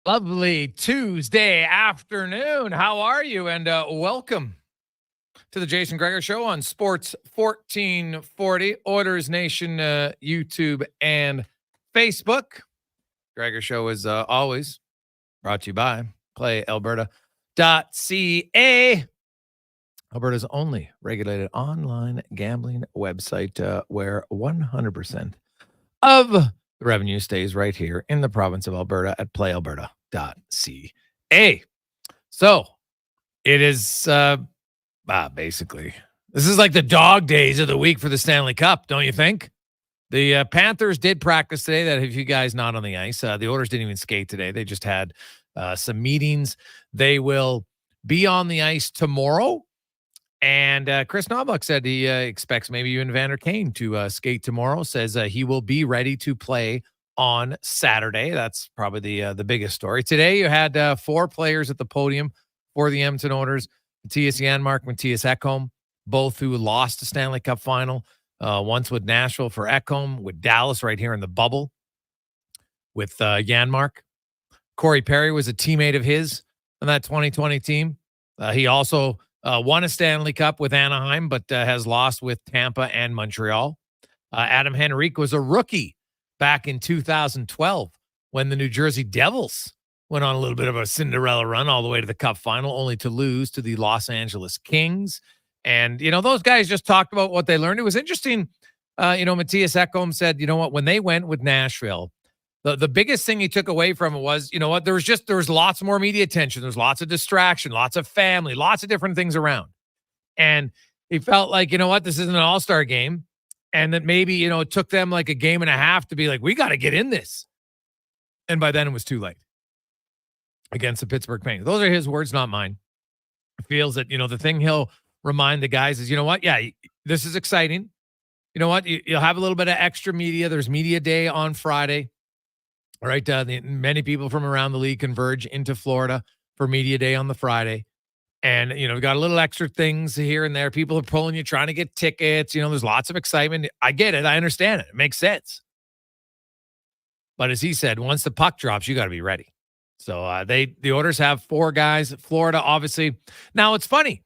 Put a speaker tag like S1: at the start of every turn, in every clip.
S1: Lovely Tuesday afternoon. How are you? And welcome to the Jason Gregor Show on Sports 1440, Oilers Nation, YouTube, and Facebook. Gregor Show is always brought to you by PlayAlberta.ca, Alberta's only regulated online gambling website where 100% of the revenue stays right here in the province of Alberta at playalberta.ca. So it is basically, this is like the dog days of the week for the Stanley Cup, don't you think? The Panthers did practice today. That if you guys not on the ice, the Oilers didn't even skate today. They just had some meetings. They will be on the ice tomorrow. And Chris Knobloch said he expects maybe even Vander Kane to skate tomorrow. Says he will be ready to play on Saturday. That's probably the biggest story. Today you had 4 players at the podium for the Edmonton Oilers. Mattias Janmark, Mattias Ekholm, both who lost the Stanley Cup final. Once with Nashville for Ekholm, with Dallas right here in the bubble with Janmark. Corey Perry was a teammate of his on that 2020 team. He also won a Stanley Cup with Anaheim, but has lost with Tampa and Montreal. Adam Henrique was a rookie back in 2012 when the New Jersey Devils went on a little bit of a Cinderella run all the way to the Cup final, only to lose to the Los Angeles Kings. And, those guys just talked about what they learned. It was interesting. Mattias Ekholm said, when they went with Nashville, the biggest thing he took away from it was, there was lots more media attention. There's lots of distraction, lots of family, lots of different things around. And he felt like, this isn't an all-star game. And that maybe, it took them like a game and a half to be like, we got to get in this. And by then it was too late against the Pittsburgh Penguins. Those are his words, not mine. He feels that, the thing he'll remind the guys is, yeah, this is exciting. You'll have a little bit of extra media. There's media day on Friday. All right, many people from around the league converge into Florida for media day on the Friday. And, we got a little extra things here and there. People are pulling you, trying to get tickets. There's lots of excitement. I get it. I understand it. It makes sense. But as he said, once the puck drops, you got to be ready. So the Oilers have 4 guys. Florida, obviously. Now, it's funny.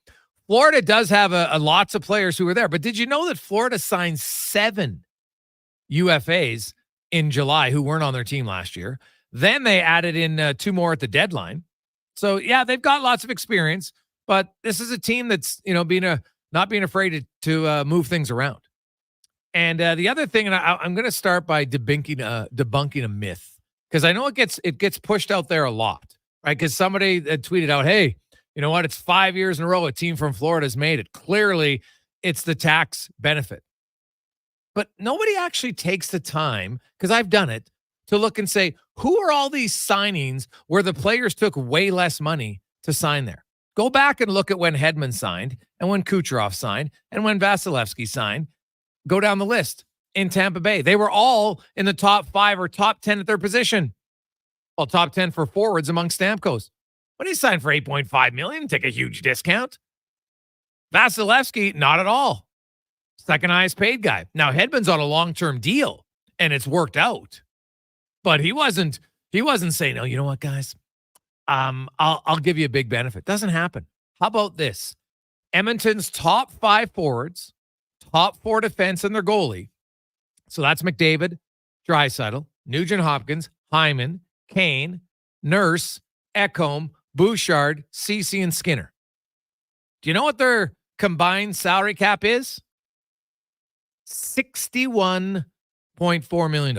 S1: Florida does have a lots of players who are there. But did you know that Florida signed 7 UFAs in July who weren't on their team last year? Then they added in 2 more at the deadline. So, yeah, they've got lots of experience. But this is a team that's, not being afraid to move things around. And the other thing, and I'm going to start by debunking a myth, because I know it gets pushed out there a lot, right? Because somebody tweeted out, hey, you know what? It's 5 years in a row a team from Florida has made it. Clearly, it's the tax benefit. But nobody actually takes the time, because I've done it, to look and say, who are all these signings where the players took way less money to sign there? Go back and look at when Hedman signed and when Kucherov signed and when Vasilevsky signed. Go down the list in Tampa Bay. They were all in the top 5 or top 10 at their position. Well, top 10 for forwards among Stamkos. When he signed for $8.5 million, take a huge discount. Vasilevsky, not at all. Second highest paid guy. Now, Hedman's on a long-term deal, and it's worked out. But he wasn't saying, oh, you know what, guys? I'll give you a big benefit. Doesn't happen. How about this? Edmonton's top 5 forwards, top 4 defense, and their goalie. So that's McDavid, Draisaitl, Nugent-Hopkins, Hyman, Kane, Nurse, Ekholm, Bouchard, Ceci, and Skinner. Do you know what their combined salary cap is? $61.4 million.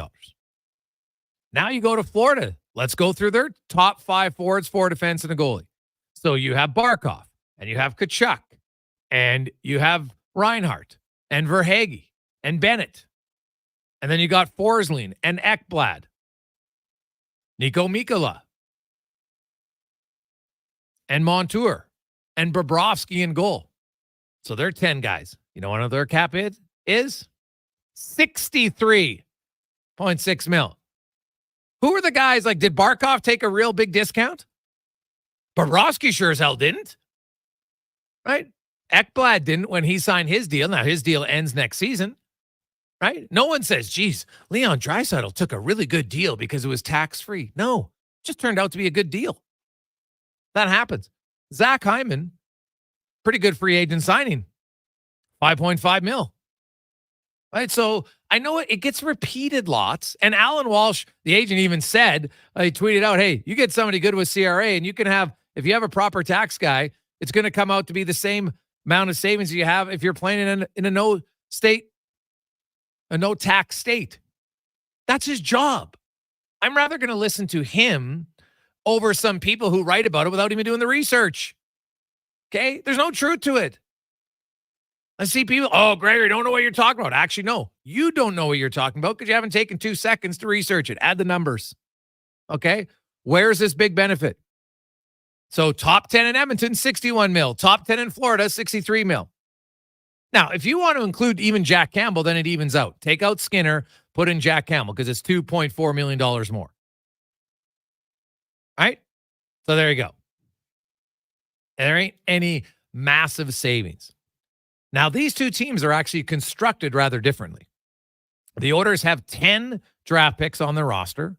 S1: Now you go to Florida. Let's go through their top 5 forwards, 4 defense, and a goalie. So you have Barkov, and you have Tkachuk, and you have Reinhart, and Verhaeghe, and Bennett. And then you got Forsling, and Ekblad, Nico Mikkola, and Montour, and Bobrovsky in goal. So they're 10 guys. You know what their cap is? $63.6 million. Who are the guys? Like, did Barkov take a real big discount? Bobrovsky sure as hell didn't. Right? Ekblad didn't when he signed his deal. Now, his deal ends next season. Right? No one says, geez, Leon Draisaitl took a really good deal because it was tax-free. No. just turned out to be a good deal. That happens. Zach Hyman, pretty good free agent signing, 5.5 mil. Right, so I know it gets repeated lots. And Alan Walsh, the agent, even said, he tweeted out, hey, you get somebody good with CRA and you can have, if you have a proper tax guy, it's going to come out to be the same amount of savings you have if you're playing in a no tax state. That's his job. I'm rather going to listen to him over some people who write about it without even doing the research. Okay? There's no truth to it. I see people, oh, Gregory, don't know what you're talking about. Actually, no, you don't know what you're talking about because you haven't taken 2 seconds to research it. Add the numbers. Okay? Where's this big benefit? So top 10 in Edmonton, 61 mil. Top 10 in Florida, 63 mil. Now, if you want to include even Jack Campbell, then it evens out. Take out Skinner, put in Jack Campbell because it's $2.4 million more. All right? So there you go. There ain't any massive savings. Now, these two teams are actually constructed rather differently. The Oilers have 10 draft picks on their roster.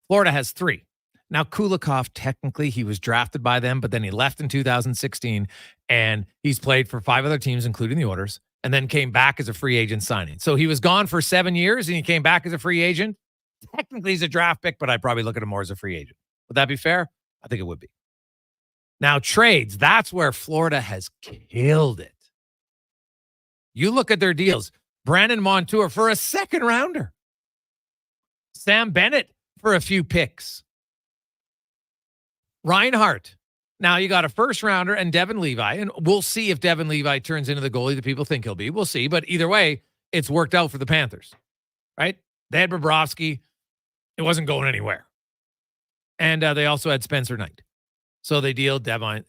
S1: Florida has 3. Now, Kulikov, technically, he was drafted by them, but then he left in 2016, and he's played for 5 other teams, including the Oilers, and then came back as a free agent signing. So he was gone for 7 years, and he came back as a free agent. Technically, he's a draft pick, but I'd probably look at him more as a free agent. Would that be fair? I think it would be. Now, trades, that's where Florida has killed it. You look at their deals. Brandon Montour for a second rounder. Sam Bennett for a few picks. Reinhart. Now you got a first rounder and Devin Levi, and we'll see if Devin Levi turns into the goalie that people think he'll be. We'll see, but either way, it's worked out for the Panthers, right? They had Bobrovsky. It wasn't going anywhere. And they also had Spencer Knight. So they deal Devin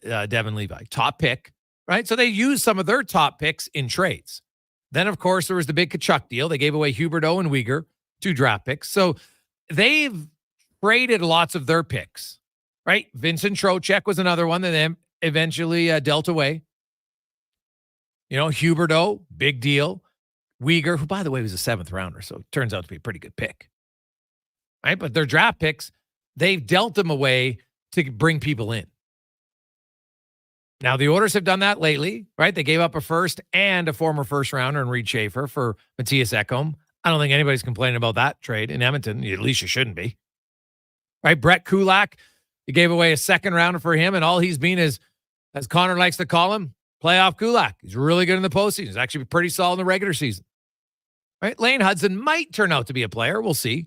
S1: Levi. Top pick. Right? So they used some of their top picks in trades. Then, of course, there was the big Kachuk deal. They gave away Huberdeau and Uyghur, 2 draft picks. So they've traded lots of their picks, right? Vincent Trocheck was another one that they eventually dealt away. You know, Huberdeau, big deal. Uyghur, who, by the way, was a 7th rounder, so it turns out to be a pretty good pick. Right? But their draft picks, they've dealt them away to bring people in. Now, the Oilers have done that lately, right? They gave up a first and a former first rounder in Reed Schaefer for Matthias Ekholm. I don't think anybody's complaining about that trade in Edmonton. At least you shouldn't be. Right? Brett Kulak, you gave away a second rounder for him, and all he's been is, as Connor likes to call him, playoff Kulak. He's really good in the postseason. He's actually pretty solid in the regular season. Right? Lane Hudson might turn out to be a player. We'll see.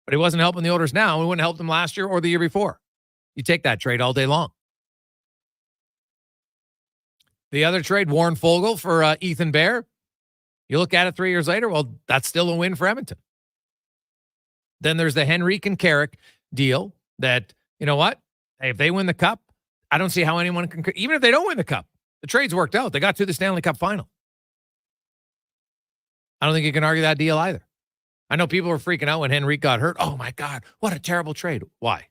S1: But he wasn't helping the Oilers now. He wouldn't help them last year or the year before. You take that trade all day long. The other trade, Warren Fogle for Ethan Bear. You look at it 3 years later, well, that's still a win for Edmonton. Then there's the Henrique and Carrick deal that, you know what? Hey, if they win the Cup, I don't see how anyone can, even if they don't win the Cup, the trade's worked out. They got to the Stanley Cup final. I don't think you can argue that deal either. I know people were freaking out when Henrique got hurt. Oh, my God, what a terrible trade. Why?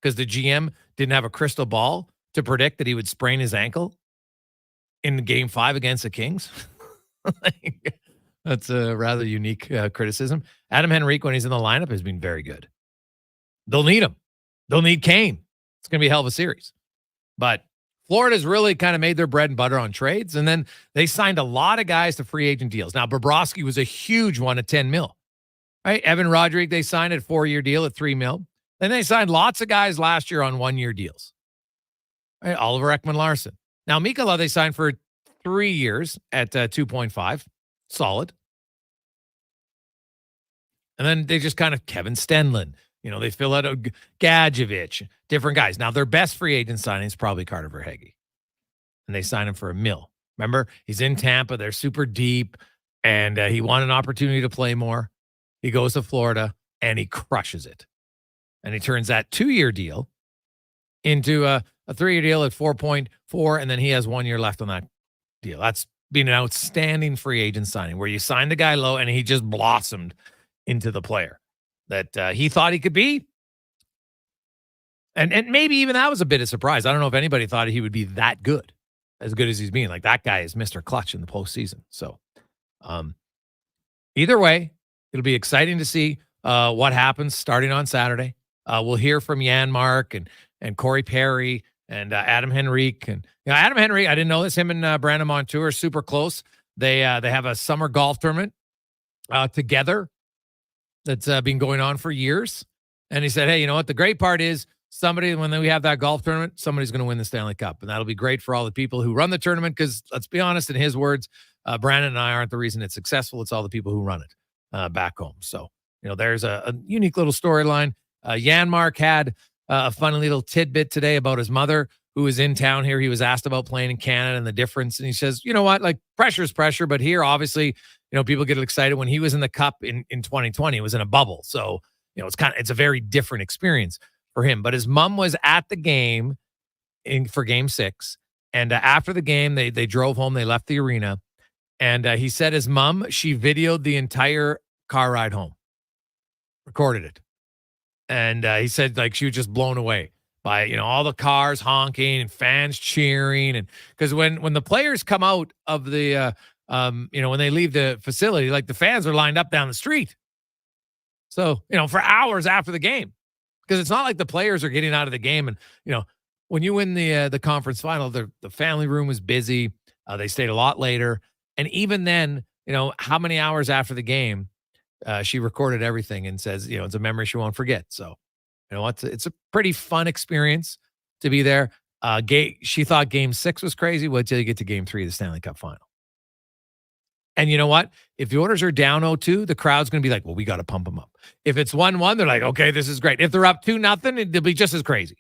S1: Because the GM didn't have a crystal ball to predict that he would sprain his ankle in Game 5 against the Kings. That's a rather unique criticism. Adam Henrique, when he's in the lineup, has been very good. They'll need him. They'll need Kane. It's going to be a hell of a series. But Florida's really kind of made their bread and butter on trades, and then they signed a lot of guys to free agent deals. Now, Bobrovsky was a huge one at 10 mil. Right? Evan Rodrigue, they signed a 4-year deal at 3 mil. Then they signed lots of guys last year on 1-year deals. Right? Oliver Ekman-Larsson. Now, Mikala, they signed for 3 years at 2.5. Solid. And then they just kind of Kevin Stenlund. You know, they fill out a Gadjevich, different guys. Now, their best free agent signing is probably Carter Verhaeghe. And they signed him for $1 million. Remember, he's in Tampa. They're super deep. And he wanted an opportunity to play more. He goes to Florida, and he crushes it. And he turns that 2-year deal into a 3-year deal at 4.4, and then he has 1 year left on that deal. That's been an outstanding free agent signing where you sign the guy low and he just blossomed into the player that he thought he could be. And maybe even that was a bit of surprise. I don't know if anybody thought he would be that good as he's been. Like, that guy is Mr. Clutch in the postseason. So either way, it'll be exciting to see what happens starting on Saturday. We'll hear from Janmark and Corey Perry and Adam Henrique. And Adam Henrique, I didn't know this. Him and Brandon Montour are super close. They have a summer golf tournament together that's been going on for years. And he said, hey, you know what? The great part is when we have that golf tournament, somebody's going to win the Stanley Cup. And that'll be great for all the people who run the tournament because let's be honest, in his words, Brandon and I aren't the reason it's successful. It's all the people who run it back home. So, there's a unique little storyline. Janmark had a funny little tidbit today about his mother who was in town here. He was asked about playing in Canada and the difference. And he says, you know what, like pressure's pressure, but here, obviously, people get excited. When he was in the cup in 2020, it was in a bubble. So, it's a very different experience for him. But his mom was at the game for game 6. And after the game, they drove home, they left the arena. And he said his mom, she videoed the entire car ride home, recorded it. And he said like she was just blown away by, all the cars honking and fans cheering. And because when the players come out of the, when they leave the facility, like the fans are lined up down the street. So, for hours after the game, because it's not like the players are getting out of the game. And, when you win the conference final, the family room was busy. They stayed a lot later. And even then, how many hours after the game, she recorded everything and says, it's a memory she won't forget. So, it's a pretty fun experience to be there. She thought game 6 was crazy. Wait till you get to game 3 of the Stanley Cup final. And you know what? If the Oilers are down 0-2, the crowd's going to be like, well, we got to pump them up. If it's 1-1, they're like, okay, this is great. If they're up 2-0, it'll be just as crazy.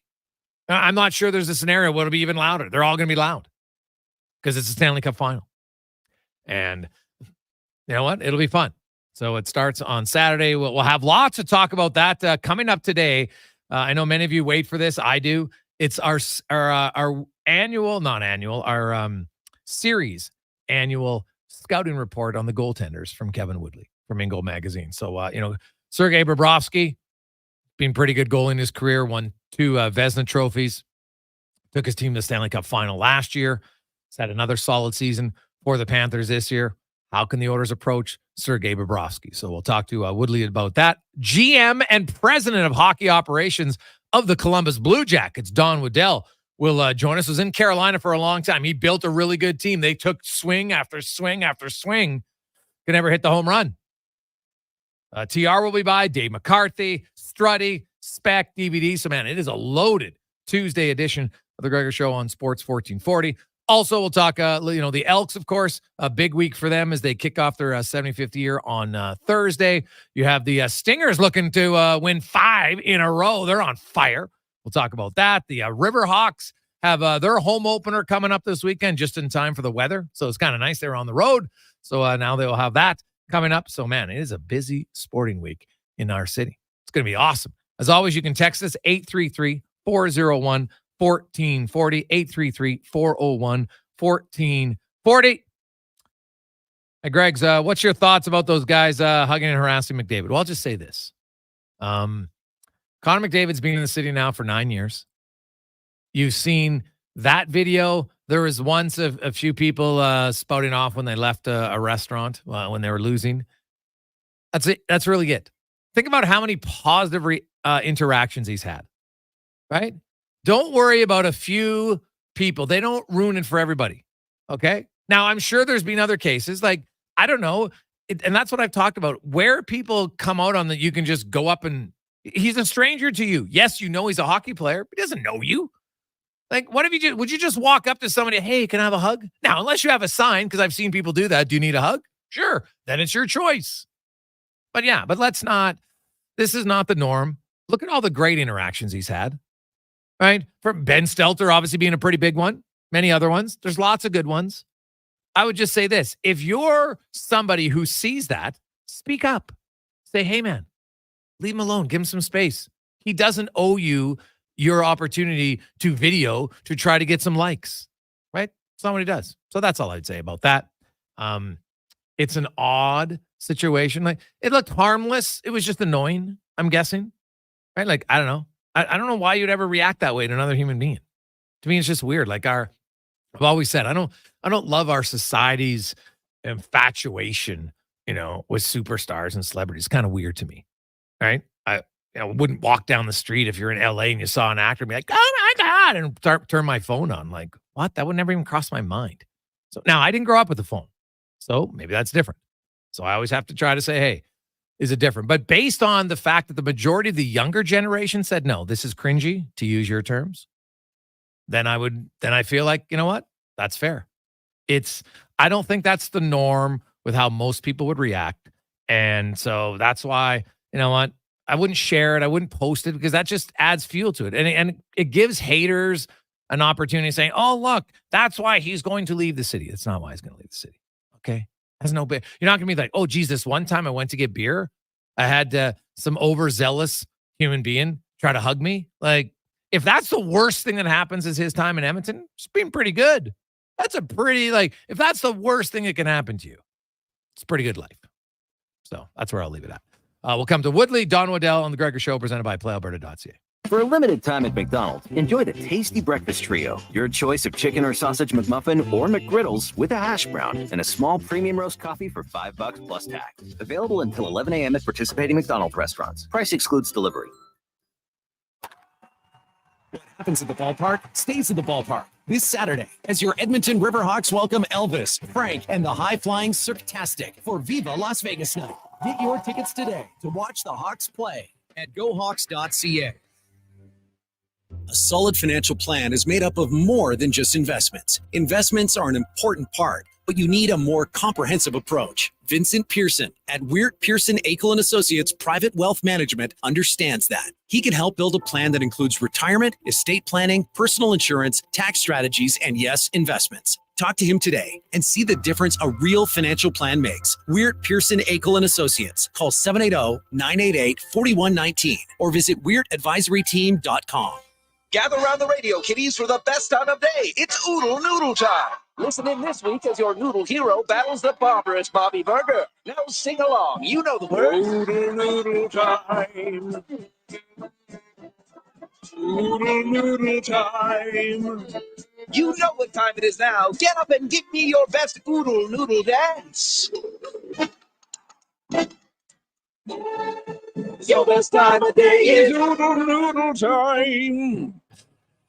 S1: I'm not sure there's a scenario where it'll be even louder. They're all going to be loud because it's a Stanley Cup final. And you know what? It'll be fun. So it starts on Saturday. We'll have lots to talk about that coming up today. I know many of you wait for this. I do. It's our series annual scouting report on the goaltenders from Kevin Woodley from In Goal Magazine. So, Sergei Bobrovsky, been pretty good goalie in his career, won 2 Vezina trophies, took his team to the Stanley Cup final last year. He's had another solid season for the Panthers this year. How can the Oilers approach Sergei Bobrovsky? So we'll talk to Woodley about that. GM and president of hockey operations of the Columbus Blue Jackets, Don Waddell, will join us. Was in Carolina for a long time. He built a really good team. They took swing after swing after swing. Could never hit the home run. TR will be by. Dave McCarthy, Struddy, Spec, DVD. So, man, it is a loaded Tuesday edition of the Gregor Show on Sports 1440. Also, we'll talk, the Elks, of course, a big week for them as they kick off their 75th year on Thursday. You have the Stingers looking to win 5 in a row. They're on fire. We'll talk about that. The Riverhawks have their home opener coming up this weekend just in time for the weather. So it's kind of nice. They're on the road. So now they'll have that coming up. So, man, it is a busy sporting week in our city. It's going to be awesome. As always, you can text us 833-401-1440, 833-401-1440. Hey, Greg's, what's your thoughts about those guys hugging and harassing McDavid? Well, I'll just say this. Connor McDavid's been in the city now for 9 years. You've seen that video. There was once a few people spouting off when they left a restaurant when they were losing. That's it. That's really it. Think about how many positive interactions he's had, right? Don't worry about a few people. They don't ruin it for everybody, okay? Now, I'm sure there's been other cases, like, I don't know, and that's what I've talked about, where people come out on that you can just go up and, he's a stranger to you. Yes, you know he's a hockey player, but he doesn't know you. Like, what if would you just walk up to somebody, hey, can I have a hug? Now, unless you have a sign, because I've seen people do that, do you need a hug? Sure, then it's your choice. But yeah, this is not the norm. Look at all the great interactions he's had, right? From Ben Stelter, obviously being a pretty big one. Many other ones. There's lots of good ones. I would just say this. If you're somebody who sees that, speak up. Say, hey, man, leave him alone. Give him some space. He doesn't owe you your opportunity to video to try to get some likes, right? It's not what he does. So that's all I'd say about that. It's an odd situation. Like, it looked harmless. It was just annoying, I'm guessing, right? Like, I don't know. I don't know why you'd ever react that way to another human being. To me, it's just weird. Like, I've always said, I don't love our society's infatuation, with superstars and celebrities. It's kind of weird to me, right? wouldn't walk down the street if you're in LA and you saw an actor and be like, oh my God, and turn my phone on. Like, what? That would never even cross my mind. So now I didn't grow up with a phone. So maybe that's different. So I always have to try to say, hey, is it different? But based on the fact that the majority of the younger generation said, no, this is cringy, to use your terms, then I feel like, you know what? That's fair. I don't think that's the norm with how most people would react. And so that's why, you know what? I wouldn't share it. I wouldn't post it because that just adds fuel to it. And it gives haters an opportunity saying, oh, look, that's why he's going to leave the city. That's not why he's going to leave the city. Okay. Has no big. You're not going to be like, oh, geez, this one time I went to get beer. I had some overzealous human being try to hug me. Like, if that's the worst thing that happens is his time in Edmonton, it's been pretty good. That's a pretty, if that's the worst thing that can happen to you, it's a pretty good life. So that's where I'll leave it at. We'll come to Woodley, Don Waddell on the Gregor Show, presented by PlayAlberta.ca.
S2: For a limited time at McDonald's, enjoy the tasty breakfast trio. Your choice of chicken or sausage McMuffin or McGriddles with a hash brown and a small premium roast coffee for $5 plus tax. Available until 11 a.m. at participating McDonald's restaurants. Price excludes delivery.
S3: What happens at the ballpark stays at the ballpark. This Saturday, as your Edmonton Riverhawks welcome Elvis, Frank, and the high-flying Cirque-tastic for Viva Las Vegas Night. Get your tickets today to watch the Hawks play at GoHawks.ca. A solid financial plan is made up of more than just investments. Investments are an important part, but you need a more comprehensive approach. Vincent Pearson at Weird Pearson Akel & Associates Private Wealth Management understands that. He can help build a plan that includes retirement, estate planning, personal insurance, tax strategies, and yes, investments. Talk to him today and see the difference a real financial plan makes. Weird Pearson Akel & Associates. Call 780-988-4119 or visit weirdadvisoryteam.com.
S4: Gather around the radio, kiddies, for the best time of day. It's Oodle Noodle time. Listen in this week as your noodle hero battles the barbarous Bobby Burger. Now sing along. You know the words. Oodle Noodle time. Oodle Noodle time. You know what time it is now. Get up and give me your best Oodle Noodle dance. Your best time of day is Oodle Noodle time.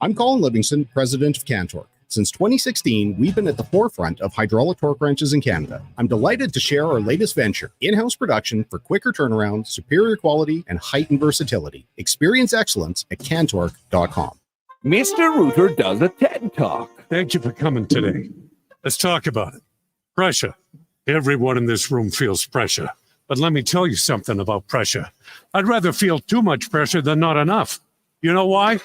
S5: I'm Colin Livingston, president of Cantork. Since 2016, we've been at the forefront of hydraulic torque wrenches in Canada. I'm delighted to share our latest venture, in-house production for quicker turnaround, superior quality, and heightened versatility. Experience excellence at Cantork.com.
S6: Mr. Ruther does a TED Talk.
S7: Thank you for coming today. Let's talk about it. Pressure. Everyone in this room feels pressure. But let me tell you something about pressure. I'd rather feel too much pressure than not enough. You know why?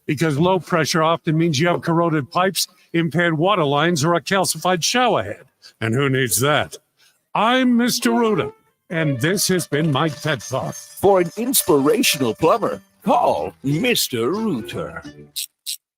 S7: Because low pressure often means you have corroded pipes, impaired water lines, or a calcified shower head. And who needs that? I'm Mr. Ruther, and this has been my TED Talk.
S6: For an inspirational plumber, call Mr. Ruther.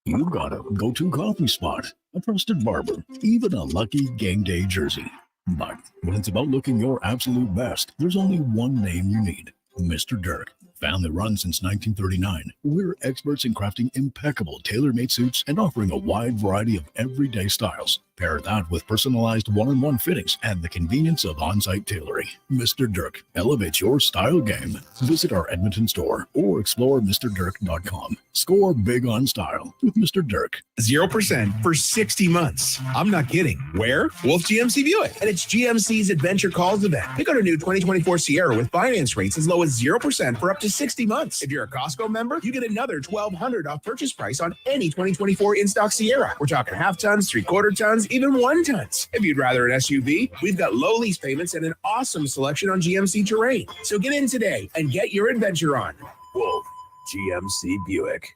S8: You got a go-to coffee spot, a trusted barber, even a lucky game day jersey. But when it's about looking your absolute best, there's only one name you need, Mr. Dirk. Family run since 1939, we're experts in crafting impeccable tailor-made suits and offering a wide variety of everyday styles. Pair that with personalized one-on-one fittings and the convenience of on-site tailoring. Mr. Dirk elevates your style game. Visit our Edmonton store or explore MrDirk.com. Score big on style with Mr. Dirk.
S9: 0% for 60 months. I'm not kidding. Where? Wolf GMC Buick. And it's GMC's Adventure Calls event. Pick out a new 2024 Sierra with finance rates as low as 0% for up to 60 months. If you're a Costco member, you get another $1,200 off purchase price on any 2024 in-stock Sierra. We're talking half tons, 3/4 tons, even 1 tons. If you'd rather an SUV, we've got low lease payments and an awesome selection on GMC Terrain. So get in today and get your adventure on. Wolf GMC Buick.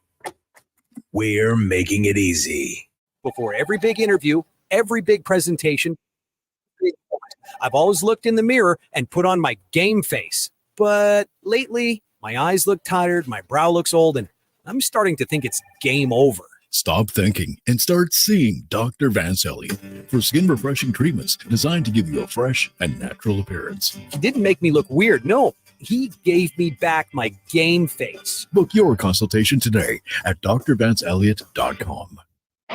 S9: We're making it easy.
S3: Before every big interview, every big presentation, I've always looked in the mirror and put on my game face. But lately, my eyes look tired, my brow looks old, and I'm starting to think it's game over.
S8: Stop thinking and start seeing Dr. Vance Elliott for skin refreshing treatments designed to give you a fresh and natural appearance.
S3: He didn't make me look weird. No, he gave me back my game face.
S8: Book your consultation today at drvanceelliott.com.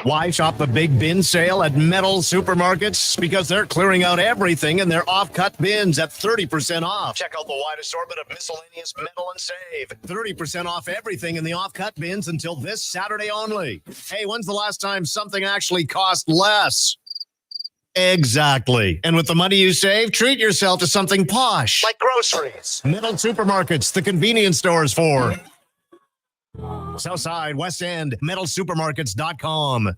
S3: Why shop the big bin sale at Metal Supermarkets? Because they're clearing out everything in their off-cut bins at 30% off. Check out the wide assortment of miscellaneous metal and save. 30% off everything in the off-cut bins until this Saturday only. Hey, when's the last time something actually cost less? Exactly. And with the money you save, treat yourself to something posh, like groceries. Metal Supermarkets, the convenience stores for Southside, West End, metalsupermarkets.com.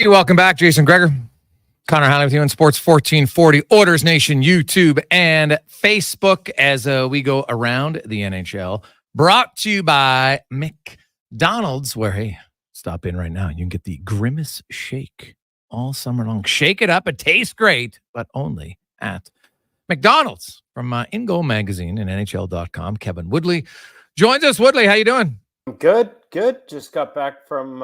S1: Welcome back, Jason Gregor. Connor Halley with you on Sports 1440, Oilers Nation, YouTube, and Facebook as we go around the NHL. Brought to you by McDonald's, where, hey, stop in right now. You can get the Grimace Shake all summer long. Shake it up. It tastes great, but only at McDonald's. From In Goal Magazine and NHL.com, Kevin Woodley joins us. Woodley, how you doing?
S10: Good. Just got back from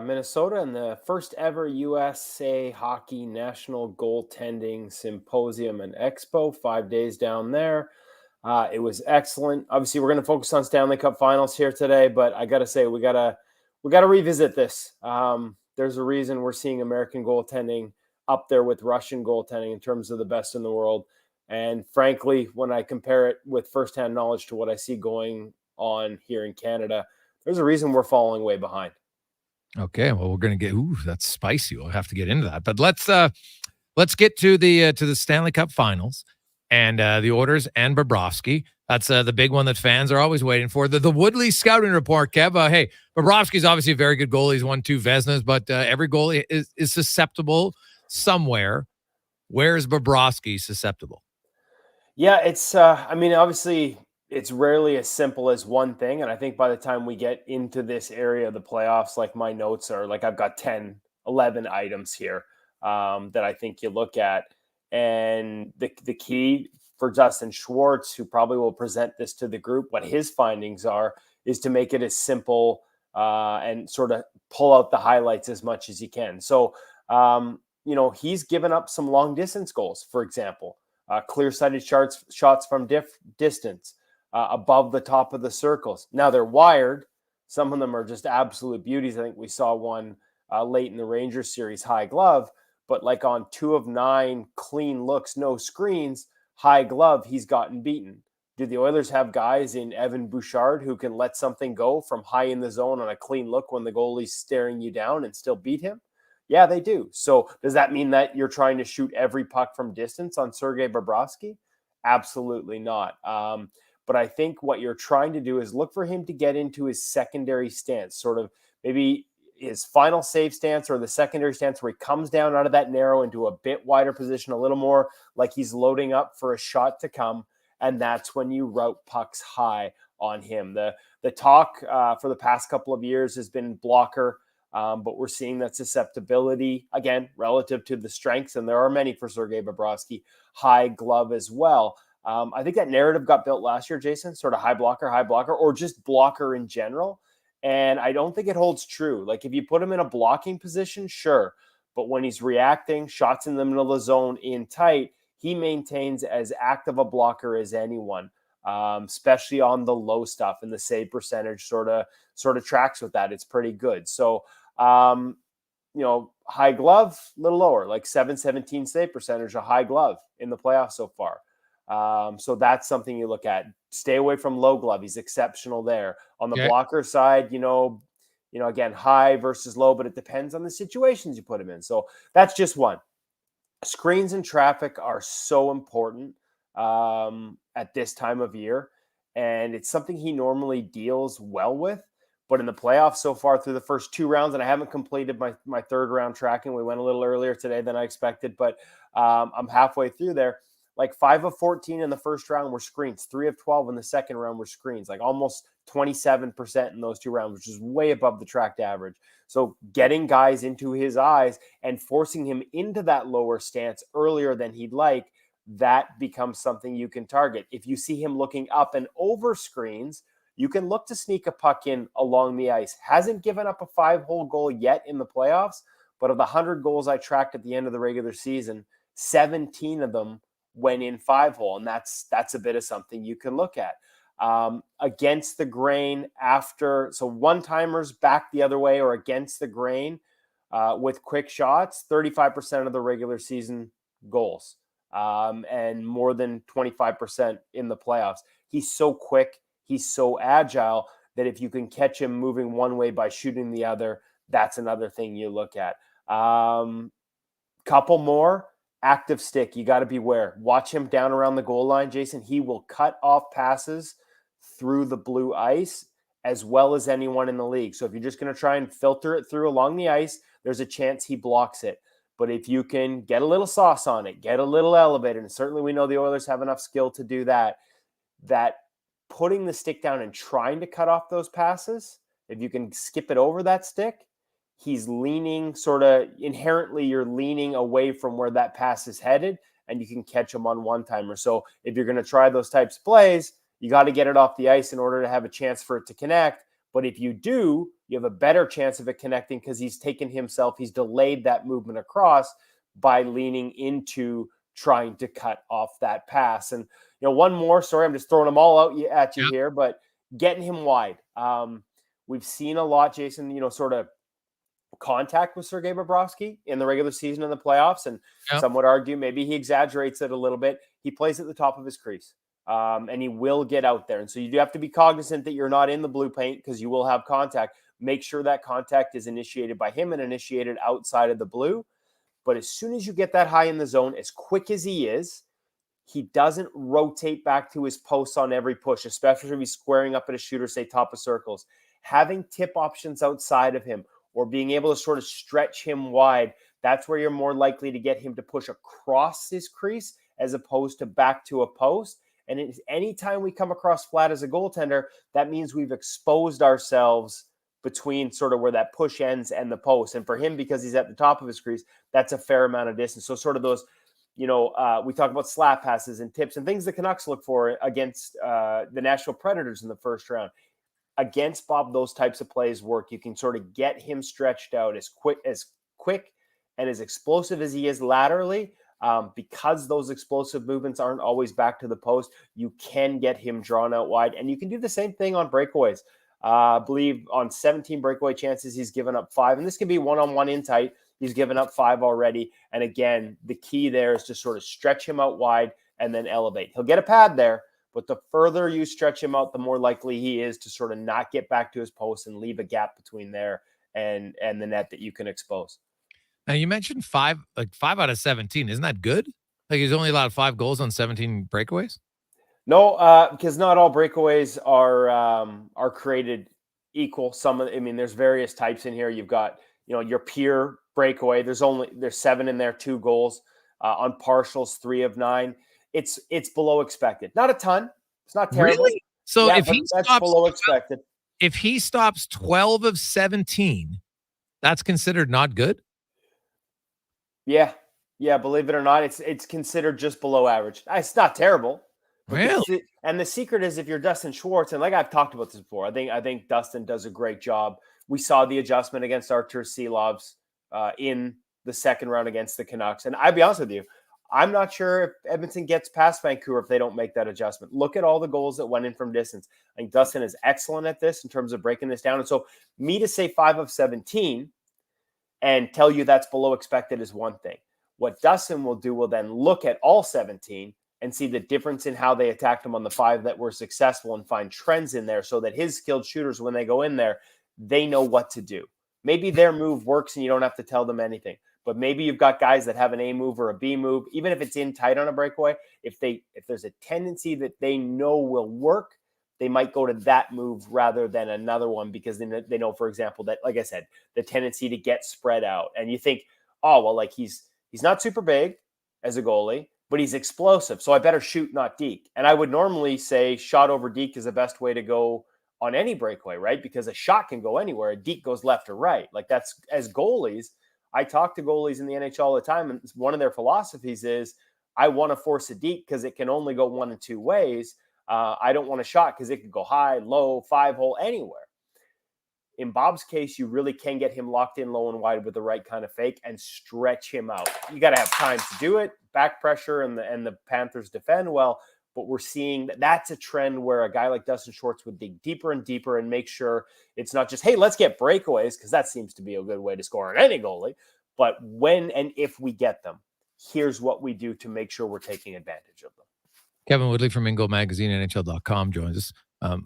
S10: Minnesota and the first ever USA Hockey National Goaltending Symposium and Expo. 5 days down there. It was excellent. Obviously, we're going to focus on Stanley Cup Finals here today, but I got to say, we gotta revisit this. There's a reason we're seeing American goaltending up there with Russian goaltending in terms of the best in the world. And frankly, when I compare it with firsthand knowledge to what I see going on here in Canada, there's a reason we're falling way behind.
S1: Okay, well, we're going to get that's spicy. We'll have to get into that. But let's get to the Stanley Cup Finals and the Oilers and Bobrovsky. That's the big one that fans are always waiting for. The Woodley scouting report, Kev. Hey, Bobrovsky's obviously a very good goalie. He's won 2 Vezinas, but every goalie is susceptible somewhere. Where is Bobrovsky susceptible?
S10: Yeah, it's obviously it's rarely as simple as one thing. And I think by the time we get into this area of the playoffs, like my notes are like, I've got 10, 11 items here that I think you look at. And the key for Justin Schwartz, who probably will present this to the group, what his findings are, is to make it as simple and sort of pull out the highlights as much as you can. So, he's given up some long distance goals, for example, clear-sighted shots from distance. Above the top of the circles. Now they're wired. Some of them are just absolute beauties. I think we saw one late in the Rangers series, high glove, but like on 2 of 9 clean looks, no screens, high glove, he's gotten beaten. Do the Oilers have guys in Evan Bouchard who can let something go from high in the zone on a clean look when the goalie's staring you down and still beat him? Yeah, they do. So does that mean that you're trying to shoot every puck from distance on Sergei Bobrovsky? Absolutely not. But I think what you're trying to do is look for him to get into his secondary stance, sort of maybe his final save stance or the secondary stance where he comes down out of that narrow into a bit wider position, a little more like he's loading up for a shot to come. And that's when you route pucks high on him. The talk for the past couple of years has been blocker, but we're seeing that susceptibility, again, relative to the strengths, and there are many for Sergei Bobrovsky, high glove as well. I think that narrative got built last year, Jason, sort of high blocker, or just blocker in general. And I don't think it holds true. Like if you put him in a blocking position, sure. But when he's reacting, shots in the middle of the zone in tight, he maintains as active a blocker as anyone, especially on the low stuff. And the save percentage sort of tracks with that. It's pretty good. So, high glove, a little lower, like 717 save percentage, a high glove in the playoffs so far. So that's something you look at. Stay away from low glove. He's exceptional there. On the blocker side, again, high versus low, but it depends on the situations you put him in. So that's just one. Screens and traffic are so important at this time of year, and it's something he normally deals well with. But in the playoffs so far through the first 2 rounds, and I haven't completed my third round tracking. We went a little earlier today than I expected, but I'm halfway through there. Like 5 of 14 in the first round were screens. 3 of 12 in the second round were screens. Like almost 27% in those 2 rounds, which is way above the tracked average. So getting guys into his eyes and forcing him into that lower stance earlier than he'd like, that becomes something you can target. If you see him looking up and over screens, you can look to sneak a puck in along the ice. Hasn't given up a 5-hole goal yet in the playoffs, but of the 100 goals I tracked at the end of the regular season, 17 of them went in 5-hole, and that's a bit of something you can look at. Against the grain after, so one-timers back the other way or against the grain with quick shots, 35% of the regular season goals, and more than 25% in the playoffs. He's so quick. He's so agile that if you can catch him moving one way by shooting the other, that's another thing you look at. Couple more. Active stick. You got to beware. Watch him down around the goal line, Jason. He will cut off passes through the blue ice as well as anyone in the league. So if you're just going to try and filter it through along the ice, there's a chance he blocks it. But if you can get a little sauce on it, get a little elevated, and certainly we know the Oilers have enough skill to do that, that putting the stick down and trying to cut off those passes, if you can skip it over that stick, he's leaning sort of inherently, you're leaning away from where that pass is headed, and you can catch him on one-timer. So if you're going to try those types of plays, you got to get it off the ice in order to have a chance for it to connect. But if you do, you have a better chance of it connecting because he's delayed that movement across by leaning into trying to cut off that pass. And, one more, sorry, I'm just throwing them all out at you here, but getting him wide. We've seen a lot, Jason, sort of contact with Sergei Bobrovsky in the regular season and the playoffs. And some would argue maybe he exaggerates it a little bit. He plays at the top of his crease. And he will get out there. And so you do have to be cognizant that you're not in the blue paint because you will have contact. Make sure that contact is initiated by him and initiated outside of the blue. But as soon as you get that high in the zone, as quick as he is, he doesn't rotate back to his posts on every push, especially if he's squaring up at a shooter, say top of circles. Having tip options outside of him or being able to sort of stretch him wide, that's where you're more likely to get him to push across his crease as opposed to back to a post. And anytime we come across flat as a goaltender, that means we've exposed ourselves between sort of where that push ends and the post. And for him, because he's at the top of his crease, that's a fair amount of distance. So sort of those, we talk about slap passes and tips and things the Canucks look for against the Nashville Predators in the first round. Against Bob, those types of plays work. You can sort of get him stretched out as quick and as explosive as he is laterally. Because those explosive movements aren't always back to the post, you can get him drawn out wide. And you can do the same thing on breakaways. I believe on 17 breakaway chances, he's given up 5. And this can be one-on-one in tight. He's given up 5 already. And again, the key there is to sort of stretch him out wide and then elevate. He'll get a pad there, but the further you stretch him out, the more likely he is to sort of not get back to his post and leave a gap between there and the net that you can expose.
S1: Now you mentioned 5 out of 17. Isn't that good? Like he's only allowed 5 goals on 17 breakaways?
S10: No, because not all breakaways are created equal. There's various types in here. You've got, your pure breakaway. There's 7 in there, 2 goals. On partials, 3 of 9. It's below expected. Not a ton. It's not terrible.
S1: Really? So if he
S10: that's
S1: stops
S10: below expected.
S1: If he stops 12 of 17, that's considered not good?
S10: Yeah. Believe it or not, it's considered just below average. It's not terrible.
S1: Really?
S10: And the secret is if you're Dustin Schwartz, and like I've talked about this before, I think Dustin does a great job. We saw the adjustment against Artur Silovs in the second round against the Canucks. And I'll be honest with you, I'm not sure if Edmonton gets past Vancouver if they don't make that adjustment. Look at all the goals that went in from distance. I think Dustin is excellent at this in terms of breaking this down. And so me to say 5 of 17 and tell you that's below expected is one thing. What Dustin will then look at all 17 and see the difference in how they attacked him on the 5 that were successful and find trends in there so that his skilled shooters, when they go in there, they know what to do. Maybe their move works and you don't have to tell them anything. But maybe you've got guys that have an A move or a B move, even if it's in tight on a breakaway. If there's a tendency that they know will work, they might go to that move rather than another one, because they know, for example, that, like I said, the tendency to get spread out. And you think, oh, well, like he's not super big as a goalie, but he's explosive, so I better shoot, not deke. And I would normally say shot over deke is the best way to go on any breakaway, right? Because a shot can go anywhere. A deke goes left or right. Like, that's, as goalies, I talk to goalies in the NHL all the time, and one of their philosophies is, I want to force a deke because it can only go one of two ways. I don't want a shot because it could go high, low, 5-hole, anywhere. In Bob's case, you really can get him locked in low and wide with the right kind of fake and stretch him out. You got to have time to do it, back pressure, and the Panthers defend well. But we're seeing that's a trend where a guy like Dustin Schwartz would dig deeper and deeper and make sure it's not just, hey, let's get breakaways, because that seems to be a good way to score on any goalie. But when and if we get them, here's what we do to make sure we're taking advantage of them.
S1: Kevin Woodley from Ingo Magazine, NHL.com joins us.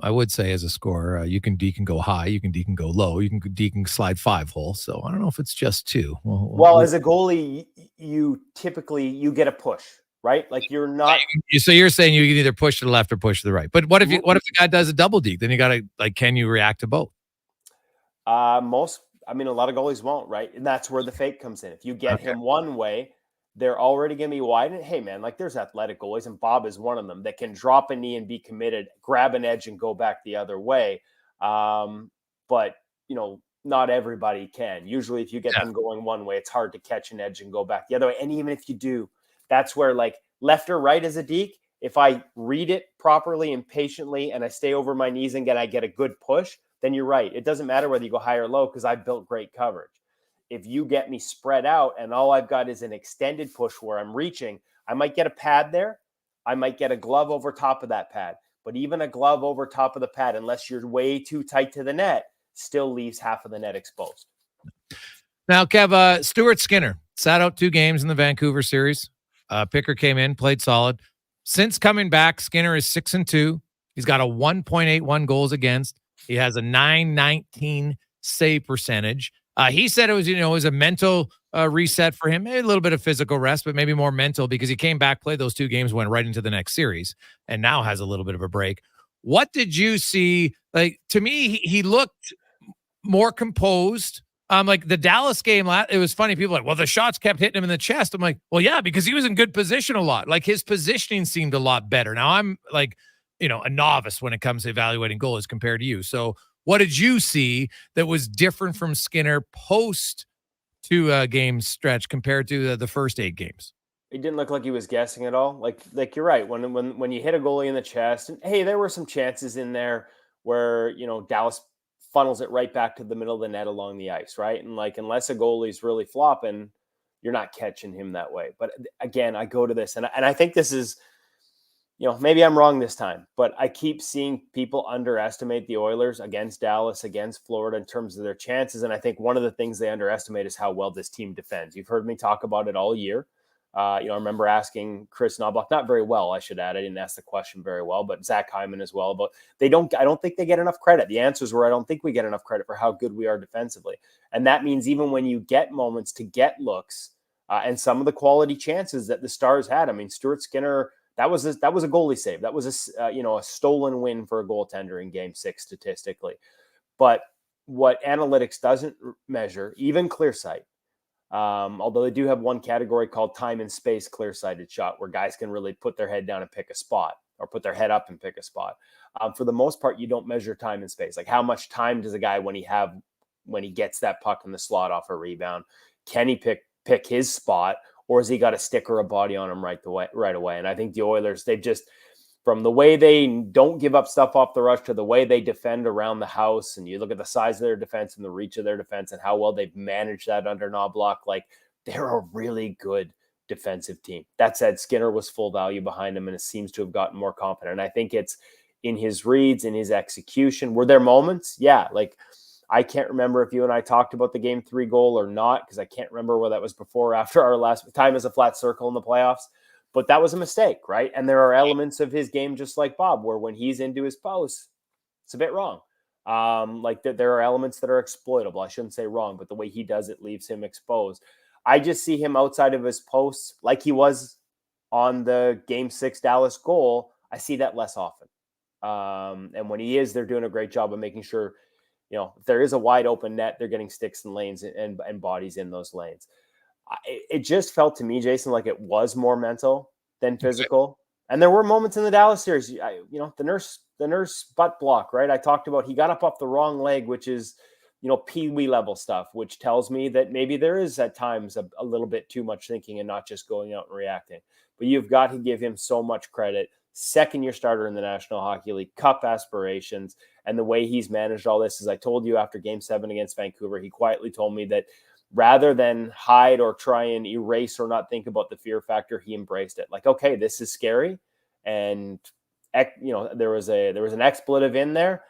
S1: I would say as a scorer, you can deke and go high, you can deke and go low, you can deke and slide 5-hole. So I don't know if it's just 2.
S10: Well, as a goalie, you typically get a push, right? Like, you're not.
S1: So you're saying you can either push to the left or push to the right. But what if the guy does a double deke? Then you got to, like, can you react to both?
S10: A lot of goalies won't, right? And that's where the fake comes in. If you get him one way, they're already going to be wide. And hey, man, like, there's athletic goalies, and Bob is one of them, that can drop a knee and be committed, grab an edge and go back the other way. But, not everybody can. Usually if you get them going one way, it's hard to catch an edge and go back the other way. And even if you do, that's where, like, left or right as a deke, if I read it properly and patiently and I stay over my knees and I get a good push, then you're right. It doesn't matter whether you go high or low, because I built great coverage. If you get me spread out and all I've got is an extended push where I'm reaching, I might get a pad there. I might get a glove over top of that pad. But even a glove over top of the pad, unless you're way too tight to the net, still leaves half of the net exposed.
S1: Now, Kev, Stuart Skinner sat out 2 games in the Vancouver series. Picker came in, played solid. Since coming back, Skinner is 6-2. He's got a 1.81 goals against. He has a .919 save percentage. He said it was a mental reset for him, maybe a little bit of physical rest, but maybe more mental, because he came back, played those 2 games, went right into the next series, and now has a little bit of a break. What did you see? Like, to me, he looked more composed. Like the Dallas game, it was funny. People were like, well, the shots kept hitting him in the chest. I'm like, well, yeah, because he was in good position a lot. Like, his positioning seemed a lot better. Now, I'm like, a novice when it comes to evaluating goals compared to you. So what did you see that was different from Skinner post 2 game stretch compared to the first 8 games?
S10: It didn't look like he was guessing at all. Like you're right. When you hit a goalie in the chest, and hey, there were some chances in there where, Dallas funnels it right back to the middle of the net along the ice, right? And, like, unless a goalie's really flopping, you're not catching him that way. But again, I go to this, and I think this is, maybe I'm wrong this time, but I keep seeing people underestimate the Oilers against Dallas, against Florida, in terms of their chances. And I think one of the things they underestimate is how well this team defends. You've heard me talk about it all year. I remember asking Chris Knobloch, not very well, I should add. I didn't ask the question very well, but Zach Hyman as well. But I don't think they get enough credit. The answers were, I don't think we get enough credit for how good we are defensively. And that means even when you get moments to get looks and some of the quality chances that the Stars had. I mean, Stuart Skinner, that was a goalie save. That was a stolen win for a goaltender in Game 6 statistically. But what analytics doesn't measure, even Clearsight, although they do have one category called time and space clear-sighted shot, where guys can really put their head down and pick a spot, or put their head up and pick a spot. For the most part, you don't measure time and space. Like, how much time does a guy when he gets that puck in the slot off a rebound, can he pick his spot, or has he got a stick or a body on him right away? And I think the Oilers, they've just, from the way they don't give up stuff off the rush to the way they defend around the house, and you look at the size of their defense and the reach of their defense and how well they've managed that under Knobloch, like, they're a really good defensive team. That said, Skinner was full value behind him, and it seems to have gotten more confident. And I think it's in his reads, in his execution. Were there moments? Yeah. Like, I can't remember if you and I talked about the Game 3 goal or not, because I can't remember whether that was before or after our last time as a flat circle in the playoffs. But that was a mistake, right? And there are elements of his game, just like Bob, where when he's into his post, it's a bit wrong. Like there are elements that are exploitable. I shouldn't say wrong, but the way he does it leaves him exposed. I just see him outside of his posts like he was on the Game 6 Dallas goal. I see that less often. And when he is, they're doing a great job of making sure, if there is a wide open net, they're getting sticks and lanes and bodies in those lanes. It just felt to me, Jason, like it was more mental than physical. And there were moments in the Dallas series, the nurse butt block, right? I talked about he got up off the wrong leg, which is, pee-wee level stuff, which tells me that maybe there is at times a little bit too much thinking and not just going out and reacting. But you've got to give him so much credit. Second-year starter in the National Hockey League, Cup aspirations, and the way he's managed all this. As I told you after Game 7 against Vancouver, he quietly told me that rather than hide or try and erase or not think about the fear factor, he embraced it. Like, okay, this is scary. And, there was an expletive in there,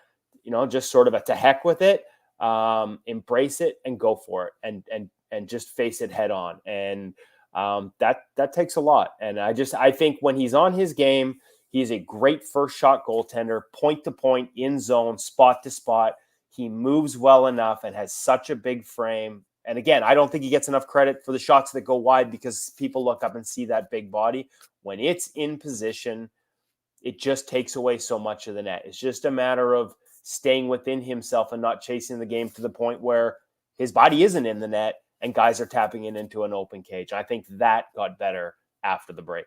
S10: just sort of a to heck with it. Embrace it and go for it and just face it head on. And that takes a lot. And I think when he's on his game, he's a great first shot goaltender, point to point, in zone, spot to spot. He moves well enough and has such a big frame. And again, I don't think he gets enough credit for the shots that go wide because people look up and see that big body. When it's in position, it just takes away so much of the net. It's just a matter of staying within himself and not chasing the game to the point where his body isn't in the net and guys are tapping it into an open cage. I think that got better after the break.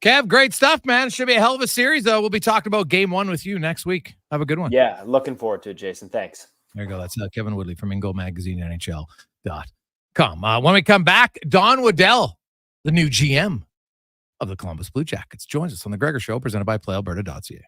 S1: Kev, great stuff, man. It should be a hell of a series, though. We'll be talking about Game 1 with you next week. Have a good one.
S10: Yeah, looking forward to it, Jason. Thanks.
S1: There you go. That's Kevin Woodley from Ingo Magazine, NHL.com. When we come back, Don Waddell, the new GM of the Columbus Blue Jackets, joins us on the Gregor Show, presented by PlayAlberta.ca.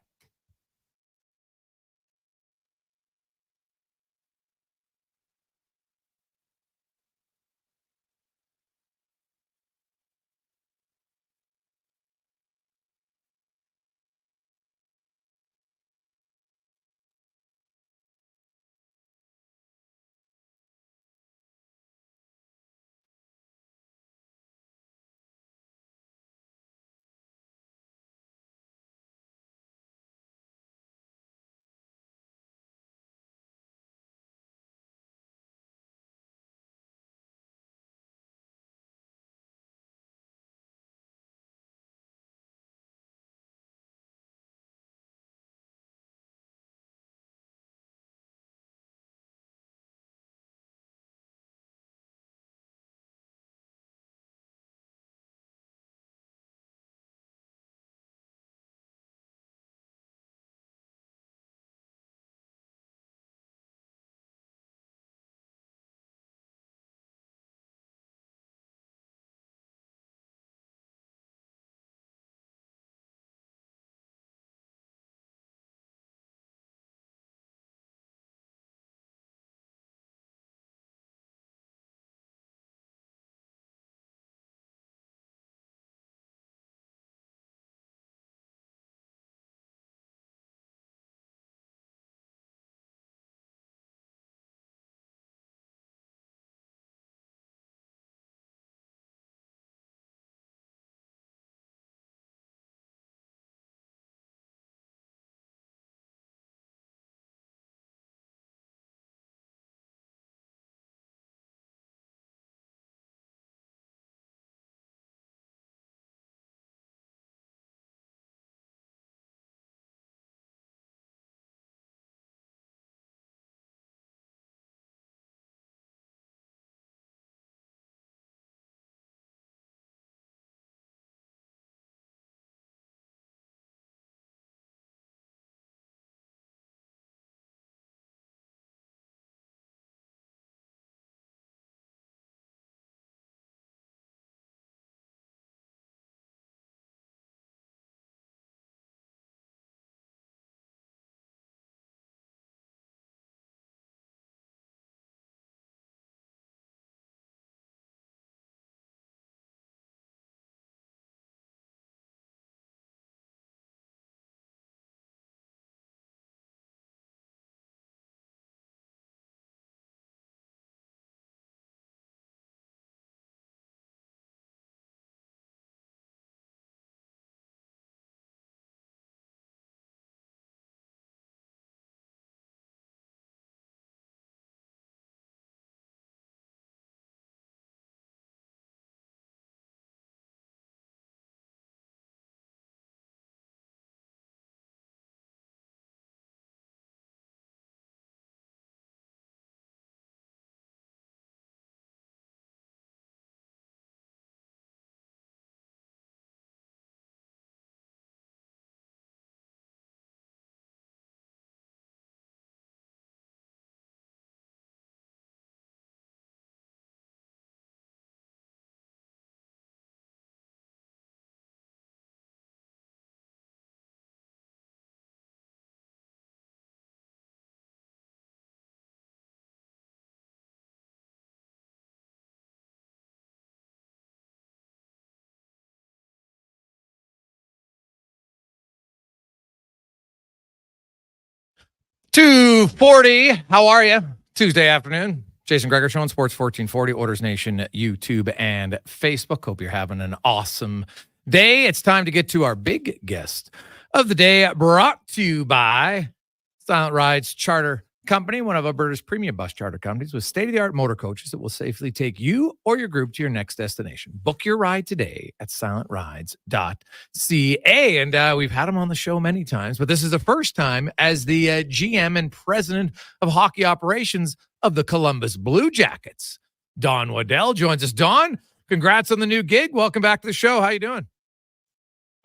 S1: 2:40. How are you? Tuesday afternoon. Jason Gregor Show on Sports 1440, Oilers Nation, YouTube, and Facebook. Hope you're having an awesome day. It's time to get to our big guest of the day, brought to you by Silent Rides Charter Company, one of Alberta's premium bus charter companies with state-of-the-art motor coaches that will safely take you or your group to your next destination. Book your ride today at silentrides.ca. And we've had him on the show many times, but this is the first time as the GM and president of hockey operations of the Columbus Blue Jackets. Don Waddell joins us. Don, congrats on the new gig. Welcome back to the show. How you doing?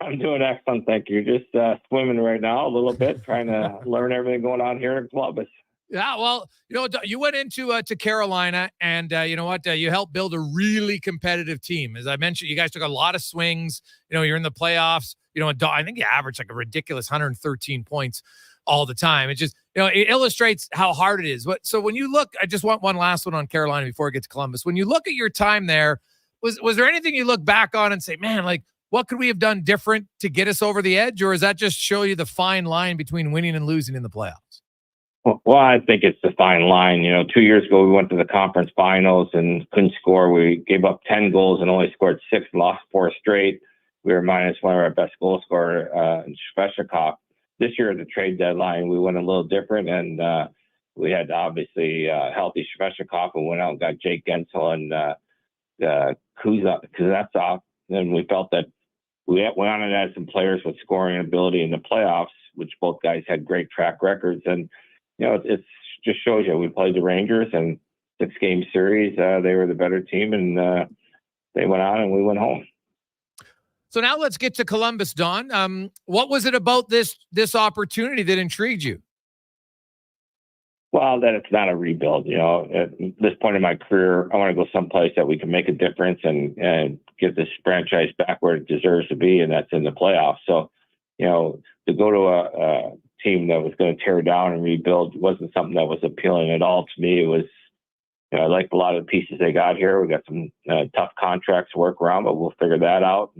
S11: I'm doing excellent, thank you. Just swimming right now a little bit, trying to learn everything going on here in Columbus.
S1: Yeah, well, you went into to Carolina, and you know what? You helped build a really competitive team. As I mentioned, you guys took a lot of swings. You're in the playoffs. I think you averaged like a ridiculous 113 points all the time. It just, it illustrates how hard it is. So when you look, I just want one last one on Carolina before I get to Columbus. When you look at your time there, was there anything you look back on and say, man, like, what could we have done different to get us over the edge? Or does that just show you the fine line between winning and losing in the playoffs?
S11: Well, I think it's the fine line. 2 years ago, we went to the conference finals and couldn't score. We gave up 10 goals and only scored 6, lost 4 straight. We were minus one of our best goal scorer, Svechnikov. This year at the trade deadline, we went a little different, and we had obviously healthy Svechnikov, and went out and got Jake Gensel and Kuznetsov. And we felt that we wanted to add some players with scoring ability in the playoffs, which both guys had great track records. And it just shows you. We played the Rangers and 6-game series. They were the better team, and they went on and we went home.
S1: So now let's get to Columbus, Don. What was it about this opportunity that intrigued you?
S11: Well, that it's not a rebuild. At this point in my career, I want to go someplace that we can make a difference and get this franchise back where it deserves to be, and that's in the playoffs. So, to go to a team that was going to tear down and rebuild wasn't something that was appealing at all to me. It was, I liked a lot of the pieces they got here. We got some tough contracts to work around, but we'll figure that out.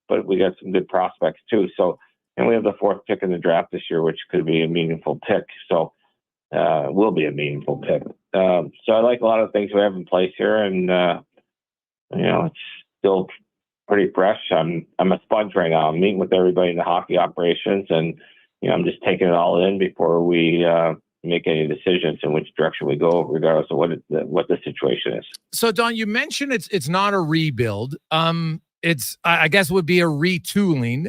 S11: But we got some good prospects too. So, and we have the 4th pick in the draft this year, which could be a meaningful pick. So, will be a meaningful pick. So I like a lot of things we have in place here, and it's still pretty fresh. I'm a sponge right now. I'm meeting with everybody in the hockey operations, and I'm just taking it all in before we make any decisions in which direction we go, regardless of what the situation is.
S1: So, Don, you mentioned it's not a rebuild. It's, I guess, would be a retooling.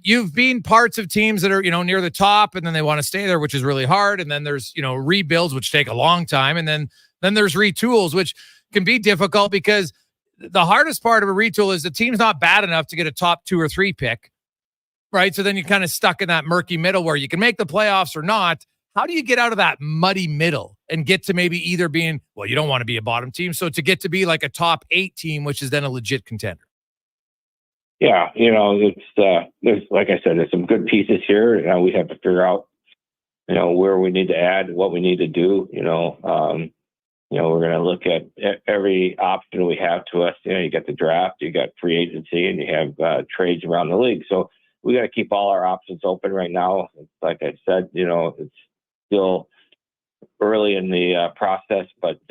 S1: You've been parts of teams that are, near the top, and then they want to stay there, which is really hard. And then there's, rebuilds, which take a long time. And then there's retools, which can be difficult, because the hardest part of a retool is the team's not bad enough to get a top 2 or 3 pick, right? So then you're kind of stuck in that murky middle where you can make the playoffs or not. How do you get out of that muddy middle and get to maybe either being, well, you don't want to be a bottom team, so to get to be like a top 8 team, which is then a legit contender?
S11: Yeah, there's, like I said, there's some good pieces here. We have to figure out, where we need to add, what we need to do. We're going to look at every option we have to us. You got the draft, you got free agency, and you have trades around the league. So we got to keep all our options open right now. Like I said, it's still early in the process, but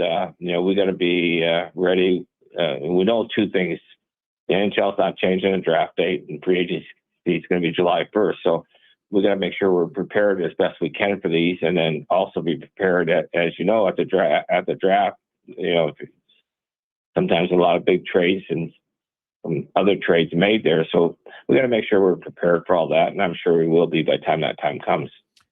S11: we got to be ready. We know 2 things. The NHL's not changing the draft date, and free agency is going to be July 1st. So we got to make sure we're prepared as best we can for these, and then also be prepared at the draft. Sometimes a lot of big trades and some other trades made there. So we got to make sure we're prepared for all that, and I'm sure we will be by the time that time comes.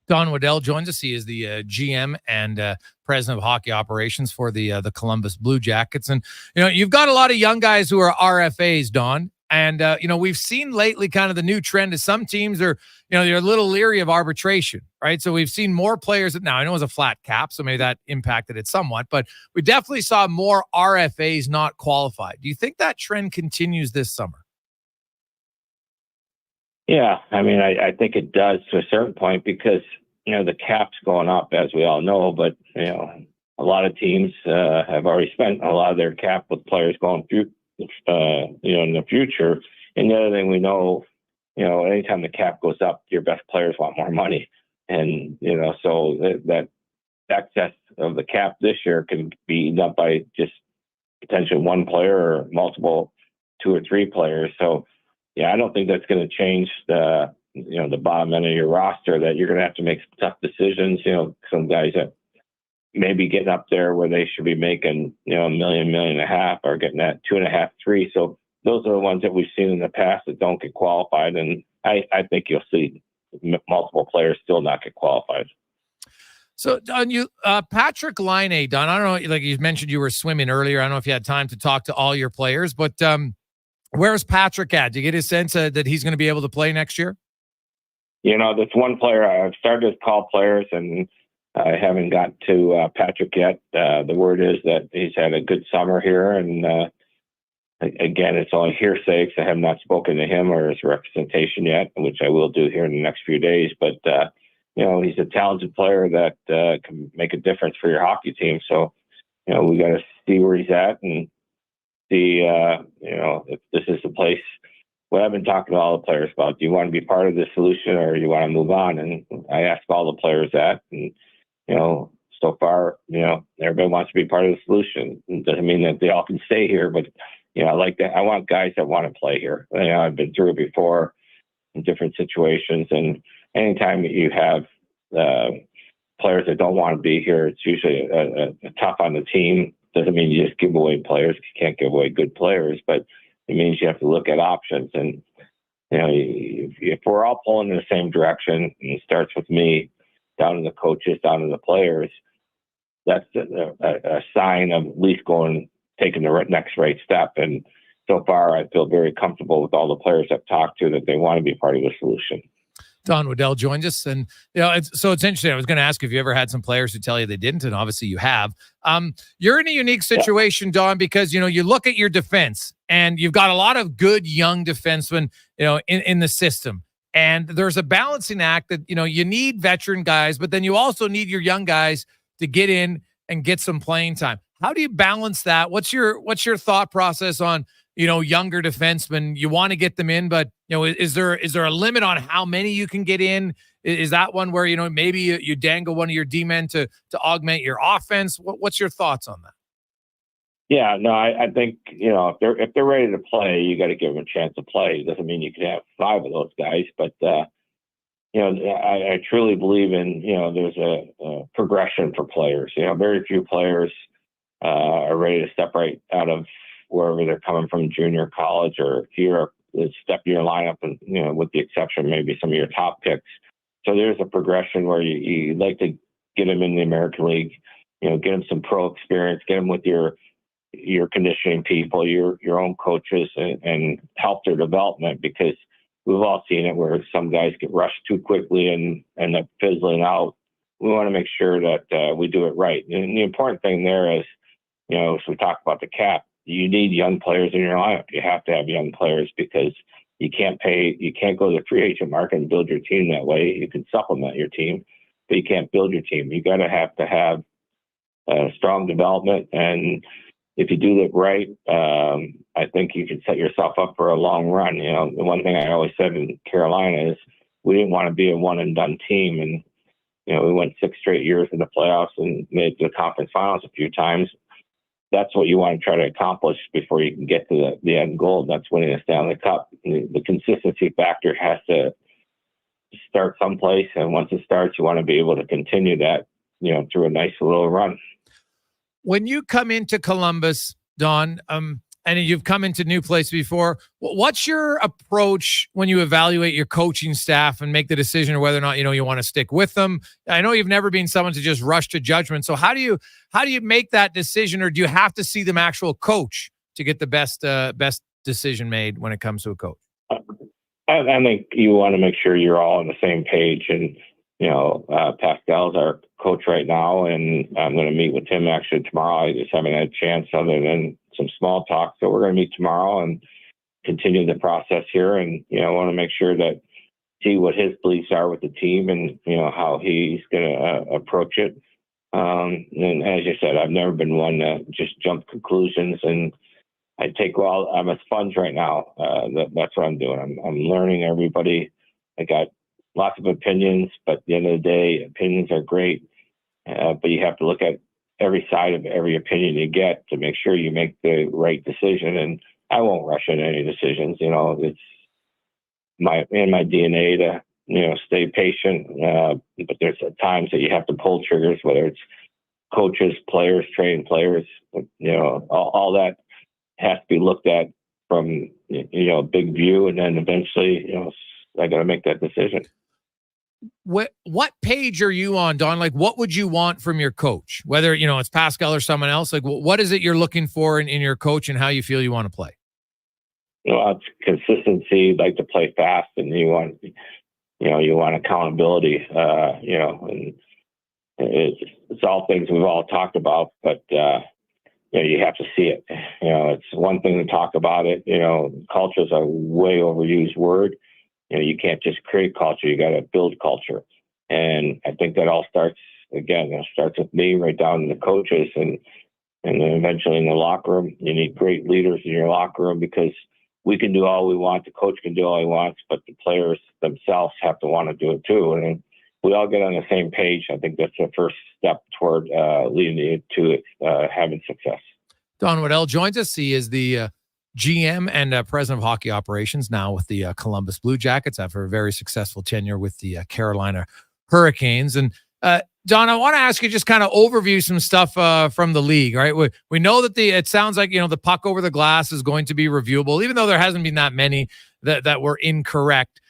S1: Don Waddell joins us. He is the GM and president of hockey operations for the Columbus Blue Jackets. And, you've got a lot of young guys who are RFAs, Don. And, we've seen lately kind of the new trend is some teams are, they're a little leery of arbitration, right? So we've seen more players now. I know it was a flat cap, so maybe that impacted it somewhat, but we definitely saw more RFAs not qualified. Do you think that trend continues this summer?
S11: Yeah, I think it does to a certain point, because the cap's going up, as we all know, but a lot of teams have already spent a lot of their cap with players going through in the future. And the other thing we know, anytime the cap goes up, your best players want more money. And, so that excess of the cap this year can be eaten up by just potentially one player or multiple 2 or 3 players. So, yeah, I don't think that's going to change the bottom end of your roster, that you're going to have to make some tough decisions. Some guys that maybe getting up there where they should be making, $1 million, $1.5 million are getting at 2.5, 3. So those are the ones that we've seen in the past that don't get qualified. And I think you'll see multiple players still not get qualified.
S1: So, Don, Patrick Laine, Don, I don't know, like you mentioned you were swimming earlier. I don't know if you had time to talk to all your players, but where's Patrick at? Do you get his sense that he's going to be able to play next year?
S11: That's one player. I've started to call players, and I haven't got to Patrick yet. The word is that he's had a good summer here, and again, it's only hearsay because I have not spoken to him or his representation yet, which I will do here in the next few days. But he's a talented player that can make a difference for your hockey team. So, we got to see where he's at and see, if this is the place. What I've been talking to all the players about, do you want to be part of the solution or do you want to move on? And I ask all the players that, and, so far, everybody wants to be part of the solution. It doesn't mean that they all can stay here, but, I like that. I want guys that want to play here. I've been through it before in different situations, and anytime that you have players that don't want to be here, it's usually a tough on the team. Doesn't mean you just give away players. You can't give away good players, but it means you have to look at options. And, if we're all pulling in the same direction, and it starts with me, down to the coaches, down to the players, that's a sign of at least taking the next right step. And so far, I feel very comfortable with all the players I've talked to that they want to be part of the solution.
S1: Don Waddell joins us, and it's interesting. I was going to ask if you ever had some players who tell you they didn't, and obviously you have. You're in a unique situation, Don, because you look at your defense, and you've got a lot of good young defensemen, in the system, and there's a balancing act that you need veteran guys, but then you also need your young guys to get in and get some playing time. How do you balance that? What's your thought process on younger defensemen? You want to get them in, but is there a limit on how many you can get in? Is that one where maybe you dangle one of your D-men to augment your offense? What's your thoughts on that?
S11: Yeah, no, I think if they're ready to play, you got to give them a chance to play. It doesn't mean you can have 5 of those guys, but I truly believe in there's a progression for players. Very few players are ready to step right out of wherever they're coming from, junior college or here, step in your lineup, and with the exception maybe some of your top picks. So there's a progression where you like to get them in the American League, get them some pro experience, get them with your conditioning people, your own coaches, and help their development, because we've all seen it where some guys get rushed too quickly and end up fizzling out. We want to make sure that we do it right. And the important thing there is, as we talk about the cap, you need young players in your lineup. You have to have young players, because you can't go to the free agent market and build your team that way. You can supplement your team, but you can't build your team. You got to have strong development. And if you do it right, I think you can set yourself up for a long run. The one thing I always said in Carolina is we didn't want to be a one and done team. And, we went 6 straight years in the playoffs and made the conference finals a few times. That's what you want to try to accomplish before you can get to the end goal. That's winning a Stanley Cup. The consistency factor has to start someplace. And once it starts, you want to be able to continue that, through a nice little run.
S1: When you come into Columbus, Don, and you've come into new place before, what's your approach when you evaluate your coaching staff and make the decision of whether or not you want to stick with them? I know you've never been someone to just rush to judgment. So how do you make that decision, or do you have to see them actual coach to get the best decision made when it comes to a coach?
S11: I think you want to make sure you're all on the same page. And Pascal's our coach right now, and I'm going to meet with him actually tomorrow. I just haven't had a chance other than some small talk. So we're going to meet tomorrow and continue the process here. And, I want to make sure that see what his beliefs are with the team and, how he's going to approach it. And as you said, I've never been one to just jump conclusions, and I'm a sponge right now. That's what I'm doing. I'm learning everybody. I got, lots of opinions, but at the end of the day, opinions are great. But you have to look at every side of every opinion you get to make sure you make the right decision. And I won't rush into any decisions. It's in my DNA to, stay patient. But there's times that you have to pull triggers, whether it's coaches, players, training players, all that has to be looked at from, a big view. And then eventually, I got to make that decision.
S1: What page are you on, Don? Like, what would you want from your coach? Whether, it's Pascal or someone else, like what is it you're looking for in your coach and how you feel you want to play?
S11: It's consistency, like to play fast, and you want accountability, and it's all things we've all talked about, but, you have to see it. It's one thing to talk about it. Culture is a way overused word. You can't just create culture. You got to build culture. And I think that all starts with me right down to the coaches and then eventually in the locker room. You need great leaders in your locker room because we can do all we want. The coach can do all he wants, but the players themselves have to want to do it too. And we all get on the same page. I think that's the first step toward leading to having success. Don
S1: Waddell joins us. He is the GM and president of hockey operations now with the Columbus Blue Jackets after a very successful tenure with the Carolina Hurricanes. And Don, I want to ask you just kind of overview some stuff from the league, right? We know that it sounds like, the puck over the glass is going to be reviewable, even though there hasn't been that many that were incorrect.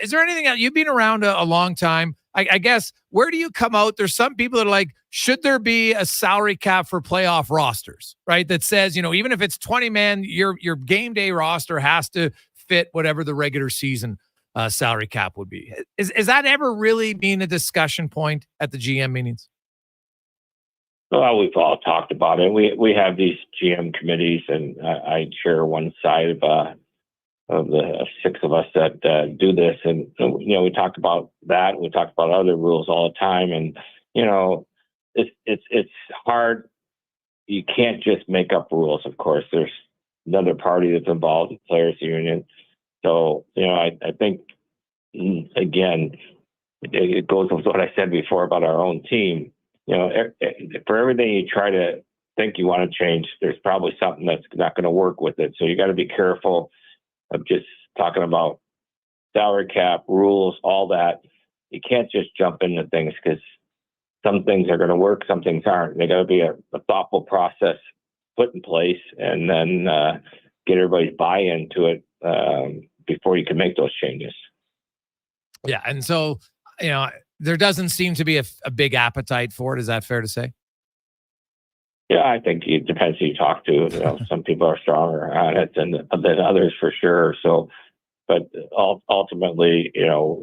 S1: Is there anything else? You've been around a long time. I guess, where do you come out? There's some people that are like, should there be a salary cap for playoff rosters, right? That says, even if it's 20 man, your game day roster has to fit whatever the regular season salary cap would be. Is that ever really been a discussion point at the GM meetings?
S11: Well, we've all talked about it. We have these GM committees, and I chair one side of the six of us that do this. And, we talk about that. We talk about other rules all the time. And, it's hard. You can't just make up rules. Of course, there's another party that's involved, the players union. So, I think, again, it goes with what I said before about our own team. For everything you try to think you want to change, there's probably something that's not going to work with it. So you got to be careful of just talking about salary cap, rules, all that. You can't just jump into things because some things are going to work, some things aren't. They got to be a thoughtful process put in place, and then get everybody's buy-in to it before you can make those changes.
S1: Yeah, and so, there doesn't seem to be a big appetite for it. Is that fair to say?
S11: Yeah, I think it depends who you talk to. Some people are stronger on it than others for sure. So, but ultimately,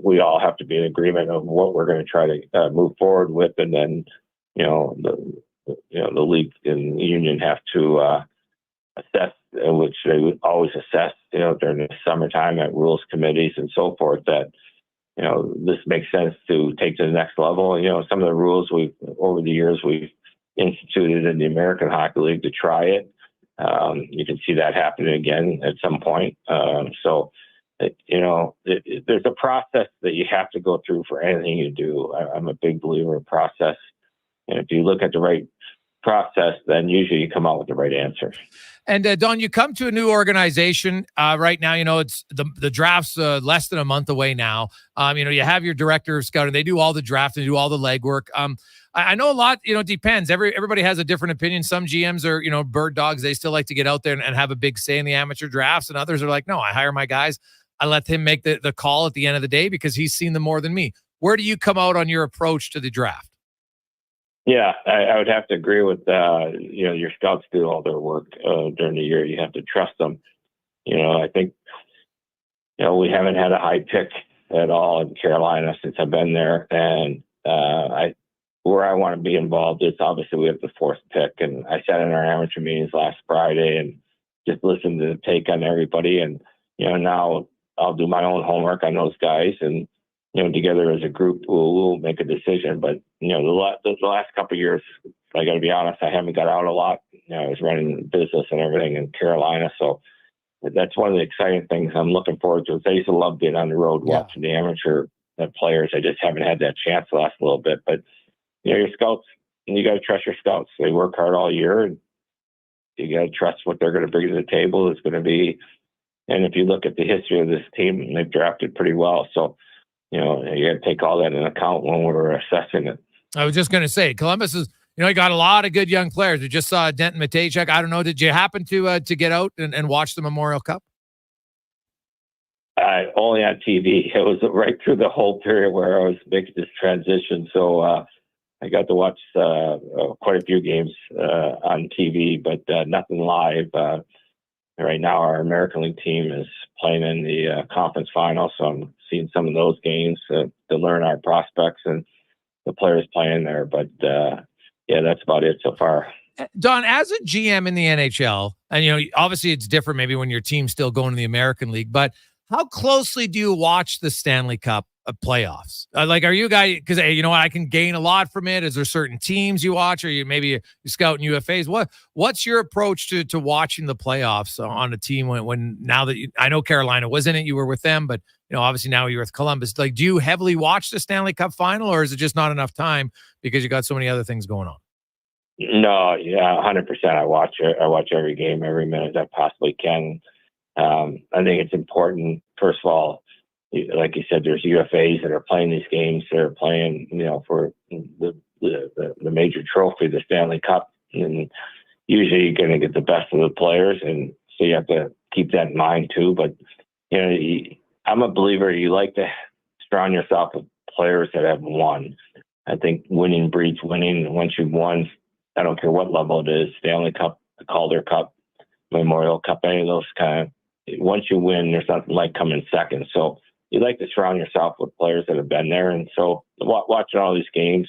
S11: we all have to be in agreement of what we're going to try to move forward with, and then, the league and the union have to assess, which they would always assess, during the summertime at rules committees and so forth, that this makes sense to take to the next level. Some of the rules over the years we've instituted in the American Hockey League to try it. You can see that happening again at some point. There's a process that you have to go through for anything you do. I'm a big believer in process. And if you look at the right process, then usually you come out with the right answer.
S1: And Don, you come to a new organization right now. It's the draft's less than a month away now. You have your director of scouting. They do all the draft and do all the legwork. I know a lot, it depends. Everybody has a different opinion. Some GMs are, bird dogs. They still like to get out there and have a big say in the amateur drafts. And others are like, no, I hire my guys. I let him make the call at the end of the day because he's seen them more than me. Where do you come out on your approach to the draft?
S11: Yeah, I would have to agree with, your scouts do all their work during the year. You have to trust them. I think, we haven't had a high pick at all in Carolina since I've been there. And where I want to be involved is obviously we have the fourth pick. And I sat in our amateur meetings last Friday and just listened to the take on everybody. And, now I'll do my own homework on those guys. And, together as a group, we'll make a decision. But, the last couple of years, I got to be honest, I haven't got out a lot. I was running the business and everything in Carolina. So that's one of the exciting things I'm looking forward to. I used to love being on the road, watching the amateur players. I just haven't had that chance the last little bit. But your scouts, you got to trust your scouts. They work hard all year, and you got to trust what they're going to bring to the table is going to be. And if you look at the history of this team, they've drafted pretty well. So, you got to take all that into account when we're assessing it.
S1: I was just going to say, Columbus is, you got a lot of good young players. We just saw Denton Matejchuk. I don't know. Did you happen to get out and watch the Memorial Cup?
S11: Only on TV. It was right through the whole period where I was making this transition. So I got to watch quite a few games on TV, but nothing live. Right now, our American League team is playing in the conference final, so I'm seeing some of those games to learn our prospects and the players playing there. But that's about it so far.
S1: Don, as a GM in the NHL, and obviously it's different maybe when your team's still going to the American League, but how closely do you watch the Stanley Cup playoffs? Are you a guy, because I can gain a lot from it. Is there certain teams you watch, or you scouting UFAs? What's your approach to watching the playoffs on a team when now that I know Carolina was in it, you were with them, but obviously now you're with Columbus. Do you heavily watch the Stanley Cup final, or is it just not enough time because you got so many other things going on?
S11: No, 100%. I watch it. I watch every game, every minute I possibly can. I think it's important, first of all, like you said, there's UFAs that are playing these games. They're playing, for the major trophy, the Stanley Cup. And usually you're going to get the best of the players. And so you have to keep that in mind too. But, I'm a believer you like to surround yourself with players that have won. I think winning breeds winning. And once you've won, I don't care what level it is, Stanley Cup, the Calder Cup, Memorial Cup, any of those once you win, there's nothing like coming second. So you like to surround yourself with players that have been there. And so watching all these games,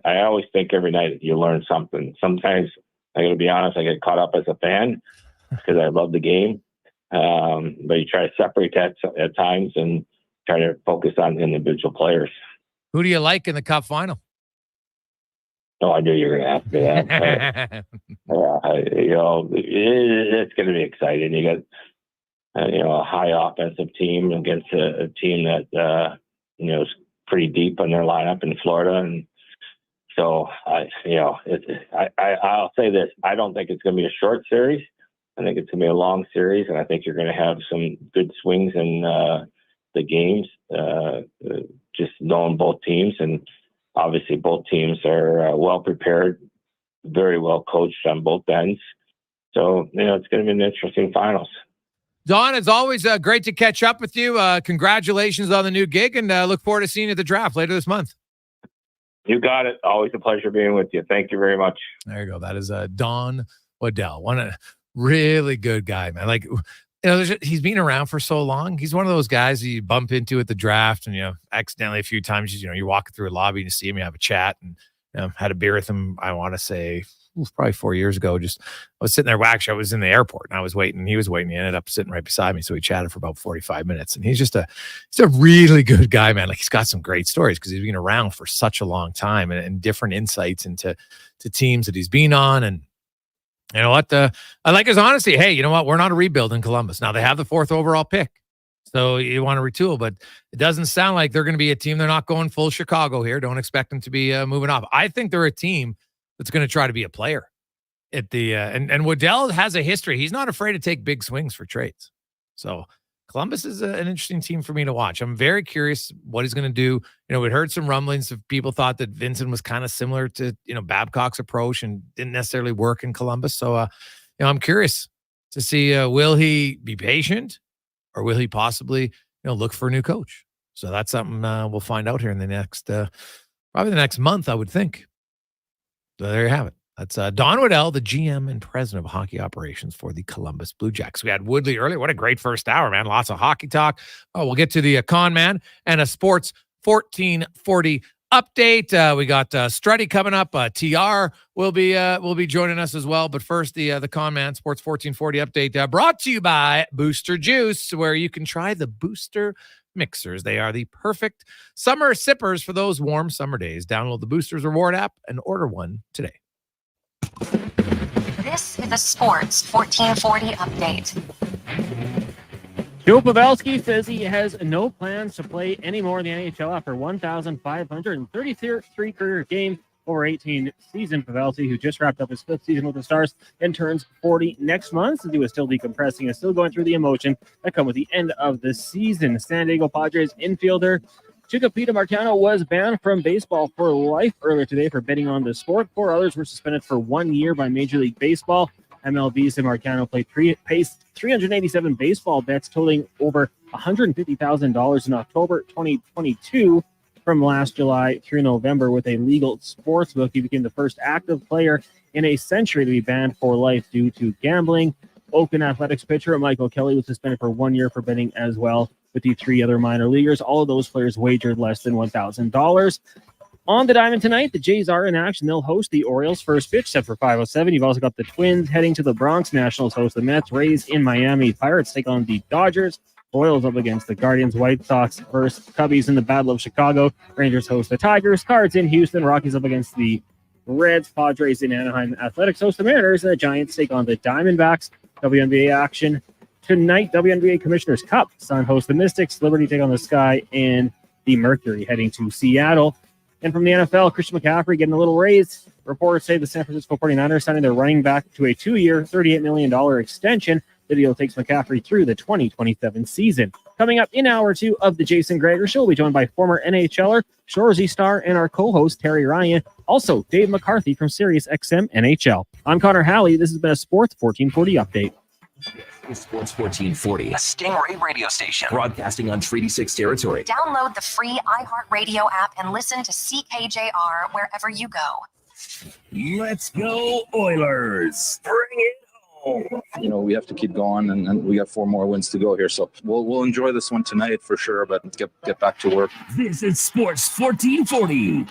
S11: I always think every night you learn something. Sometimes, I got to be honest, I get caught up as a fan because I love the game. But you try to separate that at times and try to focus on individual players.
S1: Who do you like in the Cup final?
S11: No, I knew you were going to ask me that. It's going to be exciting. You got a high offensive team against a team that is pretty deep in their lineup in Florida, and so I'll say this: I don't think it's going to be a short series. I think it's going to be a long series, and I think you're going to have some good swings in the games. Just knowing both teams, and obviously both teams are well prepared, very well coached on both ends. So it's going to be an interesting finals.
S1: Don, it's always great to catch up with you. Congratulations on the new gig, and look forward to seeing you at the draft later this month.
S11: You got it. Always a pleasure being with you. Thank you very much.
S1: There you go. That is Don Waddell. One really good guy, man. He's been around for so long. He's one of those guys you bump into at the draft, and accidentally a few times, you're walking through a lobby and you see him, you have a chat, and had a beer with him. I want to say probably 4 years ago. I was sitting there. Well, actually, I was in the airport and I was waiting. He was waiting. He ended up sitting right beside me, so we chatted for about 45 minutes. And he's a really good guy, man. He's got some great stories because he's been around for such a long time and different insights into teams that he's been on. And you know what? I like his honesty. Hey, you know what? We're not a rebuild in Columbus. Now they have the 4th overall pick, so you want to retool, but it doesn't sound like they're going to be a team. They're not going full Chicago here. Don't expect them to be moving off. I think they're a team that's going to try to be a player at the and Waddell has a history. He's not afraid to take big swings for trades. So Columbus is an interesting team for me to watch. I'm very curious what he's going to do. We'd heard some rumblings of people thought that Vincent was kind of similar to, Babcock's approach and didn't necessarily work in Columbus. So, I'm curious to see, will he be patient or will he possibly, look for a new coach? So that's something we'll find out here in the next, probably the next month, I would think. So there you have it. That's Don Waddell, the GM and president of hockey operations for the Columbus Blue Jackets. We had Woodley earlier. What a great first hour, man. Lots of hockey talk. Oh, we'll get to the con man and a sports 1440 update. We got Struddy coming up. TR will be joining us as well. But first, the con man sports 1440 update brought to you by Booster Juice, where you can try the Booster mixers. They are the perfect summer sippers for those warm summer days. Download the Boosters Reward app and order one today.
S12: This is the Sports 1440 update. Joe Pavelski says he has no plans to play any more in the NHL after 1,533 career games over 18 season. Pavelski, who just wrapped up his 5th season with the Stars and turns 40 next month, since he was still decompressing and still going through the emotion that come with the end of the season. San Diego Padres infielder Chiquipita Marcano was banned from baseball for life earlier today for betting on the sport. 4 others were suspended for 1 year by Major League Baseball. MLB said Marcano placed 387 baseball bets totaling over $150,000 in October 2022 from last July through November with a legal sports book. He became the first active player in a century to be banned for life due to gambling. Oakland Athletics pitcher Michael Kelly was suspended for 1 year for betting as well with the 3 other minor leaguers. All of those players wagered less than $1,000. On the diamond tonight, the Jays are in action. They'll host the Orioles. First pitch set for 5:07. You've also got the Twins heading to the Bronx. Nationals host the Mets. Rays in Miami. Pirates take on the Dodgers. Royals up against the Guardians. White Sox versus Cubbies in the Battle of Chicago. Rangers host the Tigers. Cards in Houston. Rockies up against the Reds. Padres in Anaheim. Athletics host the Mariners. And the Giants take on the Diamondbacks. WNBA action tonight. WNBA Commissioner's Cup. Sun host the Mystics. Liberty take on the Sky. And the Mercury heading to Seattle. And from the NFL, Christian McCaffrey getting a little raise. Reports say the San Francisco 49ers signing their running back to a 2-year, $38 million extension. The deal takes McCaffrey through the 2027 season. Coming up in hour 2 of the Jason Gregor Show, we'll be joined by former NHLer, Shorzy Star, and our co-host, Terry Ryan. Also, Dave McCarthy from Sirius XM NHL. I'm Connor Halley. This has been a Sports 1440 update.
S3: Sports 1440, a Stingray radio station broadcasting on Treaty 6 territory.
S13: Download the free iHeartRadio app and listen to CKJR wherever you go.
S3: Let's go, Oilers! Bring it home!
S14: You know, we have to keep going, and we got 4 more wins to go here. So we'll enjoy this one tonight for sure, but get back to work.
S3: This is Sports 1440.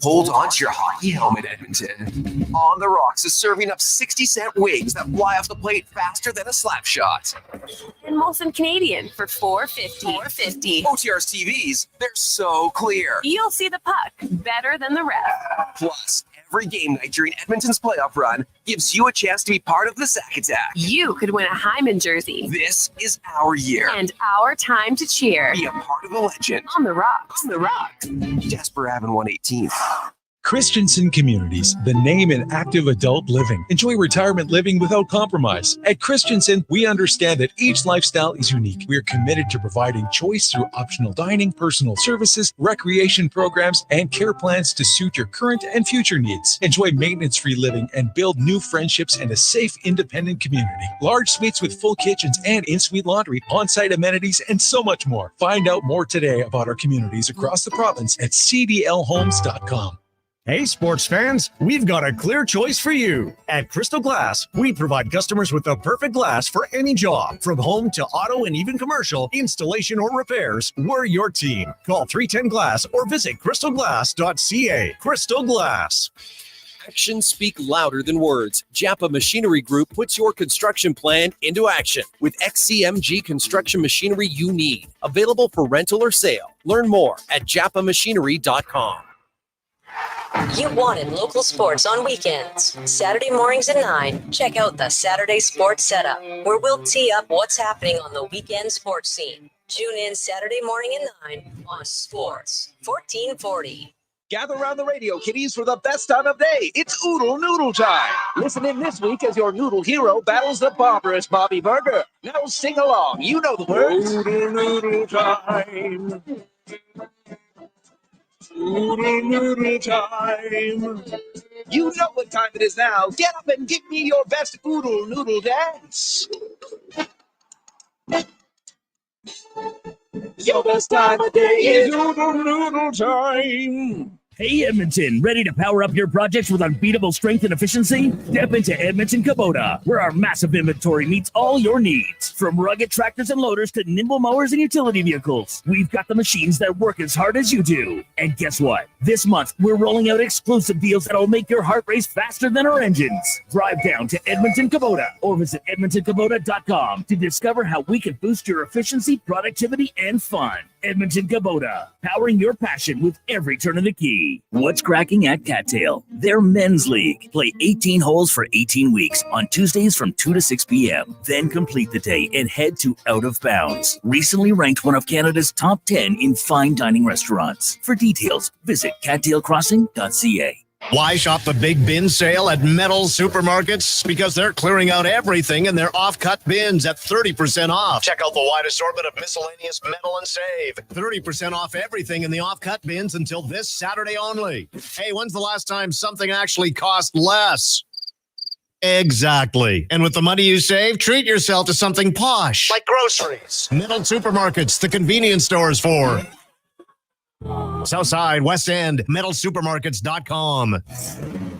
S3: Hold on to your hockey helmet, Edmonton. On the Rocks is serving up 60-cent wings that fly off the plate faster than a slap shot.
S15: And Molson Canadian for $4.50.
S3: OTR's TVs, they're so clear.
S15: You'll see the puck better than the ref.
S3: Plus, every game night during Edmonton's playoff run gives you a chance to be part of the Sack Attack.
S15: You could win a Hyman jersey.
S3: This is our year.
S15: And our time to cheer.
S3: Be a part of the legend.
S15: On the Rocks.
S3: On the Rocks. Jasper Ave and 118th.
S16: Christensen Communities, the name in active adult living. Enjoy retirement living without compromise. At Christensen, we understand that each lifestyle is unique. We are committed to providing choice through optional dining, personal services, recreation programs, and care plans to suit your current and future needs. Enjoy maintenance-free living and build new friendships in a safe, independent community. Large suites with full kitchens and in-suite laundry, on-site amenities, and so much more. Find out more today about our communities across the province at cdlhomes.com.
S17: Hey, sports fans, we've got a clear choice for you. At Crystal Glass, we provide customers with the perfect glass for any job. From home to auto and even commercial, installation or repairs, we're your team. Call 310-GLASS or visit crystalglass.ca. Crystal Glass.
S18: Actions speak louder than words. Japa Machinery Group puts your construction plan into action with XCMG construction machinery you need. Available for rental or sale. Learn more at japamachinery.com.
S19: You wanted local sports on weekends. Saturday mornings at 9, check out the Saturday Sports Setup, where we'll tee up what's happening on the weekend sports scene. Tune in Saturday morning at 9 on Sports 1440.
S4: Gather around the radio, kiddies, for the best time of day. It's Oodle Noodle time. Listen in this week as your noodle hero battles the barbarous Bobby Burger. Now sing along. You know the words.
S6: Oodle Noodle time. Oodle Noodle time.
S4: You know what time it is now. Get up and give me your best Oodle Noodle dance.
S6: Your best time of day is Oodle Noodle time.
S20: Hey Edmonton, ready to power up your projects with unbeatable strength and efficiency? Step into Edmonton Kubota, where our massive inventory meets all your needs. From rugged tractors and loaders to nimble mowers and utility vehicles, we've got the machines that work as hard as you do. And guess what? This month, we're rolling out exclusive deals that'll make your heart race faster than our engines. Drive down to Edmonton Kubota or visit edmontonkubota.com to discover how we can boost your efficiency, productivity, and fun. Edmonton Kubota, powering your passion with every turn of the key. What's cracking at Cattail? Their men's league. Play 18 holes for 18 weeks on Tuesdays from 2 to 6 p.m. Then complete the day and head to Out of Bounds, recently ranked one of Canada's top 10 in fine dining restaurants. For details, visit cattailcrossing.ca.
S17: Why shop the big bin sale at Metal Supermarkets? Because they're clearing out everything in their off-cut bins at 30% off. Check out the wide assortment of miscellaneous metal and save. 30% off everything in the off-cut bins until this Saturday only. Hey, when's the last time something actually cost less? Exactly. And with the money you save, treat yourself to something posh, like groceries. Metal Supermarkets, the convenience stores for Southside, West End, metalsupermarkets.com.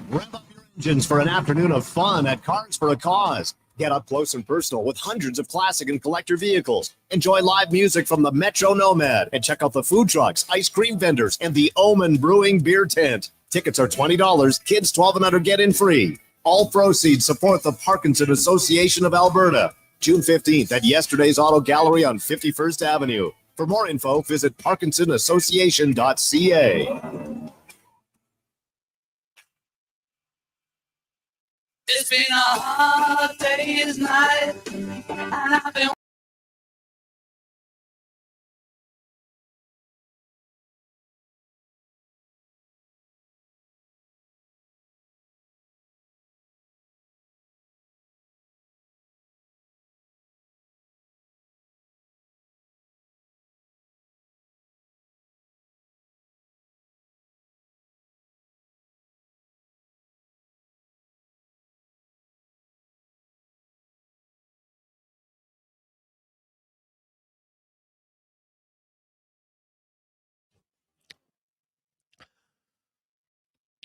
S17: Rev up your engines for an afternoon of fun at Cars for a Cause. Get up close and personal with hundreds of classic and collector vehicles. Enjoy live music from the Metro Nomad. And check out the food trucks, ice cream vendors, and the Omen Brewing Beer Tent. Tickets are $20. Kids 12 and under get in free. All proceeds support the Parkinson Association of Alberta. June 15th at Yesterday's Auto Gallery on 51st Avenue. For more info, visit parkinsonassociation.ca.
S21: It's been a hard day's night. I've been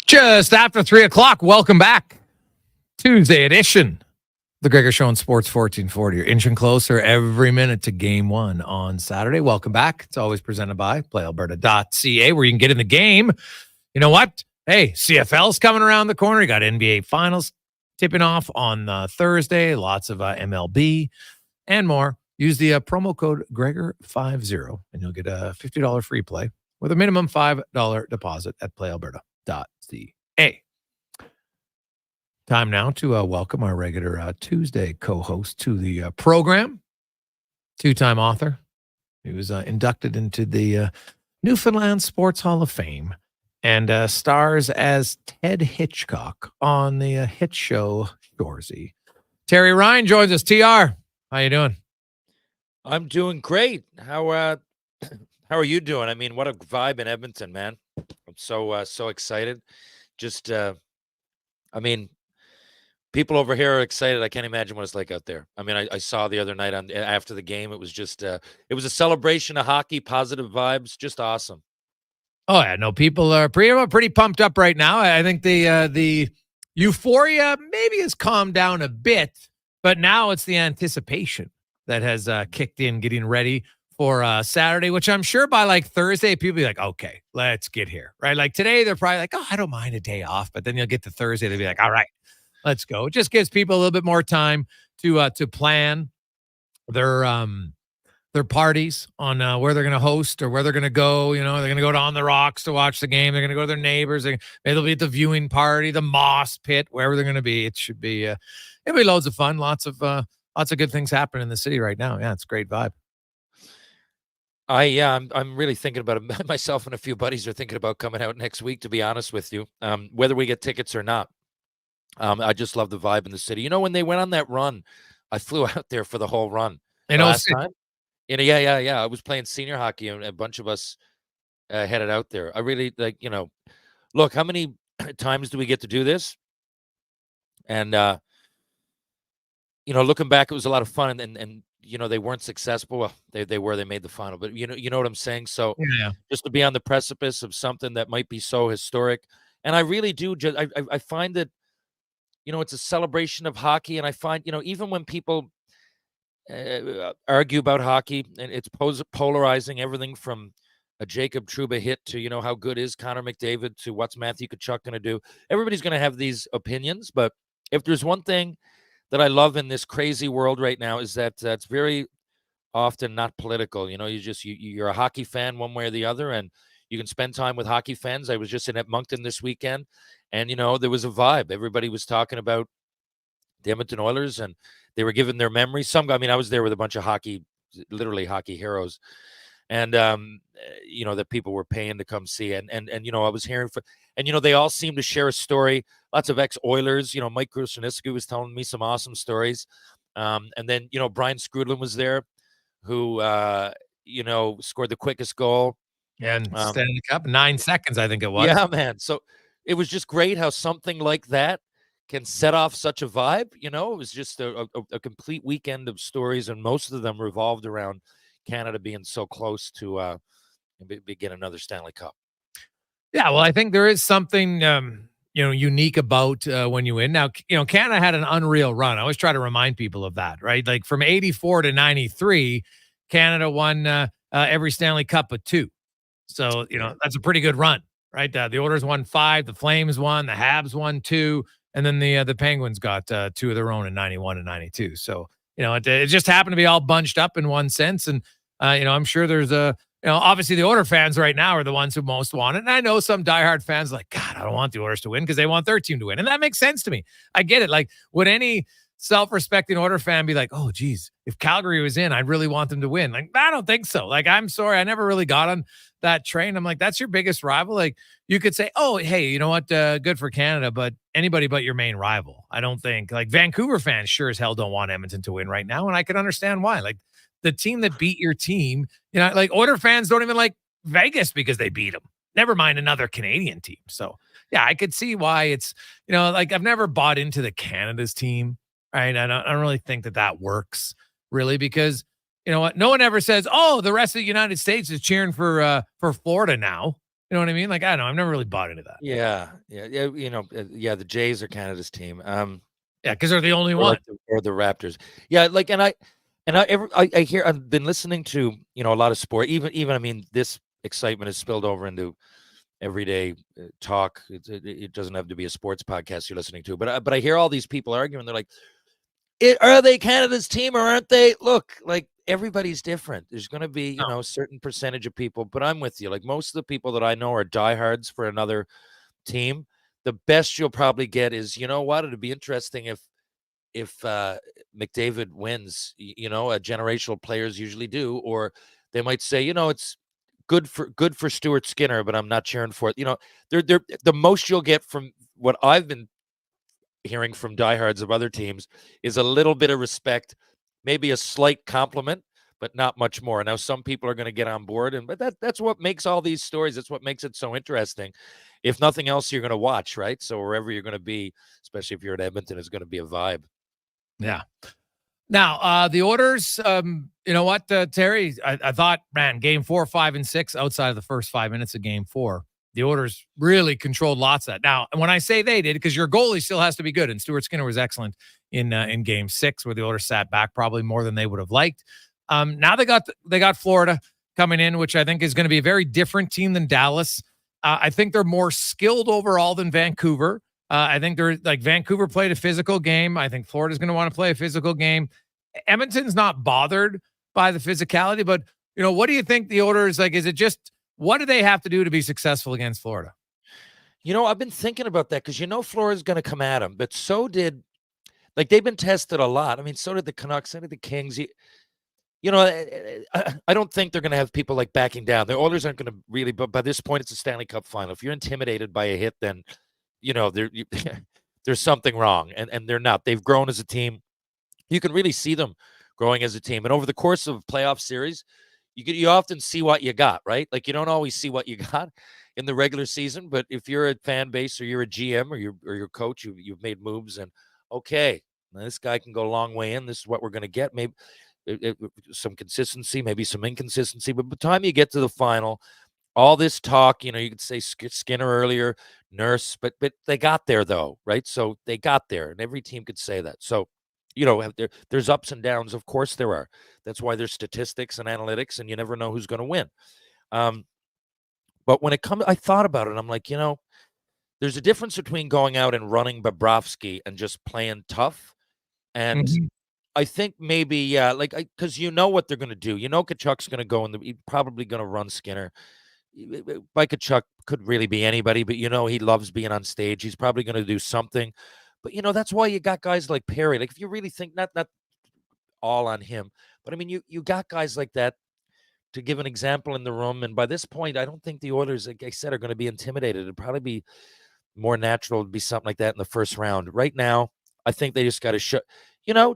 S1: Just after 3 o'clock, welcome back. Tuesday edition. The Gregor Show on Sports 1440. You're inching closer every minute to game one on Saturday. Welcome back. It's always presented by playalberta.ca, where you can get in the game. You know what? Hey, CFL's coming around the corner. You got NBA Finals tipping off on Thursday. Lots of MLB and more. Use the promo code Gregor50 and you'll get a $50 free play with a minimum $5 deposit at playalberta.ca. Time now to welcome our regular Tuesday co-host to the program, two-time author. He was inducted into the Newfoundland Sports Hall of Fame and stars as Ted Hitchcock on the hit show Shoresy. Terry Ryan joins us. TR, how you doing?
S22: I'm doing great. How are you doing? I mean, what a vibe in Edmonton, man. I'm so excited. Just I mean, people over here are excited. I can't imagine what it's like out there. I mean, I saw the other night after the game. It was just it was a celebration of hockey, positive vibes, just awesome.
S1: Oh yeah, no, people are pretty pumped up right now. I think the euphoria maybe has calmed down a bit, but now it's the anticipation that has kicked in, getting ready for Saturday, which I'm sure by like Thursday, people be like, okay, let's get here, right? Like today, they're probably like, oh, I don't mind a day off, but then you'll get to Thursday, they'll be like, all right, let's go. It just gives people a little bit more time to plan their parties on where they're going to host or where they're going to go. You know, they're going to go to On the Rocks to watch the game. They're going to go to their neighbors. Maybe they'll be at the viewing party, the Moss Pit, wherever they're going to be. It should be it'll be loads of fun. Lots of good things happening in the city right now. Yeah, it's a great vibe.
S22: I'm really thinking about it. Myself and a few buddies are thinking about coming out next week, to be honest with you, whether we get tickets or not. I just love the vibe in the city. You know, when they went on that run, I flew out there for the whole run. Last time. Yeah. I was playing senior hockey and a bunch of us headed out there. I really look, how many times do we get to do this? And, looking back, it was a lot of fun and they weren't successful. Well, they made the final, but you know what I'm saying? So just to be on the precipice of something that might be so historic. And I really do I find that, it's a celebration of hockey. And I find, even when people argue about hockey and it's polarizing, everything from a Jacob Trouba hit to, how good is Connor McDavid to what's Matthew Tkachuk going to do. Everybody's going to have these opinions. But if there's one thing that I love in this crazy world right now is that it's very often not political. You know, you're a hockey fan one way or the other, and you can spend time with hockey fans. I was just in Moncton this weekend, and there was a vibe. Everybody was talking about the Edmonton Oilers, and they were giving their memories. I was there with a bunch of literally hockey heroes, and that people were paying to come see, and I was hearing they all seem to share a story. Lots of ex-Oilers. Mike Krusniewski was telling me some awesome stories, and then Brian Scrudlin was there, who scored the quickest goal.
S1: And Stanley Cup, 9 seconds, I think it was.
S22: Yeah, man. So it was just great how something like that can set off such a vibe. It was just a complete weekend of stories, and most of them revolved around Canada being so close to begin another Stanley Cup.
S1: Yeah, well, I think there is something unique about when you win. Now, Canada had an unreal run. I always try to remind people of that, right? Like from 84 to 93, Canada won every Stanley Cup but 2. So, that's a pretty good run, right? The Oilers won 5, the Flames won, the Habs won 2, and then the Penguins got 2 of their own in 91 and 92. So, it just happened to be all bunched up in one sense. And, I'm sure there's obviously the Oilers fans right now are the ones who most want it. And I know some diehard fans like, God, I don't want the Oilers to win because they want their team to win. And that makes sense to me. I get it. Like, would any self-respecting Oilers fan be like, oh, geez, if Calgary was in, I'd really want them to win? Like, I don't think so. Like, I'm sorry. I never really got on that train. I'm like, that's your biggest rival. Like, you could say, oh, hey, you know what? Good for Canada, but anybody but your main rival. I don't think, like, Vancouver fans sure as hell don't want Edmonton to win right now. And I can understand why. Like, the team that beat your team, like Oilers fans don't even like Vegas because they beat them. Never mind another Canadian team. So, yeah, I could see why it's, like I've never bought into the Canada's team. Right. I don't really think that works really because you know what? No one ever says, oh, the rest of the United States is cheering for Florida now. You know what I mean? Like, I don't know. I've never really bought into that.
S22: Yeah. The Jays are Canada's team.
S1: Yeah, because they're the only one.
S22: Or the Raptors. Yeah, like, and I hear, I've been listening to, a lot of sport. Even this excitement has spilled over into everyday talk. It doesn't have to be a sports podcast you're listening to, but I hear all these people arguing. They're like, are they Canada's team or aren't they? Look, like, everybody's different. There's going to be, a certain percentage of people, but I'm with you. Like, most of the people that I know are diehards for another team. The best you'll probably get is, it'd be interesting if McDavid wins, generational players usually do, or they might say, it's good for Stuart Skinner, but I'm not cheering for it. They're the most you'll get from what I've been hearing from diehards of other teams is a little bit of respect, maybe a slight compliment, but not much more. Now, some people are going to get on board, but that's what makes all these stories. That's what makes it so interesting. If nothing else, you're going to watch, right? So wherever you're going to be, especially if you're at Edmonton, is going to be a vibe.
S1: Yeah. Now, the Oilers, you know what, Terry? I thought, man, game 4, 5, and 6, outside of the first 5 minutes of game 4, the Oilers really controlled lots of that. Now, when I say they did, because your goalie still has to be good, and Stuart Skinner was excellent in game 6, where the Oilers sat back probably more than they would have liked. Now they got Florida coming in, which I think is going to be a very different team than Dallas. I think they're more skilled overall than Vancouver. I think Vancouver played a physical game. I think Florida's going to want to play a physical game. Edmonton's not bothered by the physicality, but what do you think the Oilers, like, is it just, what do they have to do to be successful against Florida?
S22: I've been thinking about that because Florida's going to come at them, but so did, like, they've been tested a lot. I mean, so did the Canucks, so did the Kings. I don't think they're going to have people like backing down. The Oilers aren't going to really, but by this point, it's a Stanley Cup final. If you're intimidated by a hit, then there's something wrong, and they're not. They've grown as a team. You can really see them growing as a team, and over the course of playoff series, you often see what you got, right? Like, you don't always see what you got in the regular season, but if you're a fan base or you're a GM or your coach, you've made moves, and okay, this guy can go a long way in. This is what we're going to get. Maybe some consistency, maybe some inconsistency, but by the time you get to the final, all this talk, you could say Skinner earlier, Nurse, but they got there though, right? So they got there, and every team could say that. So, there's ups and downs. Of course there are. That's why there's statistics and analytics, and you never know who's going to win. But when it comes, I thought about it. I'm like, there's a difference between going out and running Bobrovsky and just playing tough, and I think maybe, yeah, like, because you know what they're going to do. You know, Kachuk's going to go and he's probably going to run Skinner. By Kachuk could really be anybody, but you know, he loves being on stage. He's probably going to do something. But, you know, that's why you got guys like Perry. Like, if you really think, not all on him, but I mean, you got guys like that to give an example in the room. And by this point, I don't think the Oilers, like I said, are going to be intimidated. It'd probably be more natural to be something like that in the first round. Right now, I think they just got to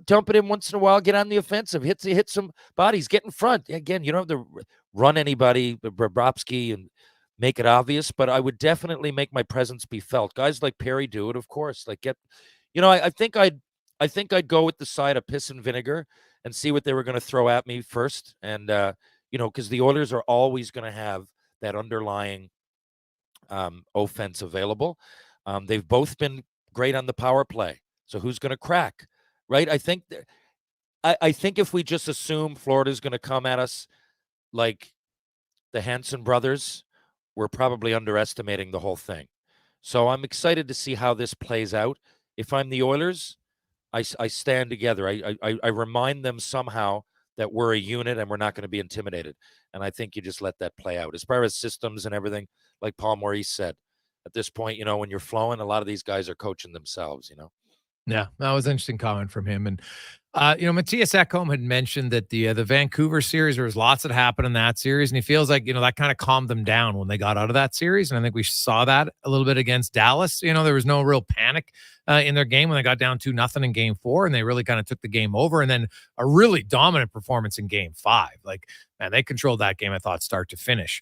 S22: dump it in once in a while, get on the offensive, hit some bodies, get in front. Again, you don't have to run anybody, Bobrovsky, and make it obvious, but I would definitely make my presence be felt. Guys like Perry do it, of course. Like, I think I'd go with the side of piss and vinegar and see what they were going to throw at me first. And, because the Oilers are always going to have that underlying offense available. They've both been great on the power play. So who's going to crack, right? I think if we just assume Florida's going to come at us like the Hanson brothers, we're probably underestimating the whole thing. So I'm excited to see how this plays out. If I'm the Oilers, I stand together. I remind them somehow that we're a unit and we're not going to be intimidated. And I think you just let that play out. As far as systems and everything, like Paul Maurice said, at this point, when you're flowing, a lot of these guys are coaching themselves,
S1: Yeah, that was an interesting comment from him. And, Matthias Ekholm had mentioned that the Vancouver series, there was lots that happened in that series. And he feels like, that kind of calmed them down when they got out of that series. And I think we saw that a little bit against Dallas. There was no real panic in their game when they got down 2-0 in game 4. And they really kind of took the game over. And then a really dominant performance in game 5. Like, man, they controlled that game, I thought, start to finish.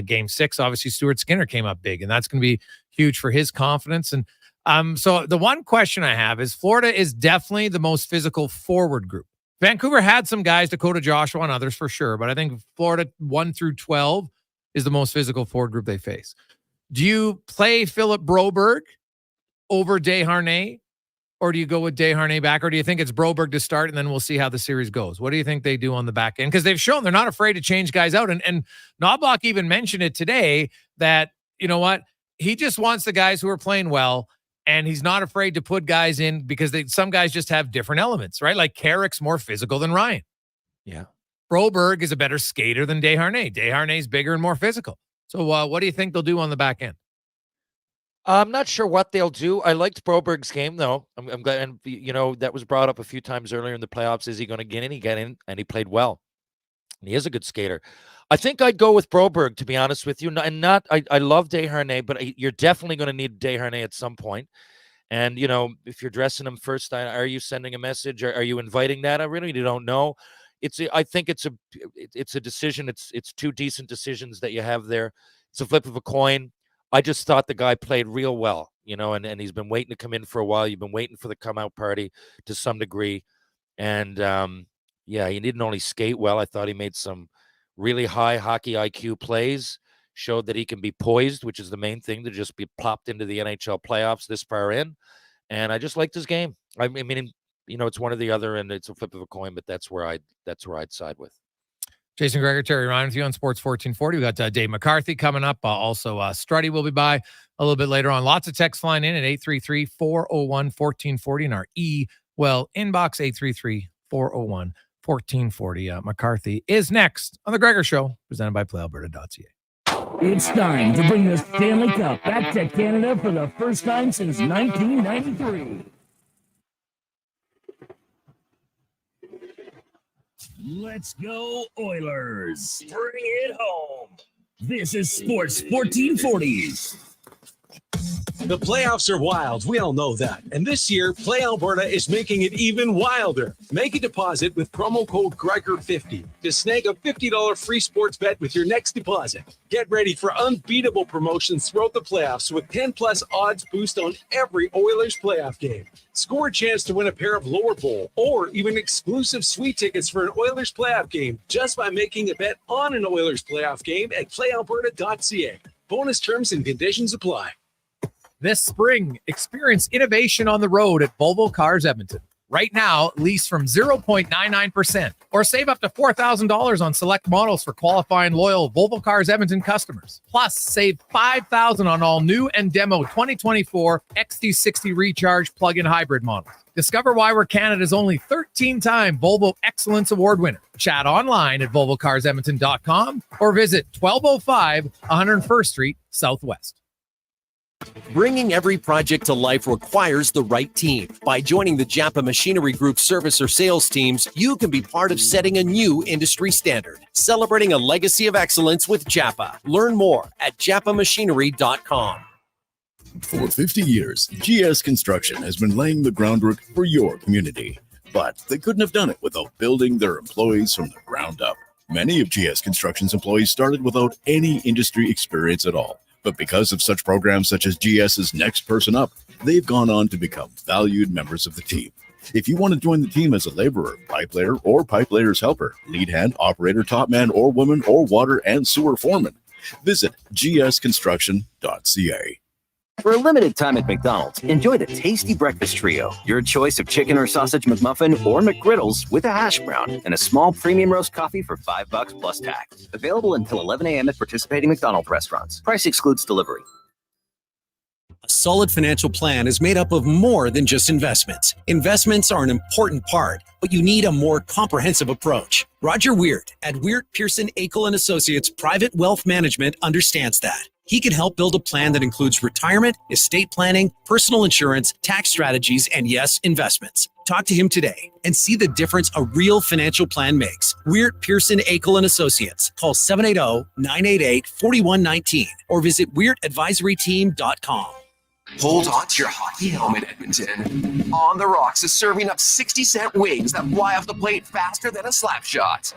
S1: Game 6, obviously, Stuart Skinner came up big. And that's going to be huge for his confidence. And so the one question I have is Florida is definitely the most physical forward group. Vancouver had some guys, Dakota Joshua and others for sure, but I think Florida 1 through 12 is the most physical forward group they face. Do you play Philip Broberg over Desharnais, or do you go with Desharnais back, or do you think it's Broberg to start and then we'll see how the series goes? What do you think they do on the back end? Because they've shown they're not afraid to change guys out. And Knobloch even mentioned it today that, he just wants the guys who are playing well. And he's not afraid to put guys in because some guys just have different elements, right? Like Carrick's more physical than Ryan.
S22: Yeah.
S1: Broberg is a better skater than Desharnais. Desharnais's bigger and more physical. So what do you think they'll do on the back end?
S22: I'm not sure what they'll do. I liked Broberg's game, though. I'm glad, and that was brought up a few times earlier in the playoffs. Is he going to get in? He got in, and he played well. And he is a good skater. I think I'd go with Broberg, to be honest with you. I love Desharnais, but you're definitely going to need Desharnais at some point. And, if you're dressing him first, are you sending a message? Are you inviting that? I really don't know. I think it's a decision. It's two decent decisions that you have there. It's a flip of a coin. I just thought the guy played real well, and he's been waiting to come in for a while. You've been waiting for the come out party to some degree. And, he didn't only skate well. I thought he made some really high hockey IQ plays, showed that he can be poised, which is the main thing, to just be plopped into the NHL playoffs this far in. And I just liked his game. I mean, it's one or the other, and it's a flip of a coin, but that's where I'd side with.
S1: Jason Gregor, Terry Ryan with you on Sports 1440. We got Dave McCarthy coming up. Also, Struddy will be by a little bit later on. Lots of texts flying in at 833-401-1440 in our inbox, 833-401-1440. McCarthy is next on The Gregor Show, presented by PlayAlberta.ca.
S20: It's time to bring the Stanley Cup back to Canada for the first time since 1993. Let's go, Oilers. Bring it home. This is Sports 1440.
S16: The playoffs are wild. We all know that. And this year, Play Alberta is making it even wilder. Make a deposit with promo code Gregor50 to snag a $50 free sports bet with your next deposit. Get ready for unbeatable promotions throughout the playoffs with 10+ odds boost on every Oilers playoff game. Score a chance to win a pair of lower bowl or even exclusive sweet tickets for an Oilers playoff game just by making a bet on an Oilers playoff game at playalberta.ca. Bonus terms and conditions apply.
S1: This spring, experience innovation on the road at Volvo Cars Edmonton. Right now, lease from 0.99% or save up to $4,000 on select models for qualifying loyal Volvo Cars Edmonton customers. Plus, save $5,000 on all new and demo 2024 XT60 Recharge plug-in hybrid models. Discover why we're Canada's only 13-time Volvo Excellence Award winner. Chat online at volvocarsedmonton.com or visit 1205 101st Street Southwest.
S18: Bringing every project to life requires the right team. By joining the Japa Machinery Group service or sales teams, you can be part of setting a new industry standard. Celebrating a legacy of excellence with Japa. Learn more at japamachinery.com.
S8: For 50 years, GS Construction has been laying the groundwork for your community. But they couldn't have done it without building their employees from the ground up. Many of GS Construction's employees started without any industry experience at all. But because of such programs such as GS's Next Person Up, they've gone on to become valued members of the team. If you want to join the team as a laborer, pipe layer, or pipe layer's helper, lead hand, operator, top man, or woman, or water and sewer foreman, visit gsconstruction.ca.
S2: For a limited time at McDonald's, enjoy the tasty breakfast trio. Your choice of chicken or sausage McMuffin or McGriddles with a hash brown and a small premium roast coffee for $5 plus tax. Available until 11 a.m. at participating McDonald's restaurants. Price excludes delivery.
S5: A solid financial plan is made up of more than just investments. Investments are an important part, but you need a more comprehensive approach. Roger Weird at Weird Pearson Akel & Associates Private Wealth Management understands that. He can help build a plan that includes retirement, estate planning, personal insurance, tax strategies, and yes, investments. Talk to him today and see the difference a real financial plan makes. Weird Pearson Akel & Associates. Call 780-988-4119 or visit weirdadvisoryteam.com.
S23: Hold on to your hockey helmet, Edmonton. On the Rocks is serving up 60-cent wings that fly off the plate faster than a slap shot.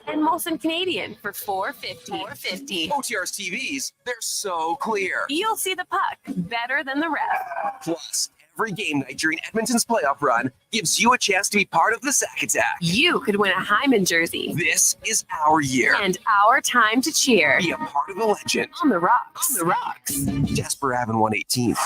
S15: And Molson Canadian for $4.50.
S23: OTR's TVs, they're so clear.
S15: You'll see the puck better than the ref.
S23: Plus, every game night during Edmonton's playoff run gives you a chance to be part of the Sack Attack.
S15: You could win a Hyman jersey.
S23: This is our year.
S15: And our time to cheer.
S23: Be a part of the legend.
S15: On the Rocks.
S23: On the Rocks. Jasper Ave 118th.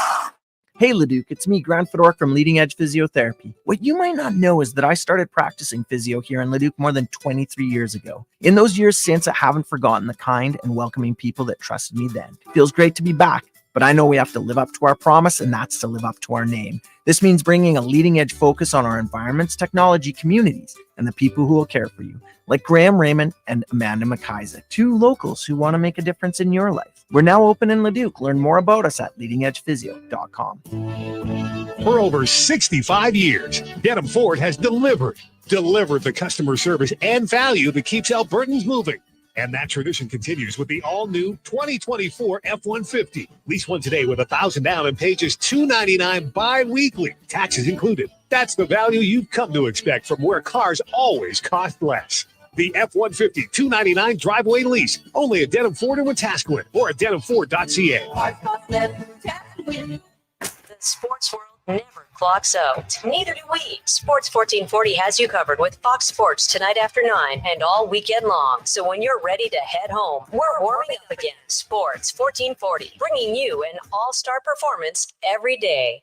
S24: Hey Leduc, it's me, Grant Fedor from Leading Edge Physiotherapy. What you might not know is that I started practicing physio here in Leduc more than 23 years ago. In those years since, I haven't forgotten the kind and welcoming people that trusted me then. It feels great to be back, but I know we have to live up to our promise, and that's to live up to our name. This means bringing a leading edge focus on our environments, technology, communities, and the people who will care for you, like Graham Raymond and Amanda McIsaac, two locals who want to make a difference in your life. We're now open in Leduc. Learn more about us at leadingedgephysio.com.
S25: For over 65 years, Denham Ford has delivered the customer service and value that keeps Albertans moving. And that tradition continues with the all-new 2024 F-150. Lease one today with $1,000 down and pay just $299 bi-weekly, taxes included. That's the value you've come to expect from where cars always cost less. The F-150 $299 driveway lease, only at Denham Ford in Wetaskiwin or at denhamford.ca.
S19: The sports world never clocks out. Neither do we. Sports 1440 has you covered with Fox Sports tonight after 9 and all weekend long. So when you're ready to head home, we're warming up again. Sports 1440, bringing you an all-star performance every day.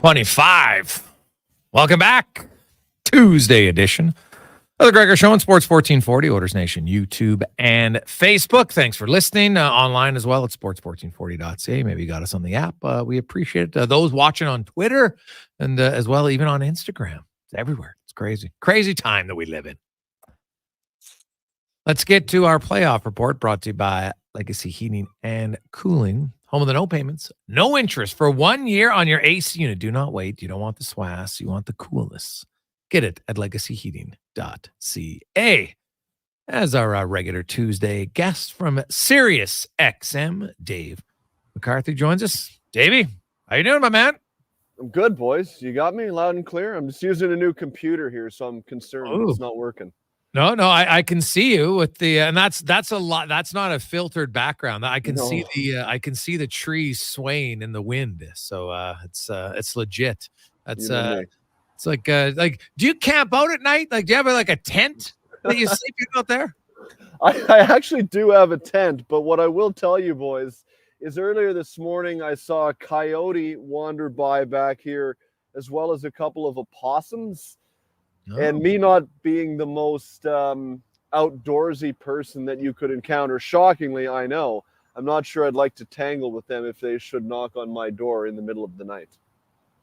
S1: $25. Welcome back. Tuesday edition of the Gregor Show on Sports 1440, Oilers Nation, YouTube and Facebook. Thanks for listening online as well at sports1440.ca. Maybe you got us on the app. We appreciate it. Those watching on Twitter and as well even on Instagram. It's everywhere. It's crazy. Crazy time that we live in. Let's get to our playoff report brought to you by Legacy Heating and Cooling. Home of the no payments, no interest for 1 year on your AC unit. Do not wait. You don't want the swass. You want the coolness. Get it at legacyheating.ca. as our regular Tuesday guest from Sirius XM, Dave McCarthy, joins us. Davey, how you doing, my man?
S7: I'm good, boys. You got me loud and clear. I'm just using a new computer here, so I'm concerned it's not working.
S1: No, I can see you with the, and that's a lot. That's not a filtered background. I can see I can see the trees swaying in the wind. So it's legit. That's it's like, do you camp out at night? Like, do you have like a tent that you sleep in out there?
S7: I actually do have a tent, but what I will tell you, boys, is earlier this morning I saw a coyote wander by back here, as well as a couple of opossums. Oh. And me not being the most outdoorsy person that you could encounter, shockingly, I know, I'm not sure I'd like to tangle with them if they should knock on my door in the middle of the night.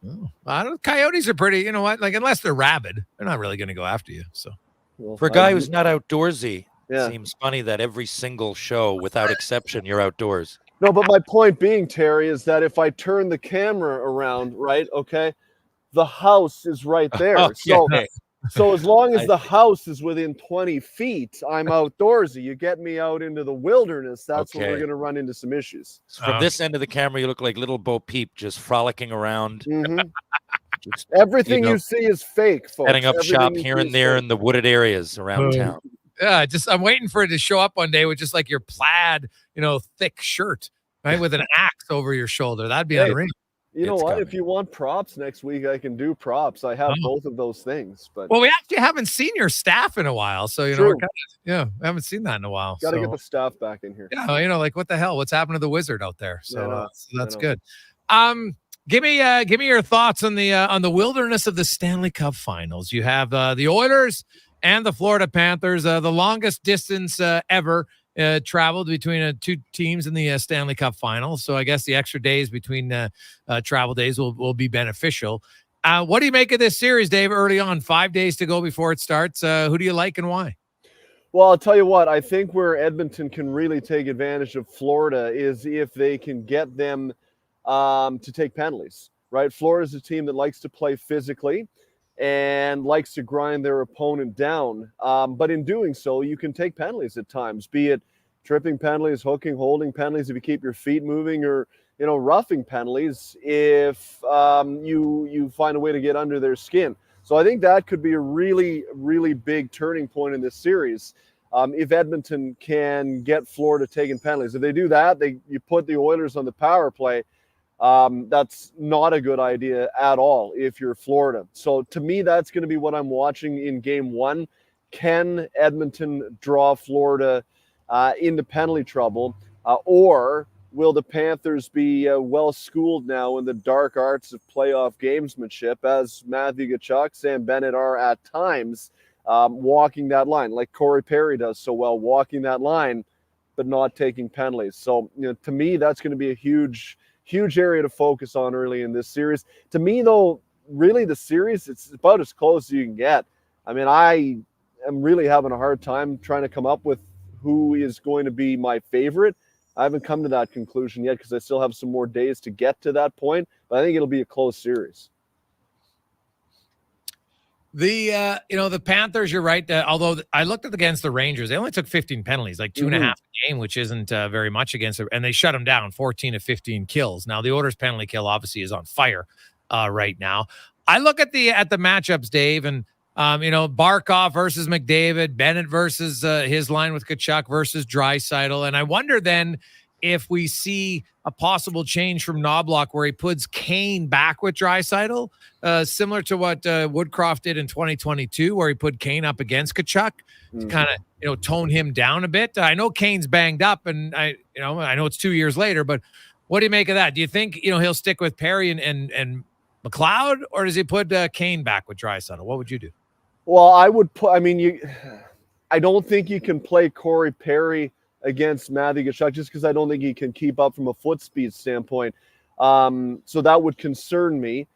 S1: Oh. Coyotes are pretty, you know what? Like, unless they're rabid, they're not really going to go after you. So,
S7: well,
S22: for a guy who's not outdoorsy, it seems funny that every single show, without exception, you're outdoors.
S7: No, but my point being, Terry, is that if I turn the camera around, right, okay, the house is right there. So as long as the house is within 20 feet, I'm outdoorsy. You get me out into the wilderness, that's when we're going to run into some issues.
S22: So from this end of the camera, you look like little Bo Peep just frolicking around.
S7: Mm-hmm. Everything you see is fake, folks.
S22: Setting up shop here and there in the wooded areas around town.
S1: Yeah, I'm waiting for it to show up one day with just like your plaid, thick shirt, right, with an axe over your shoulder. That'd be unreal.
S7: You know what? If you want props next week, I can do props. I have both of those things. But
S1: we actually haven't seen your staff in a while, so we're I haven't seen that in a while.
S7: Got to get the staff back in here.
S1: Yeah, like what the hell? What's happened to the wizard out there? So, so that's good. Give me your thoughts on the wilderness of the Stanley Cup Finals. You have the Oilers and the Florida Panthers, the longest distance ever traveled between two teams in the Stanley Cup Finals. So I guess the extra days between travel days will be beneficial. What do you make of this series, Dave? Early on, 5 days to go before it starts. Who do you like and why?
S7: Well, I'll tell you what, I think where Edmonton can really take advantage of Florida is if they can get them to take penalties, right? Florida's a team that likes to play physically and likes to grind their opponent down. But in doing so, you can take penalties at times, be it tripping penalties, hooking, holding penalties if you keep your feet moving, or, roughing penalties if you find a way to get under their skin. So I think that could be a really, really big turning point in this series. If Edmonton can get Florida taking penalties. If they do that, you put the Oilers on the power play. That's not a good idea at all if you're Florida. So to me, that's going to be what I'm watching in game one. Can Edmonton draw Florida into penalty trouble, or will the Panthers be well-schooled now in the dark arts of playoff gamesmanship, as Matthew Tkachuk, Sam Bennett are at times, walking that line, like Corey Perry does so well, walking that line, but not taking penalties. So, to me, that's going to be a huge area to focus on early in this series. To me, though, really the series, it's about as close as you can get. I mean, I am really having a hard time trying to come up with who is going to be my favorite. I haven't come to that conclusion yet because I still have some more days to get to that point, but I think it'll be a close series.
S1: The Panthers, you're right. Although I looked against the Rangers, they only took 15 penalties, like 2.5 a game, which isn't very much against it. And they shut them down 14 of 15 kills. Now the Oilers penalty kill obviously is on fire right now. I look at the matchups, Dave, and Barkov versus McDavid, Bennett versus his line with Tkachuk versus Draisaitl. And I wonder then if we see a possible change from Knobloch where he puts Kane back with Draisaitl, similar to what Woodcroft did in 2022, where he put Kane up against Tkachuk to kind of, tone him down a bit. I know Kane's banged up, and I know it's 2 years later, but what do you make of that? Do you think, he'll stick with Perry and McLeod, or does he put Kane back with Draisaitl? What would you do?
S7: Well, I would put, I don't think you can play Corey Perry against Matthew Tkachuk just because I don't think he can keep up from a foot speed standpoint. So that would concern me.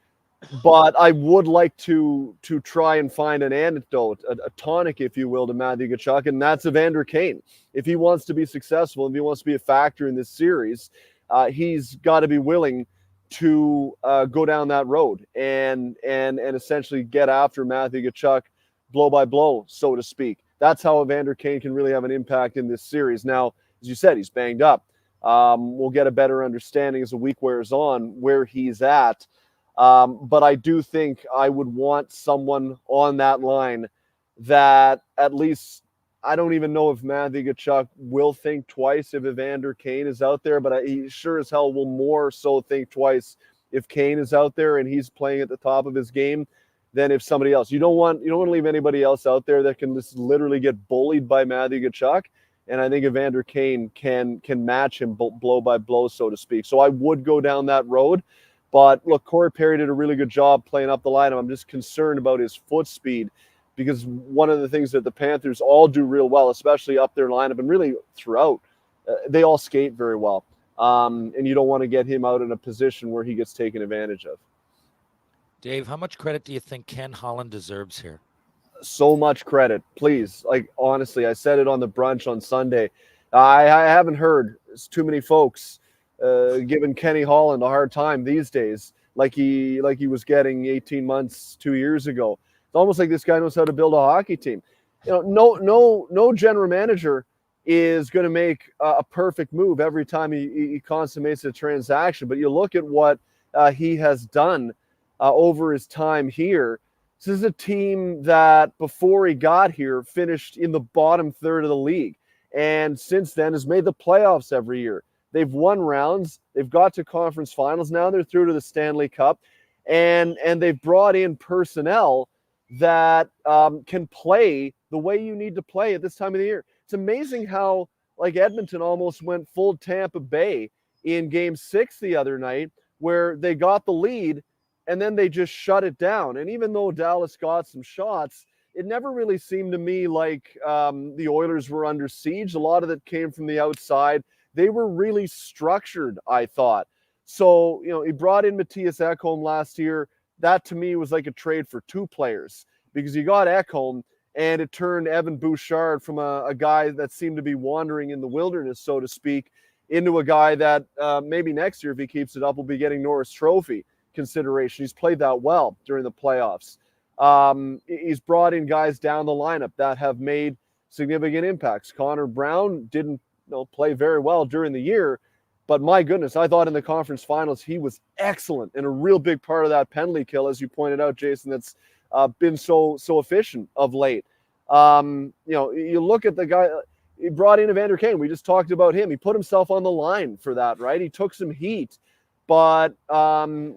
S7: But I would like to try and find an antidote, a tonic, if you will, to Matthew Tkachuk, and that's Evander Kane. If he wants to be successful, if he wants to be a factor in this series, he's got to be willing to go down that road and essentially get after Matthew Tkachuk blow by blow, so to speak. that's how Evander Kane can really have an impact in this series. Now, as you said, he's banged up. We'll get a better understanding as the week wears on where he's at. But I do think I would want someone on that line that at least, I don't even know if Matthew Tkachuk will think twice if Evander Kane is out there, but he sure as hell will more so think twice if Kane is out there and he's playing at the top of his game than if somebody else. You don't want to leave anybody else out there that can just literally get bullied by Matthew Tkachuk. And I think Evander Kane can match him blow by blow, so to speak. So I would go down that road. But look, Corey Perry did a really good job playing up the lineup. I'm just concerned about his foot speed, because one of the things that the Panthers all do real well, especially up their lineup and really throughout, they all skate very well. And you don't want to get him out in a position where he gets taken advantage of.
S22: Dave, how much credit do you think Ken Holland deserves here?
S7: So much credit, please. Like, honestly, I said it on the brunch on Sunday. I haven't heard too many folks giving Kenny Holland a hard time these days, like he was getting 18 months, 2 years ago. It's almost like this guy knows how to build a hockey team. No general manager is going to make a perfect move every time he consummates a transaction. But you look at what he has done over his time here. This is a team that before he got here finished in the bottom third of the league, and since then has made the playoffs every year. They've won rounds. They've got to conference finals. Now they're through to the Stanley Cup, and they've brought in personnel that can play the way you need to play at this time of the year. It's amazing how, like, Edmonton almost went full Tampa Bay in Game 6 the other night, where they got the lead and then they just shut it down. And even though Dallas got some shots, it never really seemed to me like the Oilers were under siege. A lot of it came from the outside. They were really structured, I thought. So, he brought in Matthias Ekholm last year. That, to me, was like a trade for two players, because you got Ekholm, and it turned Evan Bouchard from a guy that seemed to be wandering in the wilderness, so to speak, into a guy that maybe next year, if he keeps it up, will be getting Norris Trophy consideration. He's played that well during the playoffs. He's brought in guys down the lineup that have made significant impacts. Connor Brown didn't play very well during the year, but my goodness, I thought in the conference finals he was excellent and a real big part of that penalty kill, as you pointed out, Jason, that's been so efficient of late. You look at the guy, he brought in Evander Kane. We just talked about him. He put himself on the line for that, right? He took some heat, but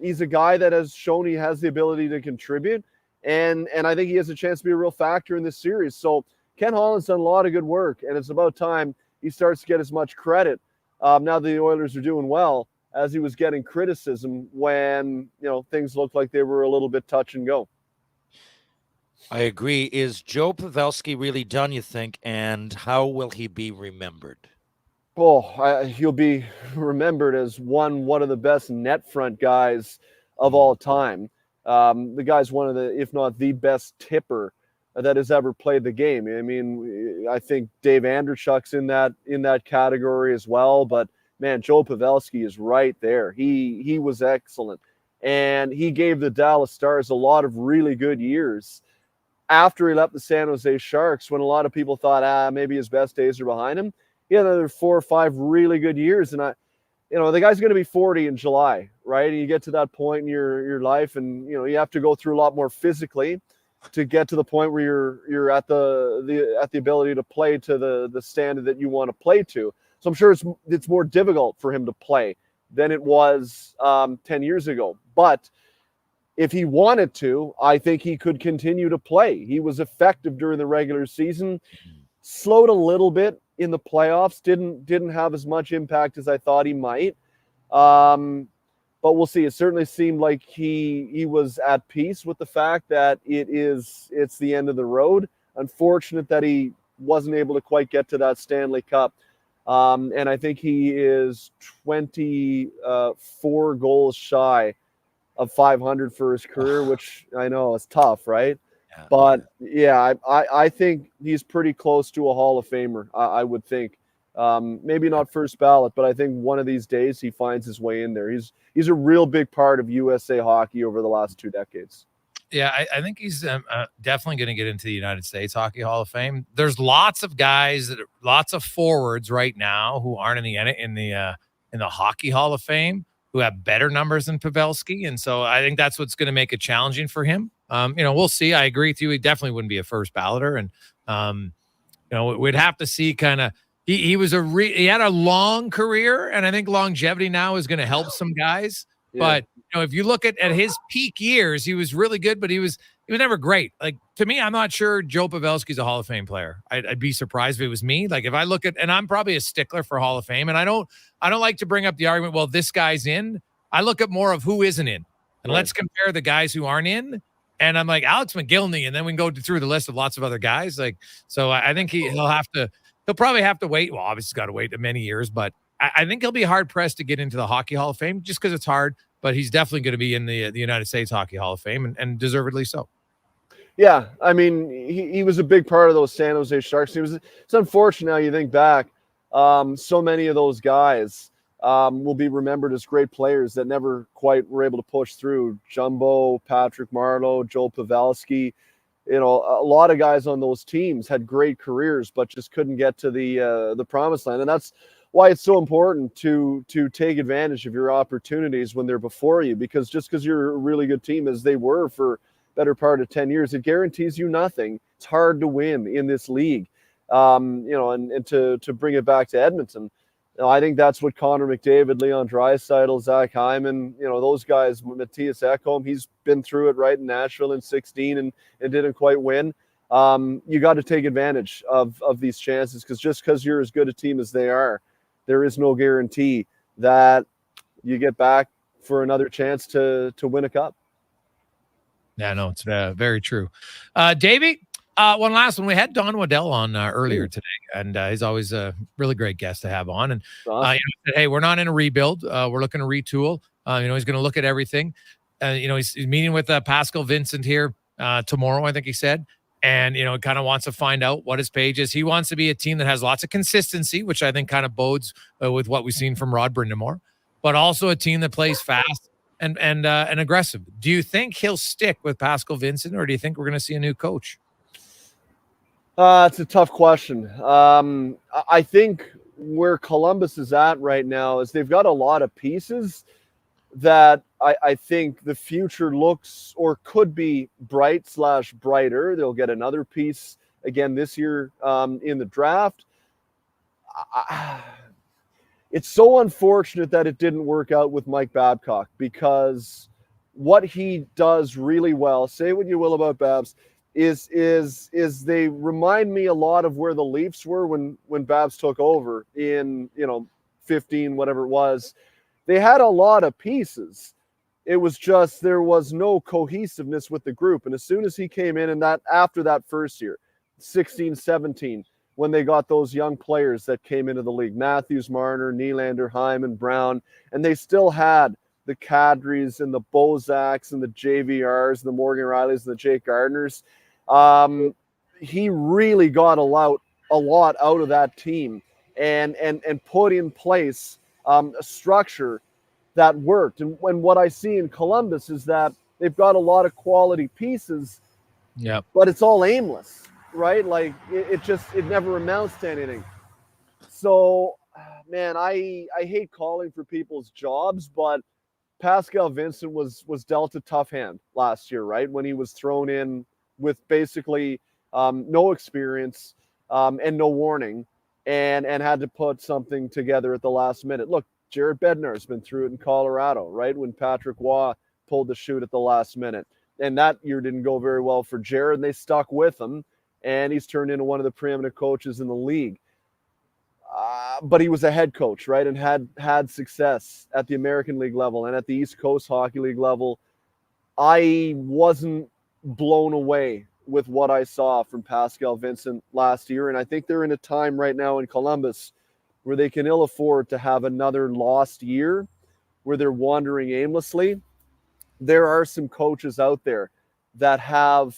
S7: he's a guy that has shown he has the ability to contribute, and I think he has a chance to be a real factor in this series. So Ken Holland's done a lot of good work, and it's about time he starts to get as much credit now the Oilers are doing well as he was getting criticism when things looked like they were a little bit touch and go.
S22: I agree. Is Joe Pavelski really done, you think, and how will he be remembered?
S7: He'll be remembered as one of the best net front guys of all time. The guy's one of the, if not the best tipper that has ever played the game. I mean, I think Dave Andrechuk's in that category as well. But man, Joe Pavelski is right there. He was excellent, and he gave the Dallas Stars a lot of really good years after he left the San Jose Sharks, when a lot of people thought maybe his best days are behind him. He had another 4 or 5 really good years, and the guy's going to be 40 in July, right? And you get to that point in your life, and you have to go through a lot more physically to get to the point where you're at the ability to play to the standard that you want to play to. So I'm sure it's more difficult for him to play than it was 10 years ago. But if he wanted to, I think he could continue to play. He was effective during the regular season, slowed a little bit in the playoffs, didn't have as much impact as I thought he might. But we'll see. It certainly seemed like he was at peace with the fact that it's the end of the road. Unfortunate that he wasn't able to quite get to that Stanley Cup. And I think he is 24 goals shy of 500 for his career, which I know is tough, right? Yeah. But yeah, I think he's pretty close to a Hall of Famer. I would think, maybe not first ballot, but I think one of these days he finds his way in there. He's a real big part of USA hockey over the last 2 decades.
S1: Yeah, I think he's definitely going to get into the United States Hockey Hall of Fame. There's lots of guys lots of forwards right now who aren't in the Hockey Hall of Fame who have better numbers than Pavelski, and so I think that's what's going to make it challenging for him. We'll see. I agree with you. He definitely wouldn't be a first balloter, and we'd have to see kind of. He had a long career, and I think longevity now is going to help some guys. Yeah. But if you look at his peak years, he was really good, but he was never great. Like, to me, I'm not sure Joe Pavelski's a Hall of Fame player. I'd be surprised if it was me. Like, if I look at, and I'm probably a stickler for Hall of Fame, and I don't like to bring up the argument, well, this guy's in. I look at more of who isn't in, and let's compare the guys who aren't in. And I'm like, Alex McGillney, and then we can go through the list of lots of other guys. Like, so I think he'll probably have to wait. Well, obviously, he's got to wait many years, but I think he'll be hard pressed to get into the Hockey Hall of Fame just because it's hard. But he's definitely going to be in the United States Hockey Hall of Fame, and deservedly so.
S7: Yeah, I mean, he was a big part of those San Jose Sharks. It's unfortunate now you think back. So many of those guys will be remembered as great players that never quite were able to push through. Jumbo, Patrick Marleau, Joe Pavelski. A lot of guys on those teams had great careers, but just couldn't get to the promised land. And that's why it's so important to take advantage of your opportunities when they're before you, because just because you're a really good team, as they were for better part of 10 years, it guarantees you nothing. It's hard to win in this league. And to bring it back to Edmonton, I think that's what Connor McDavid, Leon Draisaitl, Zach Hyman, those guys, Matthias Ekholm, he's been through it right in Nashville in 2016 and didn't quite win. You got to take advantage of these chances, because just because you're as good a team as they are, there is no guarantee that you get back for another chance to win a cup.
S1: Yeah, no, it's very true. Davey, one last one. We had Don Waddell on earlier today, and he's always a really great guest to have on. And
S7: awesome.
S1: Said, hey, we're not in a rebuild. We're looking to retool. He's going to look at everything. He's meeting with Pascal Vincent here tomorrow, I think he said. And, kind of wants to find out what his page is. He wants to be a team that has lots of consistency, which I think kind of bodes with what we've seen from Rod Brindamore, but also a team that plays fast and aggressive. Do you think he'll stick with Pascal Vincent, or do you think we're going to see a new coach?
S7: It's a tough question. I think where Columbus is at right now is they've got a lot of pieces that I think the future looks or could be bright/brighter. They'll get another piece again this year in the draft. It's so unfortunate that it didn't work out with Mike Babcock, because what he does really well, say what you will about Babs, is they remind me a lot of where the Leafs were when Babs took over in 15, whatever it was. They had a lot of pieces. It was just there was no cohesiveness with the group. And as soon as he came in, and that after that first year, 16, 17, when they got those young players that came into the league, Matthews, Marner, Nylander, Hyman, Brown, and they still had the Kadris and the Bozaks and the JVRs, the Morgan Rileys and the Jake Gardners. He really got a lot out of that team and put in place a structure that worked. And what I see in Columbus is that they've got a lot of quality pieces, but it's all aimless, right? Like it never amounts to anything. So, man, I hate calling for people's jobs, but Pascal Vincent was dealt a tough hand last year, right? When he was thrown in with basically no experience and no warning, and had to put something together at the last minute. Look, Jared Bednar's been through it in Colorado, right? When Patrick Waugh pulled the chute at the last minute. And that year didn't go very well for Jared, and they stuck with him, and he's turned into one of the preeminent coaches in the league. But he was a head coach, right? And had success at the American League level and at the East Coast Hockey League level. I wasn't blown away with what I saw from Pascal Vincent last year. And I think they're in a time right now in Columbus where they can ill afford to have another lost year where they're wandering aimlessly. There are some coaches out there that have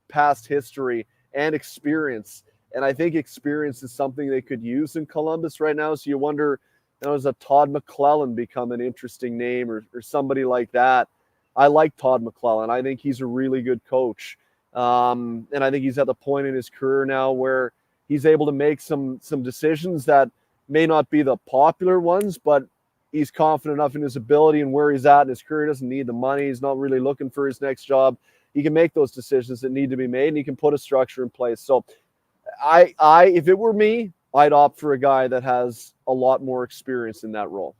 S7: past history and experience. And I think experience is something they could use in Columbus right now. So you wonder, does a Todd McClellan become an interesting name or somebody like that? I like Todd McClellan. I think he's a really good coach. And I think he's at the point in his career now where he's able to make some decisions that may not be the popular ones, but he's confident enough in his ability and where he's at in his career. He doesn't need the money. He's not really looking for his next job. He can make those decisions that need to be made, and he can put a structure in place. So if it were me, I'd opt for a guy that has a lot more experience in that role.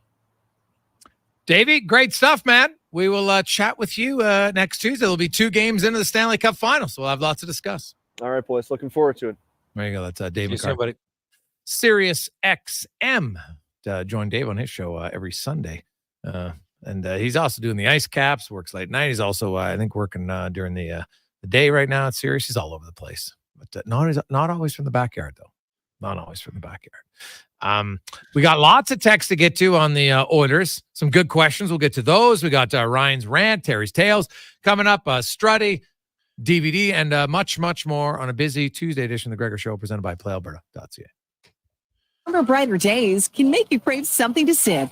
S1: Davey, great stuff, man. We will chat with you next Tuesday. There'll be 2 games into the Stanley Cup final, so we'll have lots to discuss.
S7: All right, boys. Looking forward to it.
S1: There you go. That's Dave McCarthy.
S22: Somebody.
S1: Sirius XM. Join Dave on his show every Sunday. And he's also doing the ice caps, works late night. He's also, I think, working during the day right now at Sirius. He's all over the place. But not always from the backyard, though. Not always from the backyard. We got lots of texts to get to on the Oilers. Some good questions. We'll get to those. We got Ryan's rant, Terry's tales coming up, Struddy, DVD, and much, much more on a busy Tuesday edition of the Gregor Show presented by PlayAlberta.ca.
S9: Summer brighter days can make you crave something to sip.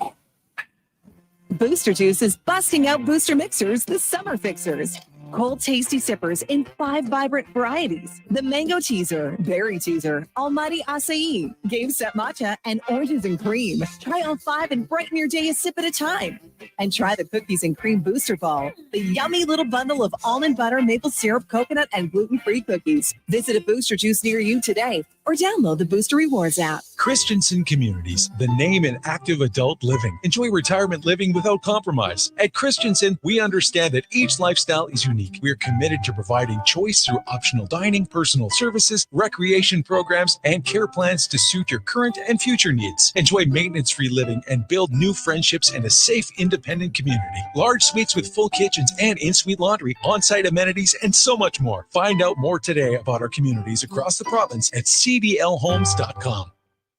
S9: Booster Juice is busting out booster mixers, the summer fixers. Cold, tasty sippers in 5 vibrant varieties. The Mango Teaser, Berry Teaser, Almighty Acai, Game Set Matcha, and Oranges and Cream. Try all 5 and brighten your day a sip at a time. And try the Cookies and Cream Booster Ball, the yummy little bundle of almond butter, maple syrup, coconut, and gluten-free cookies. Visit a Booster Juice near you today or download the Booster Rewards app.
S16: Christensen Communities, the name in active adult living. Enjoy retirement living without compromise. At Christensen, we understand that each lifestyle is unique. We are committed to providing choice through optional dining, personal services, recreation programs, and care plans to suit your current and future needs. Enjoy maintenance-free living and build new friendships in a safe, independent community. Large suites with full kitchens and in-suite laundry, on-site amenities, and so much more. Find out more today about our communities across the province at cdlhomes.com.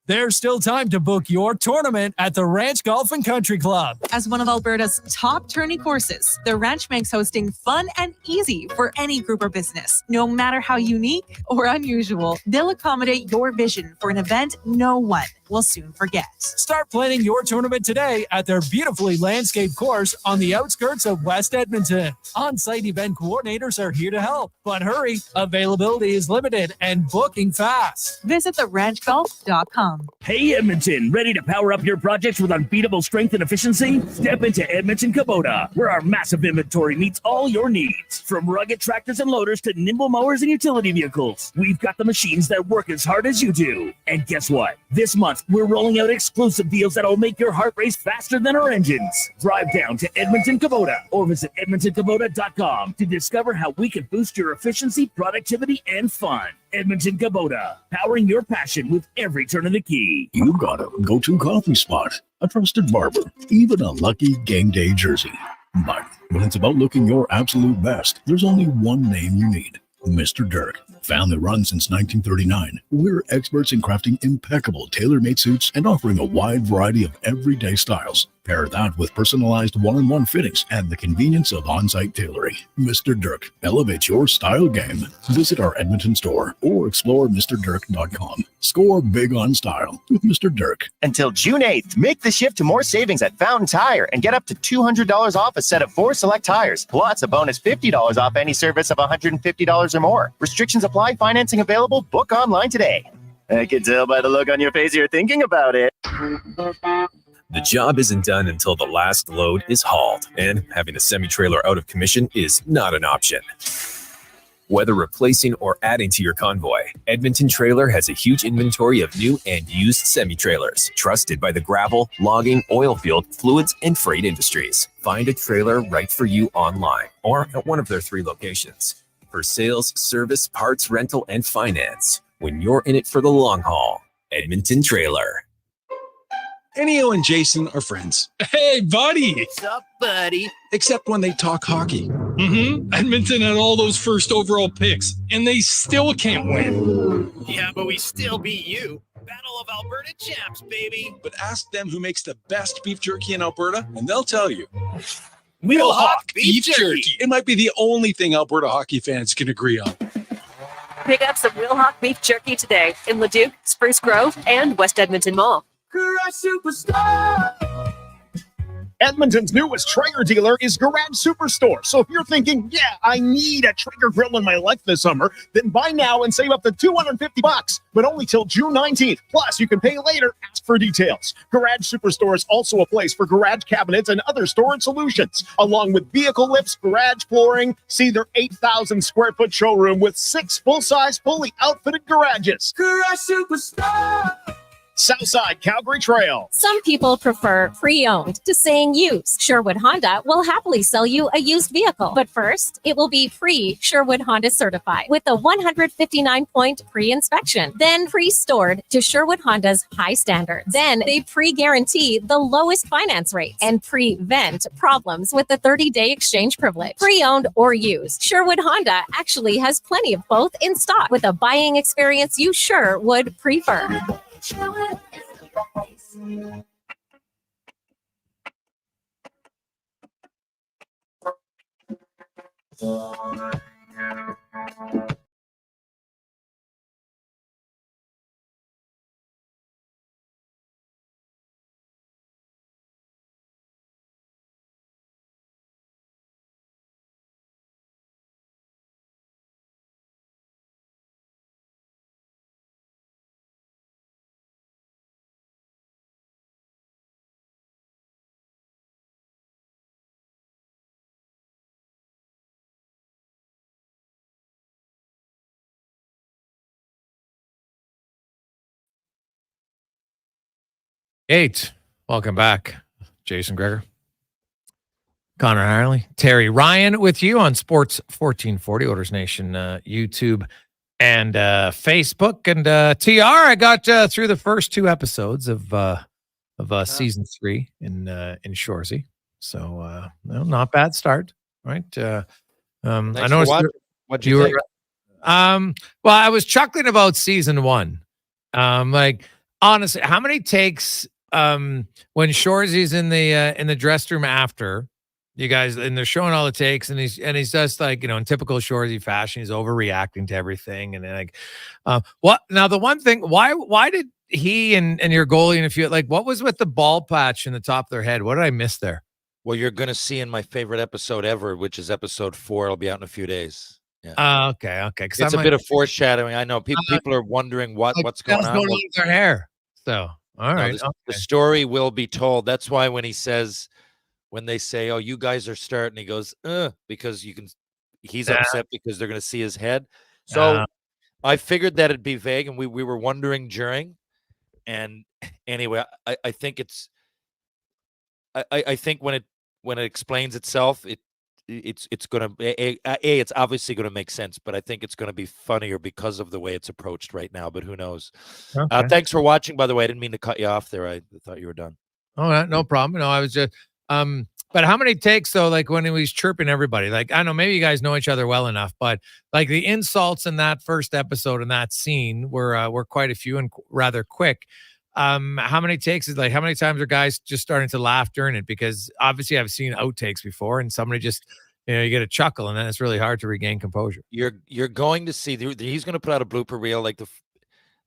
S10: There's still time to book your tournament at the Ranch Golf and Country Club.
S11: As one of Alberta's top tourney courses, the Ranch makes hosting fun and easy for any group or business. No matter how unique or unusual, they'll accommodate your vision for an event no one will soon forget.
S10: Start planning your tournament today at their beautifully landscaped course on the outskirts of West Edmonton. On-site event coordinators are here to help, but hurry, availability is limited and booking fast.
S11: Visit theranchgolf.com.
S20: Hey Edmonton, ready to power up your projects with unbeatable strength and efficiency? Step into Edmonton Kubota, where our massive inventory meets all your needs. From rugged tractors and loaders to nimble mowers and utility vehicles, we've got the machines that work as hard as you do. And guess what? This month, we're rolling out exclusive deals that'll make your heart race faster than our engines. Drive down to Edmonton Kubota or visit EdmontonKubota.com to discover how we can boost your efficiency, productivity, and fun. Edmonton Kubota, powering your passion with every turn of the key.
S8: You got a go-to coffee spot, a trusted barber, even a lucky game day jersey. But when it's about looking your absolute best, there's only one name you need: Mr. Dirk. Family run since 1939, we're experts in crafting impeccable tailor-made suits and offering a wide variety of everyday styles. Pair that with personalized one-on-one fittings and the convenience of on-site tailoring. Mr. Dirk elevates your style game. Visit our Edmonton store or explore MrDirk.com. Score big on style with Mr. Dirk.
S12: Until June 8th, make the shift to more savings at Fountain Tire and get up to $200 off a set of 4 select tires, plus a bonus $50 off any service of $150 or more. Restrictions apply. Financing available. Book online today. I can tell by the look on your face you're thinking about it.
S13: The job isn't done until the last load is hauled, and having a semi-trailer out of commission is not an option. Whether replacing or adding to your convoy, Edmonton Trailer has a huge inventory of new and used semi-trailers, trusted by the gravel, logging, oil field, fluids, and freight industries. Find a trailer right for you online or at one of their 3 locations. For sales, service, parts, rental, and finance, when you're in it for the long haul, Edmonton Trailer.
S16: Ennio and Jason are friends. Hey, buddy.
S26: What's up, buddy?
S16: Except when they talk hockey. Edmonton had all those first overall picks, and they still can't win.
S26: Yeah, but we still beat you. Battle of Alberta champs, baby.
S16: But ask them who makes the best beef jerky in Alberta, and they'll tell you.
S26: Wilhauk beef jerky.
S16: It might be the only thing Alberta hockey fans can agree on.
S15: Pick up some Wilhauk beef jerky today in Leduc, Spruce Grove, and West Edmonton Mall.
S21: Crush Superstar.
S25: Edmonton's newest Traeger dealer is Garage Superstore. So if you're thinking, yeah, I need a Traeger grill in my life this summer, then buy now and save up to $250, but only till June 19th. Plus, you can pay later. Ask for details. Garage Superstore is also a place for garage cabinets and other storage solutions, along with vehicle lifts, garage flooring. See their 8,000 square foot showroom with 6 full-size, fully outfitted garages.
S21: Garage Superstar.
S25: Southside Calgary Trail.
S3: Some people prefer pre-owned to saying used. Sherwood Honda will happily sell you a used vehicle. But first, it will be pre-Sherwood Honda certified with a 159-point pre-inspection. Then pre-stored to Sherwood Honda's high standards. Then they pre-guarantee the lowest finance rates and prevent problems with the 30-day exchange privilege. Pre-owned or used, Sherwood Honda actually has plenty of both in stock with a buying experience you sure would prefer.
S1: Welcome back. Jason Gregor, Connor Halley, Terry Ryan with you on Sports 1440, Oilers Nation, YouTube and Facebook. And TR, I got through the first 2 episodes of season 3 in Shoresy. So not bad start, right? I know
S22: what'd you think?
S1: Well, I was chuckling about season 1. Like, honestly, how many takes when Shoresy's in the dressing room after you guys, and they're showing all the takes, and he's just like, in typical Shoresy fashion, he's overreacting to everything, and then like, what? Now the one thing, why did he and your goalie, and if you like, what was with the ball patch in the top of their head? What did I miss there?
S22: Well, you're going to see in my favorite episode ever, which is episode 4. It'll be out in a few days. Yeah.
S1: Okay.
S22: It's a bit of foreshadowing. I know people are wondering what's going on
S1: with their hair. So, all right.
S22: The story will be told. That's why when they say, "Oh, you guys are starting," he goes, because he's upset because they're going to see his head. So I figured that it'd be vague, and we were wondering during. And anyway, I think I think when it explains itself, it's gonna it's obviously gonna make sense, but I think it's gonna be funnier because of the way it's approached right now. But who knows? Okay. Thanks for watching, by the way. I didn't mean to cut you off there. I thought you were done.
S1: All right, no problem. No, I was just but how many takes though? Like when he was chirping everybody, like I don't know, maybe you guys know each other well enough, but like the insults in that first episode in that scene were quite a few and rather quick. How many takes is like, how many times are guys just starting to laugh during it? Because obviously I've seen outtakes before and somebody just, you get a chuckle and then it's really hard to regain composure.
S22: You're going to see, he's going to put out a blooper reel. Like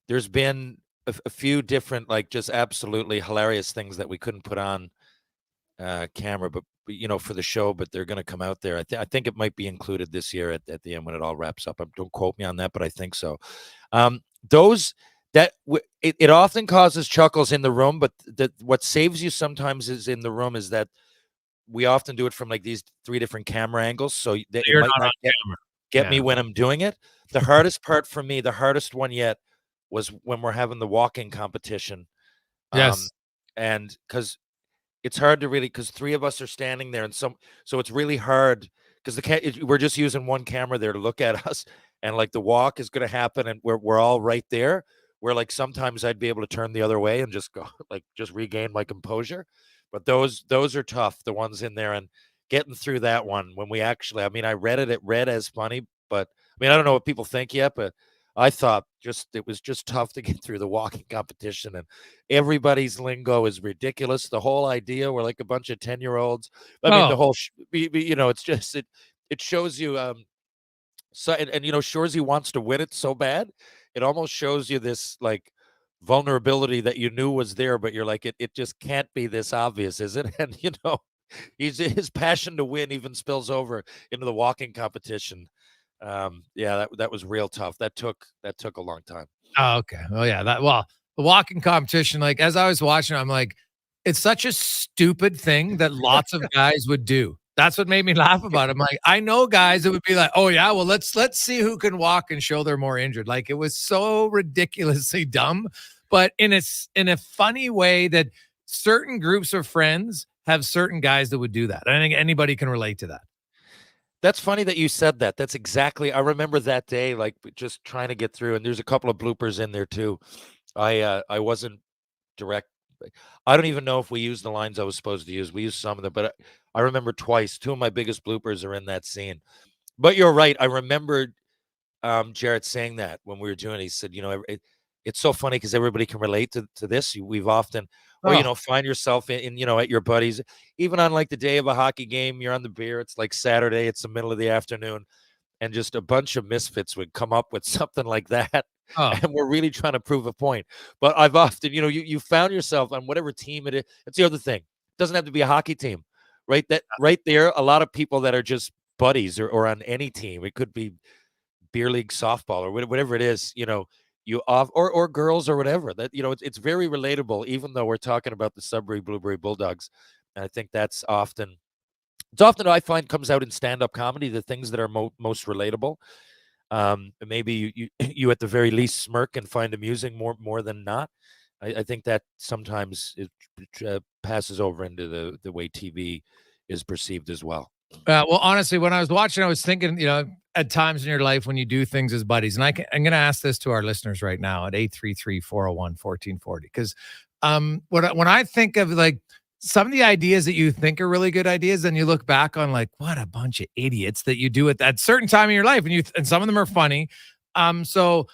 S22: there's been a few different, like just absolutely hilarious things that we couldn't put on camera, but for the show, but they're going to come out there. I think it might be included this year at the end when it all wraps up. Don't quote me on that, but I think so. It often causes chuckles in the room, but what saves you sometimes is in the room is that we often do it from like these 3 different camera angles. So that
S1: you're
S22: it might
S1: not
S22: not get me when I'm doing it. The hardest part for me, the hardest one yet, was when we're having the walking competition.
S1: Yes.
S22: And because it's hard to really, because 3 of us are standing there, and so it's really hard because we're just using one camera there to look at us, and like the walk is going to happen, and we're all right there. Where like sometimes I'd be able to turn the other way and just go, like just regain my composure. But those are tough, the ones in there, and getting through that one when we actually, I read it as funny, but I don't know what people think yet, but I thought it was just tough to get through the walking competition, and everybody's lingo is ridiculous. The whole idea, we're like a bunch of 10-year-olds. The whole, it's just, it shows you, so, and Shoresy wants to win it so bad. It almost shows you this like vulnerability that you knew was there, but you're like, it just can't be this obvious, is it? And his passion to win even spills over into the walking competition. That was real tough. That took a long time.
S1: Oh, okay. Oh, yeah. The walking competition, like as I was watching, I'm like, it's such a stupid thing that lots of guys would do. That's what made me laugh about it. I'm like, I know guys that would be like, oh yeah, well, let's see who can walk and show they're more injured. Like it was so ridiculously dumb, but in a funny way that certain groups of friends have certain guys that would do that. I think anybody can relate to that.
S22: That's funny that you said that. That's exactly, I remember that day, like just trying to get through, and there's a couple of bloopers in there too. I wasn't direct. I don't even know if we used the lines I was supposed to use. We used some of them, but I remember twice. Two of my biggest bloopers are in that scene. But you're right. I remember Jarrett saying that when we were doing it. He said, it's so funny because everybody can relate to this. We've often, or, find yourself in, at your buddies, even on like the day of a hockey game, you're on the beer. It's like Saturday. It's the middle of the afternoon. And just a bunch of misfits would come up with something like that. And we're really trying to prove a point. But I've often, you found yourself on whatever team it is. It's the other thing. It doesn't have to be a hockey team, right? That right there, a lot of people that are just buddies or on any team. It could be beer league softball or whatever it is, or girls or whatever. That it's very relatable, even though we're talking about the Sudbury Blueberry Bulldogs. And I think it's often I find comes out in stand-up comedy, the things that are most relatable. Maybe you at the very least smirk and find amusing more than not. I think that sometimes it passes over into the way TV is perceived as well.
S1: Well, honestly, when I was watching, I was thinking, at times in your life when you do things as buddies, and I'm going to ask this to our listeners right now at 833-401-1440, because when I think of like some of the ideas that you think are really good ideas, then you look back on like, what a bunch of idiots that you do at that certain time in your life. And some of them are funny. So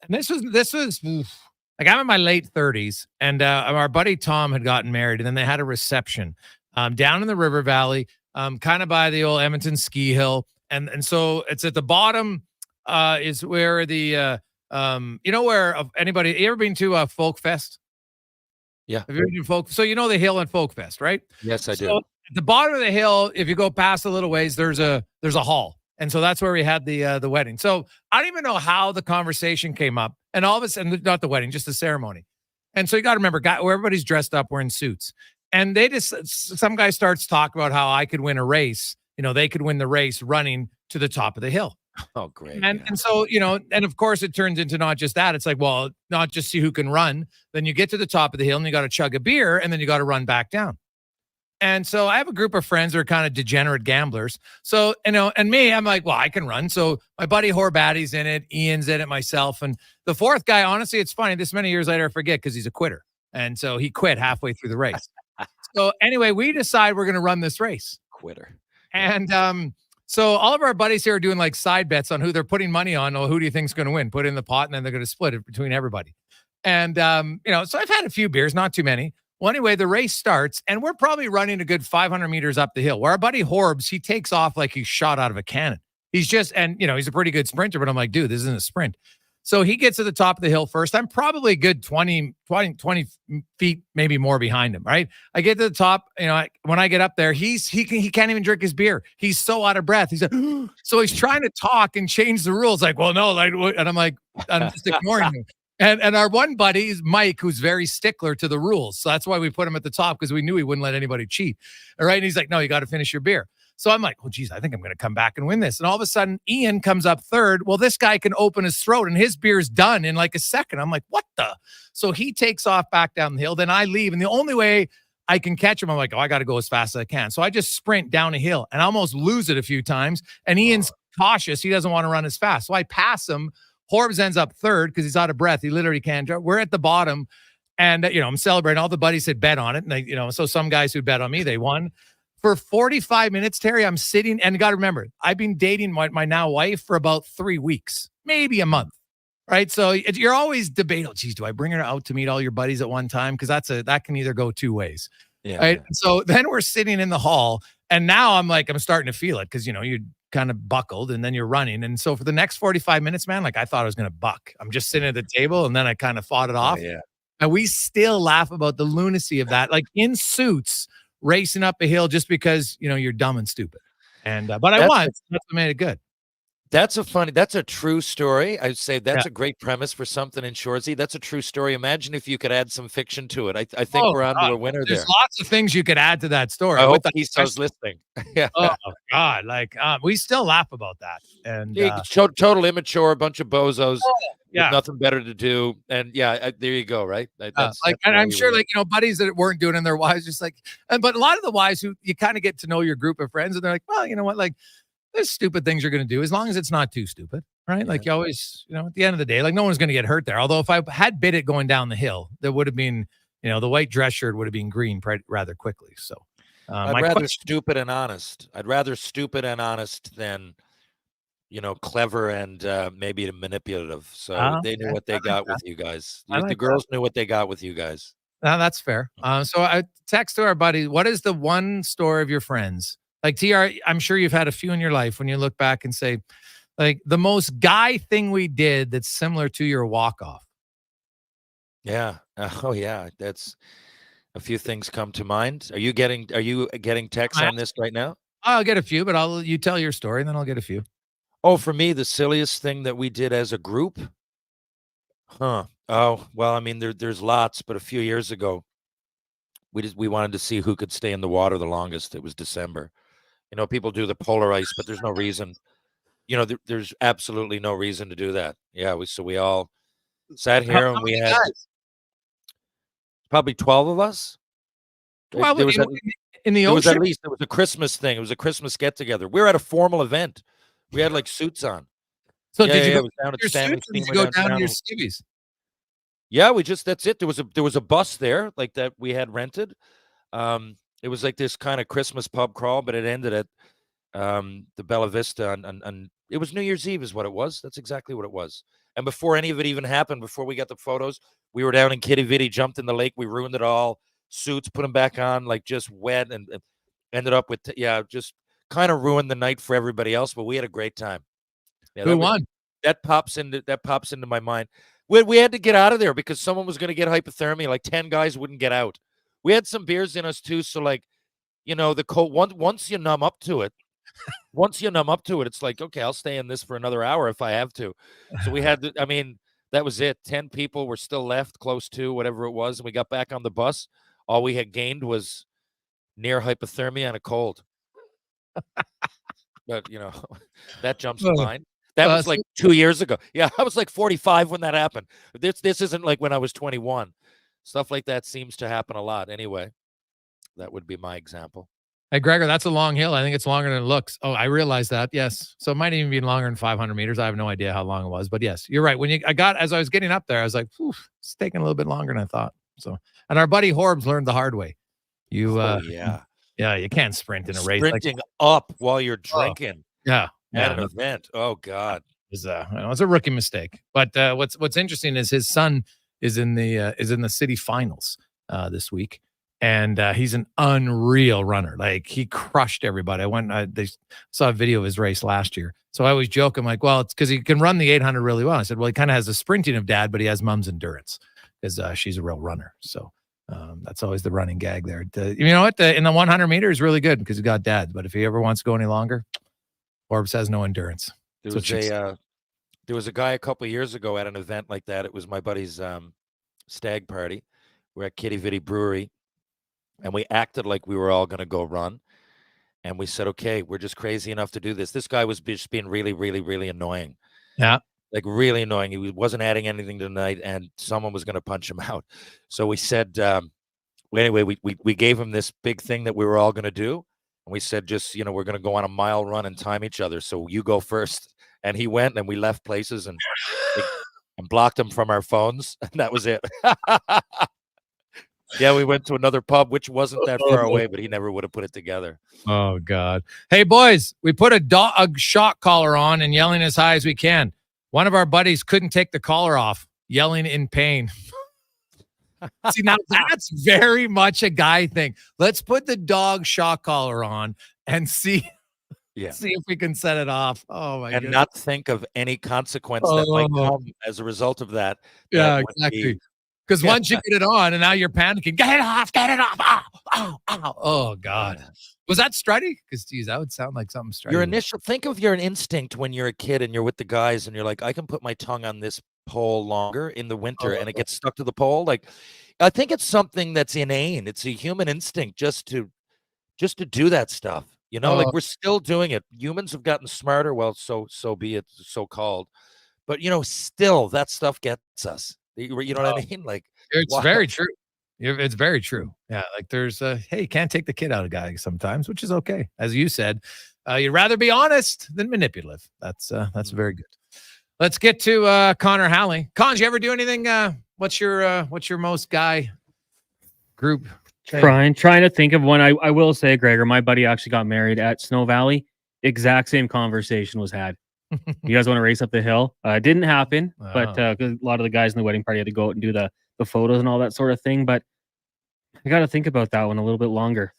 S1: this was like, I'm in my late 30s, and our buddy Tom had gotten married, and then they had a reception down in the River Valley, kind of by the old Edmonton ski hill. And so it's at the bottom is where the, where anybody, you ever been to Folk Fest?
S22: Yeah.
S1: Have you ever been to Folk? So the hill at Folk Fest, right?
S22: Yes, I do.
S1: At the bottom of the hill, if you go past a little ways, there's a hall. And so that's where we had the wedding. So I don't even know how the conversation came up. And all of a sudden, not the wedding, just the ceremony. And so you got to remember, where everybody's dressed up, wearing suits. And some guy starts talking about how I could win a race. They could win the race running to the top of the hill.
S22: Oh, great.
S1: And so, and of course it turns into not just that. It's like, well, not just see who can run. Then you get to the top of the hill and you got to chug a beer and then you got to run back down. And so I have a group of friends that are kind of degenerate gamblers. So, and me, I'm like, well, I can run. So my buddy Horbatty's in it. Ian's in it, myself. And the fourth guy, honestly, it's funny. This many years later, I forget because he's a quitter. And so he quit halfway through the race. So anyway, we decide we're going to run this race.
S22: Quitter.
S1: And so all of our buddies here are doing like side bets on who they're putting money on. Well, who do you think's going to win? Put it in the pot, and then they're going to split it between everybody. And, so I've had a few beers, not too many. Well, anyway, the race starts, and we're probably running a good 500 meters up the hill, where our buddy Horbs, he takes off like he's shot out of a cannon. He's just, and, he's a pretty good sprinter, but I'm like, dude, this isn't a sprint. So he gets to the top of the hill first. I'm probably a good 20 feet, maybe more behind him, right? I get to the top, when I get up there, he can't even drink his beer. He's so out of breath. He's like, so he's trying to talk and change the rules. Like, well, no, and I'm like, I'm just ignoring him. And our one buddy is Mike, who's very stickler to the rules. So that's why we put him at the top, because we knew he wouldn't let anybody cheat. All right. And he's like, no, you got to finish your beer. So I'm like, oh, geez, I think I'm going to come back and win this. And all of a sudden, Ian comes up third. Well, this guy can open his throat and his beer's done in like a second. I'm like, what the? So he takes off back down the hill. Then I leave. And the only way I can catch him, I'm like, oh, I got to go as fast as I can. So I just sprint down a hill and almost lose it a few times. And Ian's cautious. He doesn't want to run as fast. So I pass him. Horbs ends up third because he's out of breath. He literally can't. We're at the bottom. And, I'm celebrating. All the buddies had bet on it. And they, so some guys who bet on me, they won. For 45 minutes, Terry, I'm sitting, and you got to remember, I've been dating my now wife for about 3 weeks, maybe a month, right? So you're always debating, geez, do I bring her out to meet all your buddies at one time? Because that can either go two ways, right? Yeah. So then we're sitting in the hall, and now I'm starting to feel it because, you kind of buckled, and then you're running. And so for the next 45 minutes, man, I thought I was going to buck. I'm just sitting at the table, and then I kind of fought it off.
S22: Yeah.
S1: And we still laugh about the lunacy of that, like in suits racing up a hill just because, you're dumb and stupid. And, but I won. That's what made it good.
S22: That's a true story. I'd say that's a great premise for something in Shoresy. That's a true story. Imagine if you could add some fiction to it. I think we're onto a winner there.
S1: There's lots of things you could add to that story.
S22: I hope he's listening. Yeah.
S1: Oh God. Like, we still laugh about that. And
S22: total immature, a bunch of bozos.
S1: Yeah.
S22: With nothing better to do. And there you go. Right. That's
S1: and I'm sure buddies that weren't doing it and their wives just like, but a lot of the wives who you kind of get to know your group of friends and they're like, well, you know what? Like, there's stupid things you're going to do as long as it's not too stupid, right? Yeah. Like you always, at the end of the day, like no one's going to get hurt there. Although if I had bid it going down the hill, there would have been, the white dress shirt would have been green rather quickly. So
S22: I'd rather stupid and honest. I'd rather stupid and honest than, clever and maybe manipulative. So they knew what they got with you guys. The girls knew what they got with you guys.
S1: No, that's fair. So I text to our buddy, what is the one story of your friends? Like TR, I'm sure you've had a few in your life when you look back and say, like the most guy thing we did that's similar to your walk-off.
S22: Yeah. Oh yeah. That's a few things come to mind. Are you getting texts on this right now?
S1: I'll get a few, but you tell your story and then I'll get a few.
S22: Oh, for me, the silliest thing that we did as a group. Oh, well, I mean, there's lots, but a few years ago, we wanted to see who could stay in the water the longest. It was December. People do the polar ice, but there's no reason. There's absolutely no reason to do that. Yeah, we all sat here and we had probably 12 of us.
S1: 12 in the ocean.
S22: There was a Christmas thing. It was a Christmas get together. We were at a formal event. We had like suits on.
S1: So did you go
S22: down at
S1: your
S22: Stanley
S1: suits or did you go down to your skivvies?
S22: Yeah, that's it. There was a bus there like that we had rented. It was like this kind of Christmas pub crawl, but it ended at the Bella Vista, and it was New Year's Eve is what it was. That's exactly what it was. And before any of it even happened, before we got the photos, we were down in Kitty Vitty, jumped in the lake. We ruined it all. Suits, put them back on, like just wet, and ended up with just kind of ruined the night for everybody else. But we had a great time. Yeah,
S1: who won?
S22: That pops into my mind. We had to get out of there because someone was going to get hypothermia. Like 10 guys wouldn't get out. We had some beers in us too, so like, the cold. Once you numb up to it, it's like, okay, I'll stay in this for another hour if I have to. So we had to. I mean, that was it. 10 people were still left, close to whatever it was, and we got back on the bus. All we had gained was near hypothermia and a cold. But that jumps to mind. That was like 2 years ago. Yeah, I was like 45 when that happened. This isn't like when I was 21. Stuff like that seems to happen a lot. Anyway, that would be my example.
S1: Hey, Gregor, that's a long hill. I think it's longer than it looks. Oh, I realized that. Yes. So it might even be longer than 500 meters. I have no idea how long it was. But yes, you're right. As I was getting up there, I was like, it's taking a little bit longer than I thought. So, and our buddy Horbs learned the hard way. You can't sprint in a race.
S22: Sprinting up while you're drinking.
S1: At
S22: an event. Oh, God.
S1: It's a rookie mistake. But what's interesting is his son is in the city finals this week, and he's an unreal runner. Like he crushed everybody. They saw a video of his race last year, so I always joke. I'm like, well, it's because he can run the 800 really well. I said, well, he kind of has the sprinting of dad, but he has mom's endurance because she's a real runner. So that's always the running gag there. You know what? In the 100 meter is really good because he got dad. But if he ever wants to go any longer, Forbes has no endurance.
S22: There was a guy a couple of years ago at an event like that. It was my buddy's stag party. We're at Kitty Vitty Brewery, and we acted like we were all going to go run. And we said, okay, we're just crazy enough to do this. This guy was just being really, really, really annoying.
S1: Yeah.
S22: Like really annoying. He wasn't adding anything tonight, and someone was going to punch him out. So we said, anyway, we gave him this big thing that we were all going to do. And we said, just, we're going to go on a mile run and time each other. So you go first. And he went, and we left places and blocked him from our phones. And that was it. Yeah, we went to another pub, which wasn't that far away, but he never would have put it together.
S1: Oh, God. Hey, boys, we put a shock collar on and yelling as high as we can. One of our buddies couldn't take the collar off, yelling in pain. See, now that's very much a guy thing. Let's put the dog shock collar on and see if we can set it off. Oh, my God.
S22: And not think of any consequence that might come as a result of that.
S1: Yeah, exactly. Because once you get it on and now you're panicking, get it off. Oh, God. Was that Struddy? Because, geez, that would sound like something Struddy.
S22: Think of your instinct when you're a kid and you're with the guys and you're like, I can put my tongue on this pole longer in the winter and it gets stuck to the pole. Like, I think it's something that's inane. It's a human instinct just to do that stuff. You know, like we're still doing it. Humans have gotten smarter. Well, so be it, so-called. But, still that stuff gets us. You know what I mean? Like,
S1: it's very true. It's very true. Yeah. Like there's hey, you can't take the kid out of guys sometimes, which is okay. As you said, you'd rather be honest than manipulative. That's very good. Let's get to Connor Halley. Con, did you ever do anything? What's your most guy group?
S2: Trying to think of one. I will say, Gregor, my buddy actually got married at Snow Valley. Exact same conversation was had. You guys want to race up the hill? It didn't happen, but a lot of the guys in the wedding party had to go out and do the photos and all that sort of thing. But I got to think about that one a little bit longer.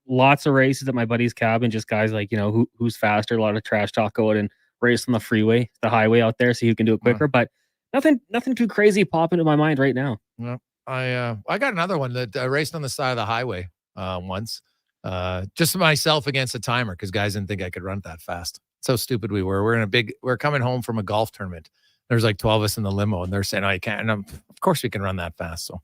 S2: Lots of races at my buddy's cabin, just guys like, who's faster, a lot of trash talk out and race on the freeway, the highway out there, so you can do it quicker. But nothing too crazy popping into my mind right now.
S1: Yeah. I got another one that I raced on the side of the highway once, just myself against a timer because guys didn't think I could run it that fast. So stupid we were. We're coming home from a golf tournament. There's like 12 of us in the limo, and they're saying, "Oh, you can't." And of course we can run that fast. So,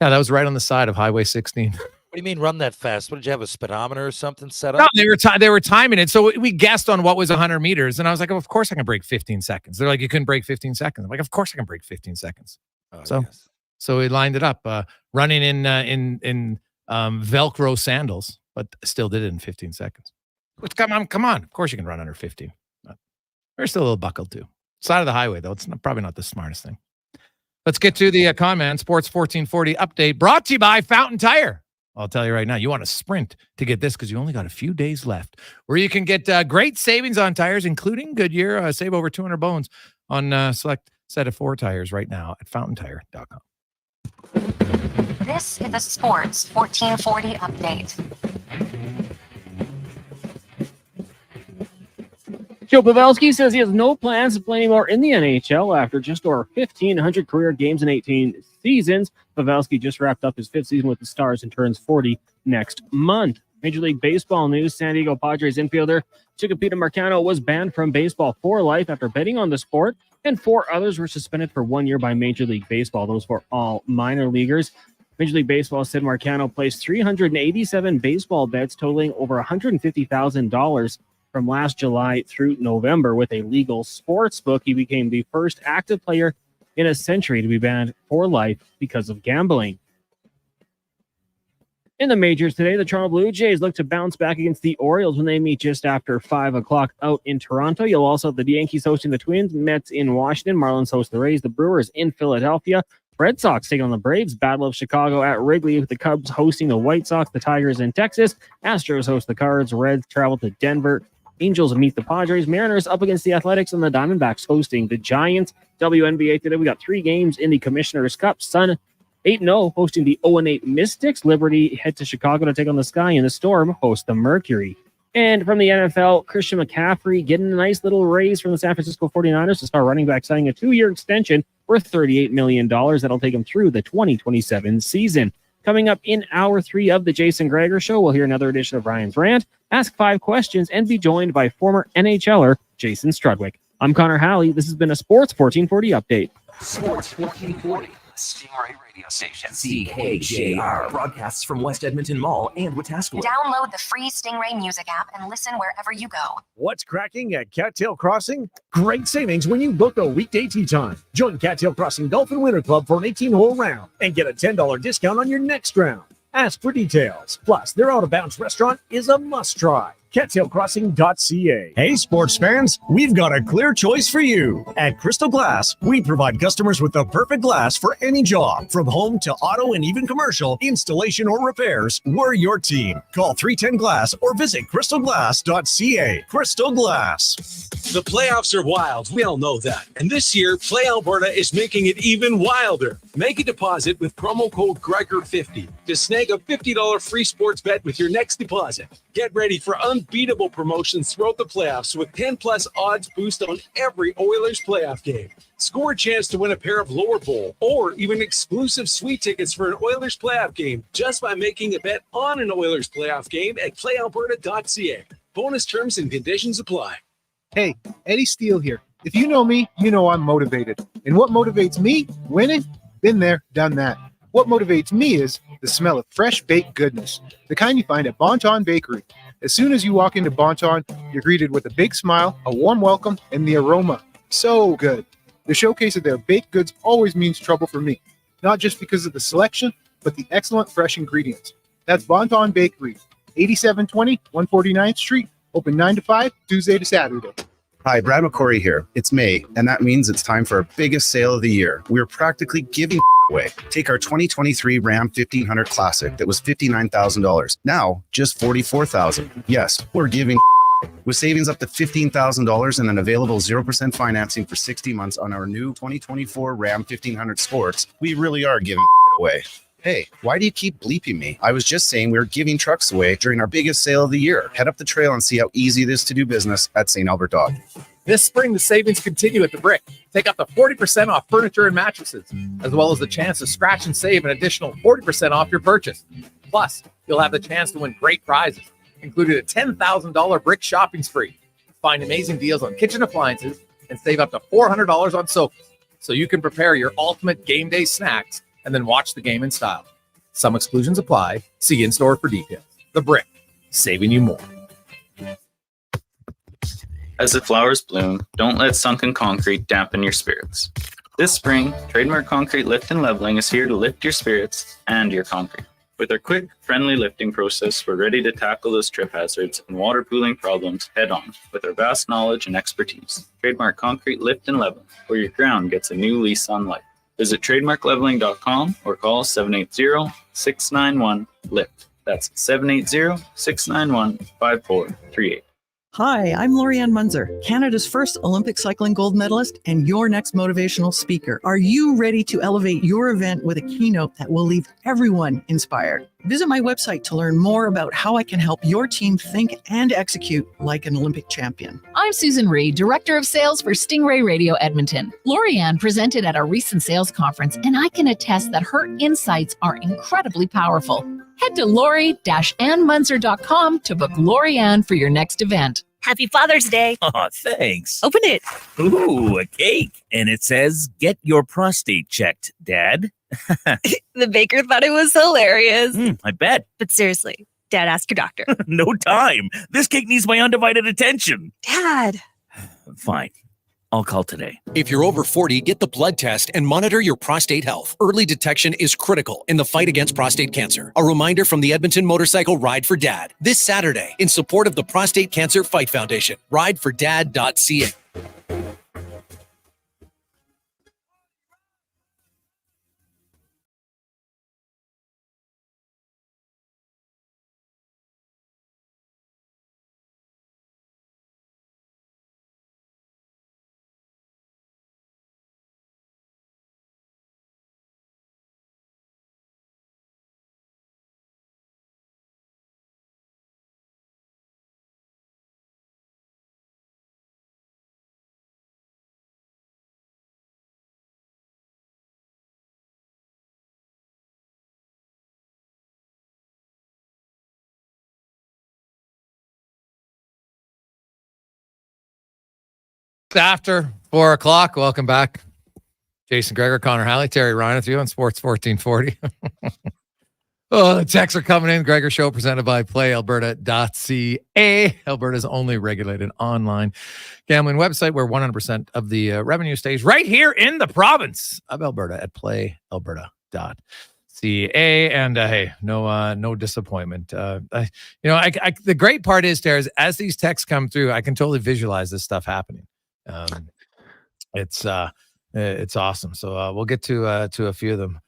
S1: yeah, that was right on the side of Highway 16.
S22: What do you mean run that fast? What did you have, a speedometer or something set
S1: No,
S22: up?
S1: they were timing it. So we guessed on what was 100 meters, and I was like, "Of course I can break 15 seconds." They're like, "You couldn't break 15 seconds." I'm like, "Of course I can break 15 seconds." So we lined it up, running in Velcro sandals, but still did it in 15 seconds. But come on. Of course you can run under 15. But we're still a little buckled too. Side of the highway, though. It's probably not the smartest thing. Let's get to the Conman Sports 1440 update brought to you by Fountain Tire. I'll tell you right now, you want to sprint to get this because you only got a few days left where you can get great savings on tires, including Goodyear. Save over 200 bones on select set of 4 tires right now at fountaintire.com.
S3: This is the Sports 1440 update.
S2: Joe Pavelski says he has no plans to play anymore in the NHL after just over 1,500 career games in 18 seasons. Pavelski just wrapped up his 5th season with the Stars and turns 40 next month. Major League Baseball news, San Diego Padres infielder Chiquipita Marcano was banned from baseball for life after betting on the sport, and 4 others were suspended for 1 year by Major League Baseball. Those were all minor leaguers. Major League Baseball said Marcano placed 387 baseball bets totaling over $150,000 from last July through November with a legal sports book. He became the first active player in a century to be banned for life because of gambling. In the majors today, the Toronto Blue Jays look to bounce back against the Orioles when they meet just after 5 o'clock out in Toronto. You'll also have the Yankees hosting the Twins, Mets in Washington, Marlins host the Rays, the Brewers in Philadelphia, Red Sox taking on the Braves, Battle of Chicago at Wrigley with the Cubs hosting the White Sox, the Tigers in Texas, Astros host the Cards, Reds travel to Denver, Angels meet the Padres, Mariners up against the Athletics, and the Diamondbacks hosting the Giants. WNBA today, we got 3 games in the Commissioner's Cup. Sun 8-0 hosting the 0-8 Mystics. Liberty head to Chicago to take on the Sky, and the Storm host the Mercury. And from the NFL, Christian McCaffrey getting a nice little raise from the San Francisco 49ers to start running back, signing a 2-year extension worth $38 million. That'll take him through the 2027 season. Coming up in hour 3 of the Jason Gregor Show, we'll hear another edition of Ryan's Rant, ask 5 questions, and be joined by former NHLer Jason Strudwick. I'm Connor Halley. This has been a Sports 1440 update.
S23: Sports 1440, Stingray Radio Station. CKJR broadcasts from West Edmonton Mall and Wetaskiwin.
S3: Download the free Stingray music app and listen wherever you go.
S25: What's cracking at Cattail Crossing? Great savings when you book a weekday tee time. Join Cattail Crossing Golf and Winter Club for an 18-hole round and get a $10 discount on your next round. Ask for details. Plus, their out-of-bounds restaurant is a must-try. CattailCrossing.ca. Hey, sports fans, we've got a clear choice for you. At Crystal Glass, we provide customers with the perfect glass for any job. From home to auto and even commercial, installation or repairs, we're your team. Call 310-GLASS or visit crystalglass.ca. Crystal Glass.
S16: The playoffs are wild. We all know that. And this year, Play Alberta is making it even wilder. Make a deposit with promo code Gregor50 to snag a $50 free sports bet with your next deposit. Get ready for unbeatable promotions throughout the playoffs with 10+ odds boost on every Oilers playoff game. Score a chance to win a pair of lower bowl or even exclusive sweet tickets for an Oilers playoff game just by making a bet on an Oilers playoff game at playalberta.ca. Bonus terms and conditions apply.
S4: Hey, Eddie Steele here. If you know me, you know I'm motivated. And what motivates me? Winning? Been there, done that. What motivates me is the smell of fresh baked goodness, the kind you find at Bonton Bakery. As soon as you walk into Bonton, you're greeted with a big smile, a warm welcome, and the aroma. So good. The showcase of their baked goods always means trouble for me, not just because of the selection, but the excellent fresh ingredients. That's Bonton Bakery, 8720 149th Street, open 9 to 5, Tuesday to Saturday.
S5: Hi, Brad McCory here. It's May, and that means it's time for our biggest sale of the year. We're practically giving away. Take our 2023 Ram 1500 Classic that was $59,000. Now, just $44,000. Yes, we're giving with savings up to $15,000 and an available 0% financing for 60 months on our new 2024 Ram 1500 Sports. We really are giving away. Hey, why do you keep bleeping me? I was just saying we were giving trucks away during our biggest sale of the year. Head up the trail and see how easy it is to do business at St. Albert Dog.
S6: This spring, the savings continue at the Brick. Take up to 40% off furniture and mattresses, as well as the chance to scratch and save an additional 40% off your purchase. Plus, you'll have the chance to win great prizes, including a $10,000 Brick shopping spree. Find amazing deals on kitchen appliances and save up to $400 on sofas, so you can prepare your ultimate game day snacks and then watch the game in style. Some exclusions apply. See in-store for details. The Brick, saving you more.
S14: As the flowers bloom, don't let sunken concrete dampen your spirits. This spring, Trademark Concrete Lift and Leveling is here to lift your spirits and your concrete. With our quick, friendly lifting process, we're ready to tackle those trip hazards and water pooling problems head on with our vast knowledge and expertise. Trademark Concrete Lift and Leveling, where your ground gets a new lease on life. Visit trademarkleveling.com or call 780-691-LIFT. That's 780-691-5438.
S17: Hi, I'm Lorianne Munzer, Canada's first Olympic cycling gold medalist and your next motivational speaker. Are you ready to elevate your event with a keynote that will leave everyone inspired? Visit my website to learn more about how I can help your team think and execute like an Olympic champion.
S18: I'm Susan Reed, Director of Sales for Stingray Radio Edmonton. Lorianne presented at a recent sales conference, and I can attest that her insights are incredibly powerful. Head to lori-annmunzer.com to book Lorianne for your next event.
S15: Happy Father's Day.
S20: Oh, thanks.
S15: Open it.
S20: Ooh, a cake. And it says, get your prostate checked, Dad.
S15: The baker thought it was hilarious.
S20: I bet.
S15: But seriously, Dad, ask your doctor.
S20: No time. This cake needs my undivided attention.
S15: Dad.
S20: Fine. I'll call today.
S27: If you're over 40, get the blood test and monitor your prostate health. Early detection is critical in the fight against prostate cancer. A reminder from the Edmonton Motorcycle Ride for Dad this Saturday in support of the Prostate Cancer Fight Foundation. Ridefordad.ca.
S1: After 4 o'clock, welcome back. Jason Gregor, Connor Halley, Terry Ryan with you on Sports 1440. Oh, the texts are coming in. Gregor Show presented by playalberta.ca, Alberta's only regulated online gambling website where 100% of the revenue stays right here in the province of Alberta at playalberta.ca. And hey, no disappointment. The great part is, Terry, as these texts come through, I can totally visualize this stuff happening. It's awesome. So we'll get to a few of them.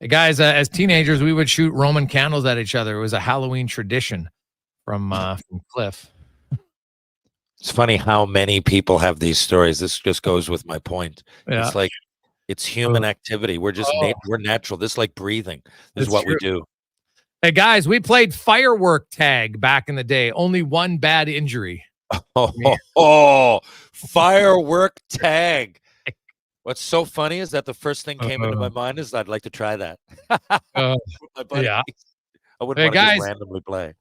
S1: Hey guys, as teenagers, we would shoot Roman candles at each other. It was a Halloween tradition from Cliff.
S22: It's funny how many people have these stories. This just goes with my point.
S1: Yeah.
S22: It's like It's human activity. We're just we're natural. This is like breathing. This is what we do.
S1: Hey guys, we played firework tag back in the day. Only one bad injury.
S22: Firework tag. What's so funny is that the first thing came into my mind is I'd like to try that. My buddy.
S1: Yeah.
S22: I wouldn't want to just randomly play.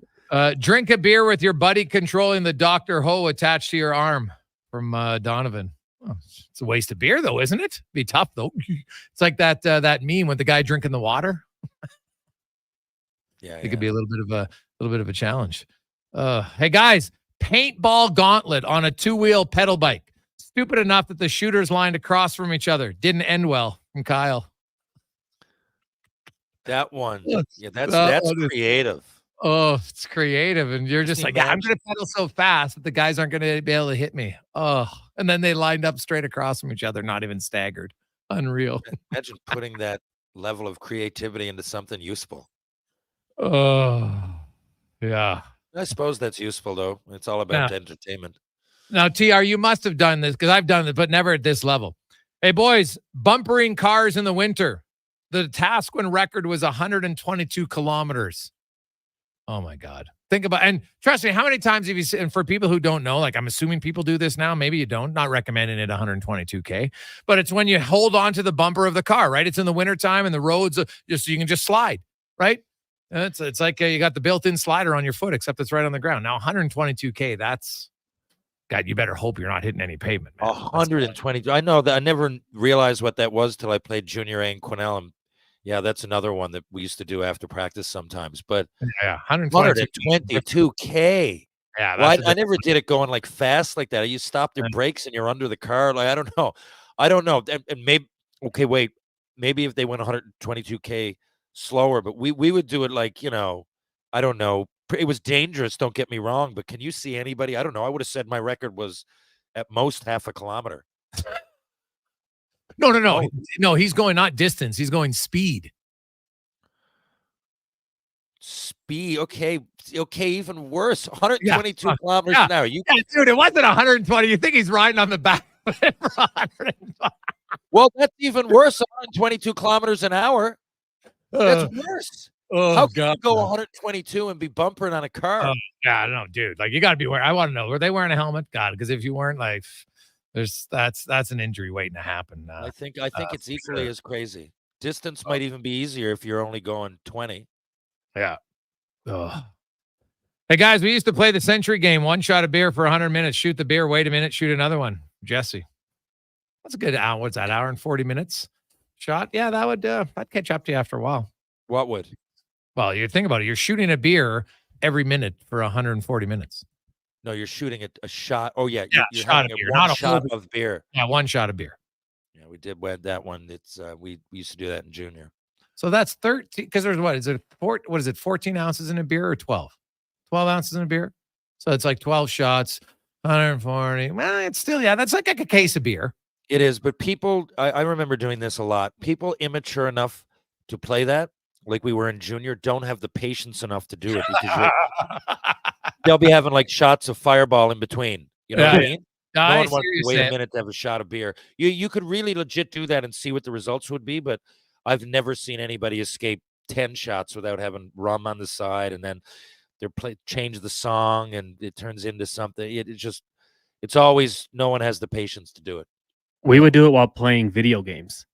S1: Drink a beer with your buddy controlling the Dr. Ho attached to your arm from Donovan. Oh, it's a waste of beer, though, isn't it? Be tough, though. It's like that meme with the guy drinking the water.
S22: Yeah,
S1: it could be a little bit of a challenge. Hey guys, paintball gauntlet on a 2-wheel pedal bike. Stupid enough that the shooters lined across from each other. Didn't end well. From Kyle.
S22: That one, that's creative.
S1: Oh, it's creative, and you're just like, I'm going to pedal so fast that the guys aren't going to be able to hit me. Oh, and then they lined up straight across from each other, not even staggered. Unreal.
S22: Imagine putting that level of creativity into something useful.
S1: Oh, yeah.
S22: I suppose that's useful, though. It's all about entertainment.
S1: Now, TR, you must have done this because I've done it, but never at this level. Hey, boys, bumpering cars in the winter. The Tasquin record was 122 kilometers. Oh, my God. Think about, and trust me, how many times have you seen, and for people who don't know, like I'm assuming people do this now, maybe you don't, not recommending it 122K, but it's when you hold on to the bumper of the car, right? It's in the wintertime and the roads, just you can just slide, right? It's like you got the built-in slider on your foot, except it's right on the ground. Now, 122K, that's, God, you better hope you're not hitting any pavement, man.
S22: 122. I know that I never realized what that was till I played Junior A in Quesnel. And yeah, that's another one that we used to do after practice sometimes. But 122K.
S1: Yeah,
S22: well, I never did it going like fast like that. You stop the brakes and you're under the car. Like I don't know. And maybe maybe if they went 122K slower, but we would do it like, I don't know. It was dangerous, don't get me wrong, but can you see anybody? I don't know. I would have said my record was at most half a kilometer.
S1: No. No, he's going not distance. He's going speed.
S22: Speed. Okay, even worse. 122 kilometers an hour.
S1: Dude, it wasn't 120. You think he's riding on the back of it for 120?
S22: Well, that's even worse. 122 kilometers an hour. That's worse. How can you go 122 and be bumpering on a car?
S1: Yeah, no, dude. Like you got to be wearing. I want to know, were they wearing a helmet? God, because if you weren't, like, that's an injury waiting to happen.
S22: I think it's equally as crazy. Distance might even be easier if you're only going 20.
S1: Yeah. Ugh. Hey guys, we used to play the century game. 1 shot of beer for 100 minutes. Shoot the beer. Wait a minute. Shoot another one. Jesse, that's a good hour. What's that? Hour and 40 minutes shot. Yeah, that would. I'd catch up to you after a while.
S22: What would?
S1: Well, you think about it. You're shooting a beer every minute for 140 minutes.
S22: No, you're shooting a shot. Oh, yeah. You're
S1: shot
S22: having
S1: of beer,
S22: one
S1: not a
S22: shot
S1: whole
S22: of beer.
S1: Yeah, 1 shot of beer.
S22: Yeah, we did that one. It's we used to do that in junior.
S1: So that's 13, because there's what is it? 14 ounces in a beer or 12? 12 ounces in a beer. So it's like 12 shots, 140. Well, it's still, that's like a case of beer.
S22: It is, but people, I remember doing this a lot. People immature enough to play that, like we were in junior, don't have the patience enough to do it because they'll be having like shots of Fireball in between. You know what I mean? No one wants to wait a minute to have a shot of beer. You could really legit do that and see what the results would be, but I've never seen anybody escape 10 shots without having rum on the side, and then change the song and it turns into something. It's always no one has the patience to do it.
S2: We would do it while playing video games.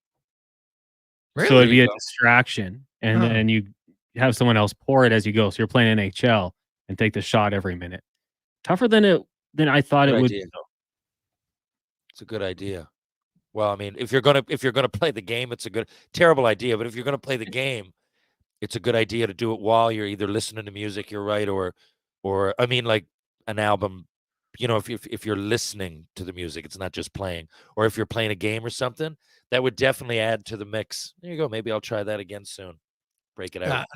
S22: Really?
S2: So it'd be a distraction, and then you have someone else pour it as you go. So you're playing NHL and take the shot every minute. Tougher than I thought it would be.
S22: It's a good idea. Well, I mean, if you're gonna play the game, it's a terrible idea. But if you're gonna play the game, it's a good idea to do it while you're either listening to music. You're right, or I mean, like an album. If you're listening to the music, it's not just playing. Or if you're playing a game or something, that would definitely add to the mix. There you go. Maybe I'll try that again soon. Break it out.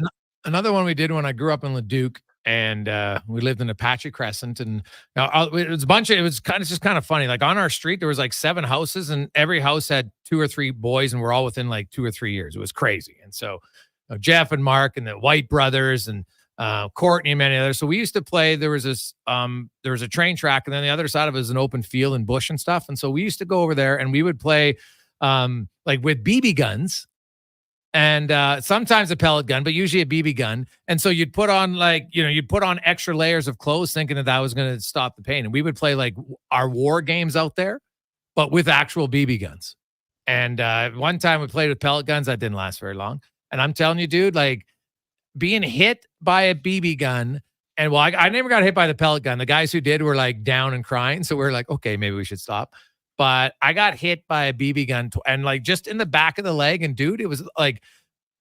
S1: Another one we did when I grew up in Leduc, and we lived in Apache Crescent, and it was just kind of funny. Like on our street, there was like 7 houses, and every house had 2 or 3 boys, and we're all within like 2 or 3 years. It was crazy. And so Jeff and Mark and the White brothers and Courtney and many others. So we used to play. There was a train track, and then the other side of it was an open field and bush and stuff. And so we used to go over there, and we would play like with BB guns. And sometimes a pellet gun, but usually a BB gun. And so you'd put on you'd put on extra layers of clothes thinking that was going to stop the pain. And we would play like our war games out there, but with actual BB guns. And one time we played with pellet guns. That didn't last very long. And I'm telling you, dude, like being hit by a BB gun. And I never got hit by the pellet gun. The guys who did were like down and crying. So we're like, okay, maybe we should stop. But I got hit by a BB gun and like just in the back of the leg. And dude, it was like,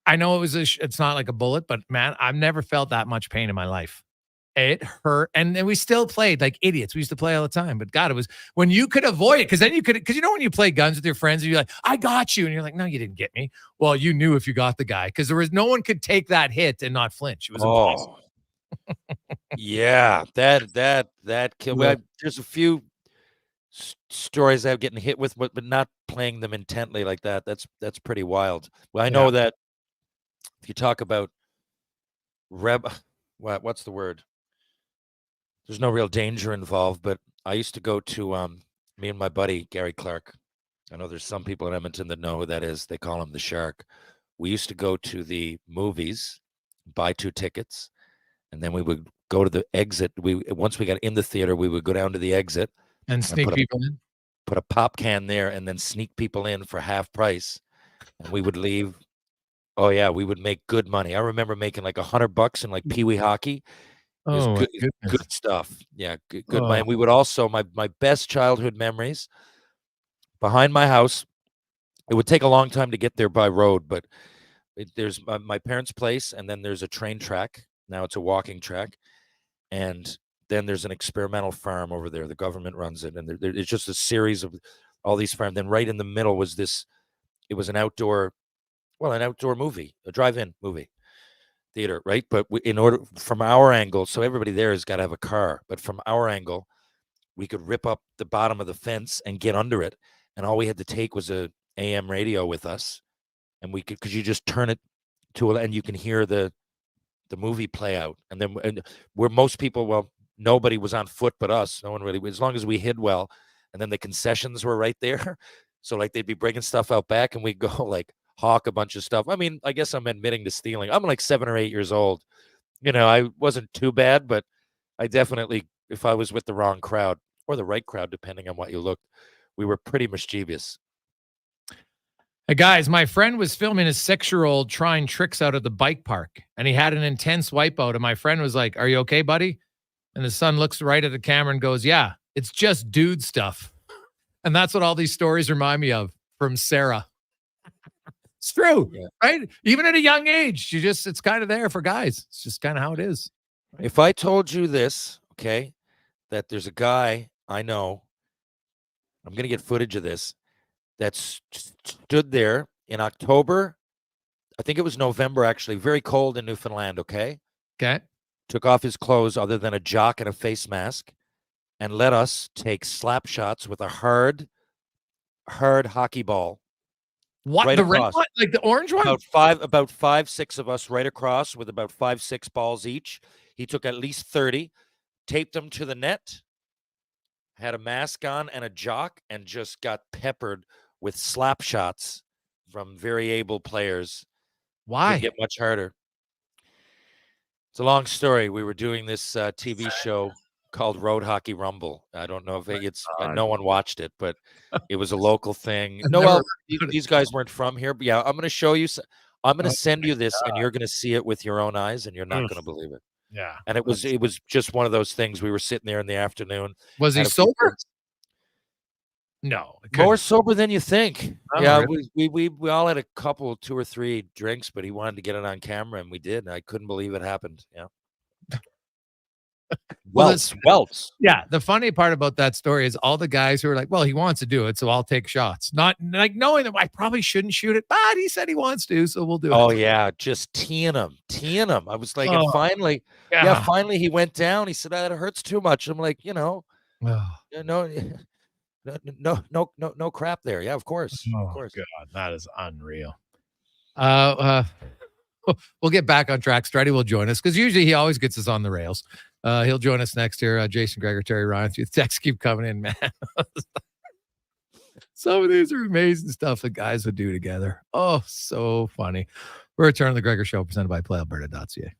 S1: I know it was it's not like a bullet, but man, I've never felt that much pain in my life. It hurt. And then we still played like idiots. We used to play all the time. But God, it was when you could avoid it. Because then because when you play guns with your friends, you're like, I got you. And you're like, no, you didn't get me. Well, you knew if you got the guy because no one could take that hit and not flinch. It was impossible.
S22: Yeah, that killed.
S1: Yeah.
S22: There's a few stories I've getting hit with, but not playing them intently like that. That's pretty wild. Well, I know that if you talk about what's the word? There's no real danger involved, but I used to go to me and my buddy Gary Clark. I know there's some people in Edmonton that know who that is. They call him the Shark. We used to go to the movies, buy 2 tickets, and then we would go to the exit. Once we got in the theater, we would go down to the exit
S1: and sneak people in.
S22: Put a pop can there, and then sneak people in for half price, and we would leave. Oh yeah, we would make good money. I remember making like $100 in like Pee Wee hockey. It was good stuff. Yeah, good money. We would also my best childhood memories behind my house. It would take a long time to get there by road, but there's my parents' place, and then there's a train track. Now it's a walking track, and then there's an experimental farm over there. The government runs it, and it's just a series of all these farms. Then right in the middle was this. It was an outdoor movie, a drive-in movie theater, right? But from our angle, so everybody there has got to have a car. But from our angle, we could rip up the bottom of the fence and get under it, and all we had to take was a AM radio with us, and because you just turn it to, and you can hear the movie play out, and then where most people, nobody was on foot but us. No one really, as long as we hid well, and then the concessions were right there, so like they'd be bringing stuff out back, and we'd go like hawk a bunch of stuff. I mean, I guess I'm admitting to stealing. I'm like 7 or 8 years old. I wasn't too bad, but I definitely, if I was with the wrong crowd or the right crowd, depending on what you looked, we were pretty mischievous.
S1: Hey guys, my friend was filming a 6-year-old trying tricks out at the bike park, and he had an intense wipeout. And my friend was like, "Are you okay, buddy?" And his son looks right at the camera and goes, "Yeah, it's just dude stuff." And that's what all these stories remind me of from Sarah. It's true, right? Even at a young age, it's kind of there for guys. It's just kind of how it is. Right?
S22: If I told you this, okay, that there's a guy I know, I'm going to get footage of this, that stood there in October. I think it was November, actually, very cold in Newfoundland, okay?
S1: Okay.
S22: Took off his clothes other than a jock and a face mask and let us take slap shots with a hard hockey ball.
S1: What,
S22: right
S1: the
S22: across.
S1: red one? Like the orange one?
S22: About 5, 6 of us right across with about 5, 6 balls each. He took at least 30, taped them to the net, had a mask on and a jock, and just got peppered with slap shots from very able players.
S1: Why?
S22: Didn't get much harder. It's a long story. We were doing this TV show called Road Hockey Rumble. I don't know if no one watched it, but it was a local thing. These guys weren't from here, but yeah, I'm going to show you. I'm going to send you this, and you're going to see it with your own eyes, and you're not going to believe it.
S1: Yeah.
S22: And it was just one of those things. We were sitting there in the afternoon.
S1: Was he sober? No.
S22: More sober than you think.
S1: Oh,
S22: yeah,
S1: really?
S22: we all had a couple, 2 or 3 drinks, but he wanted to get it on camera, and we did. And I couldn't believe it happened. Yeah. Welts.
S1: Yeah. The funny part about that story is all the guys who are like, well, he wants to do it, so I'll take shots. Not like knowing that I probably shouldn't shoot it, but he said he wants to, so we'll do it.
S22: Oh, yeah. Just teeing him. I was like, and finally, finally he went down. He said, it hurts too much. I'm like, no crap there. Yeah, of course.
S1: Oh,
S22: of course.
S1: God, that is unreal. We'll get back on track. Struddy will join us because usually he always gets us on the rails. He'll join us next year. Jason Gregor, Terry Ryan. The texts keep coming in, man. Some of these are amazing stuff that guys would do together. Oh, so funny. We're returning to the Gregor Show, presented by PlayAlberta.ca.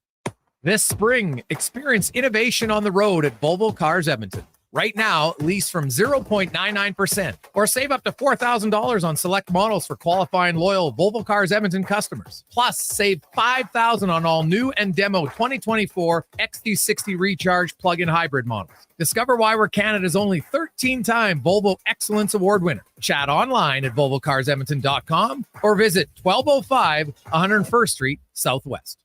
S1: This spring, experience innovation on the road at Volvo Cars Edmonton. Right now, lease from 0.99% or save up to $4,000 on select models for qualifying loyal Volvo Cars Edmonton customers. Plus, save $5,000 on all new and demo 2024 XT60 Recharge plug-in hybrid models. Discover why we're Canada's only 13-time Volvo Excellence Award winner. Chat online at volvocarsedmonton.com or visit 1205 101st Street Southwest.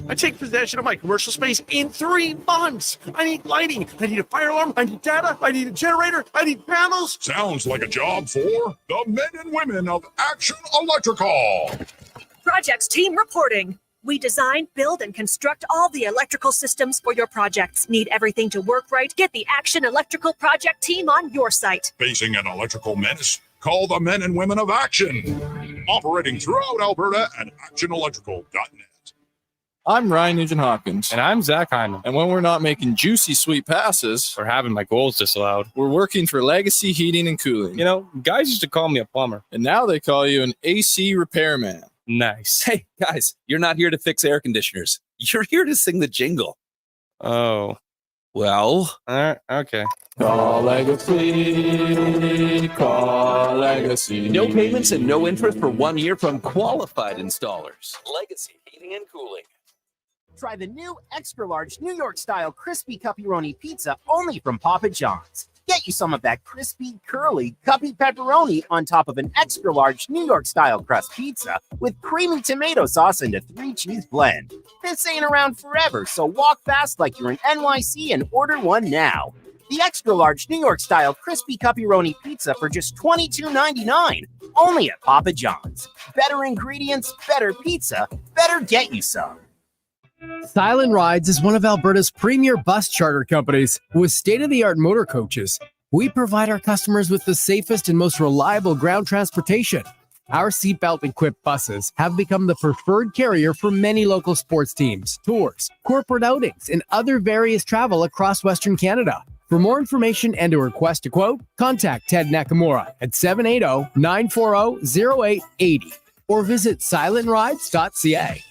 S7: I take possession of my commercial space in 3 months. I need lighting. I need a fire alarm. I need data. I need a generator. I need panels.
S8: Sounds like a job for the men and women of Action Electrical.
S15: Projects team reporting. We design, build, and construct all the electrical systems for your projects. Need everything to work right? Get the Action Electrical project team on your site.
S8: Facing an electrical menace? Call the men and women of Action. Operating throughout Alberta at actionelectrical.net.
S9: I'm Ryan Nugent-Hopkins. And I'm Zach Hyman. And when we're not making juicy, sweet passes or having my goals disallowed, we're working for Legacy Heating and Cooling. You know, guys used to call me a plumber. And now they call you an AC repairman. Nice.
S10: Hey, guys, you're not here to fix air conditioners. You're here to sing the jingle.
S9: Oh.
S10: Well.
S9: Okay. Call Legacy. Call Legacy.
S10: No payments and no interest for 1 year from qualified installers. Legacy Heating and Cooling.
S11: Try the new extra large New York style crispy pepperoni pizza only from Papa John's. Get you some of that crispy, curly, cuppy pepperoni on top of an extra large New York style crust pizza with creamy tomato sauce and a 3-cheese blend. This ain't around forever, so walk fast like you're in NYC and order one now. The extra large New York style crispy pepperoni pizza for just $22.99. Only at Papa John's. Better ingredients, better pizza, better get you some.
S19: Silent Rides is one of Alberta's premier bus charter companies. With state-of-the-art motor coaches, we provide our customers with the safest and most reliable ground transportation. Our seatbelt-equipped buses have become the preferred carrier for many local sports teams, tours, corporate outings, and other various travel across Western Canada. For more information and to request a quote, contact Ted Nakamura at 780-940-0880 or visit silentrides.ca.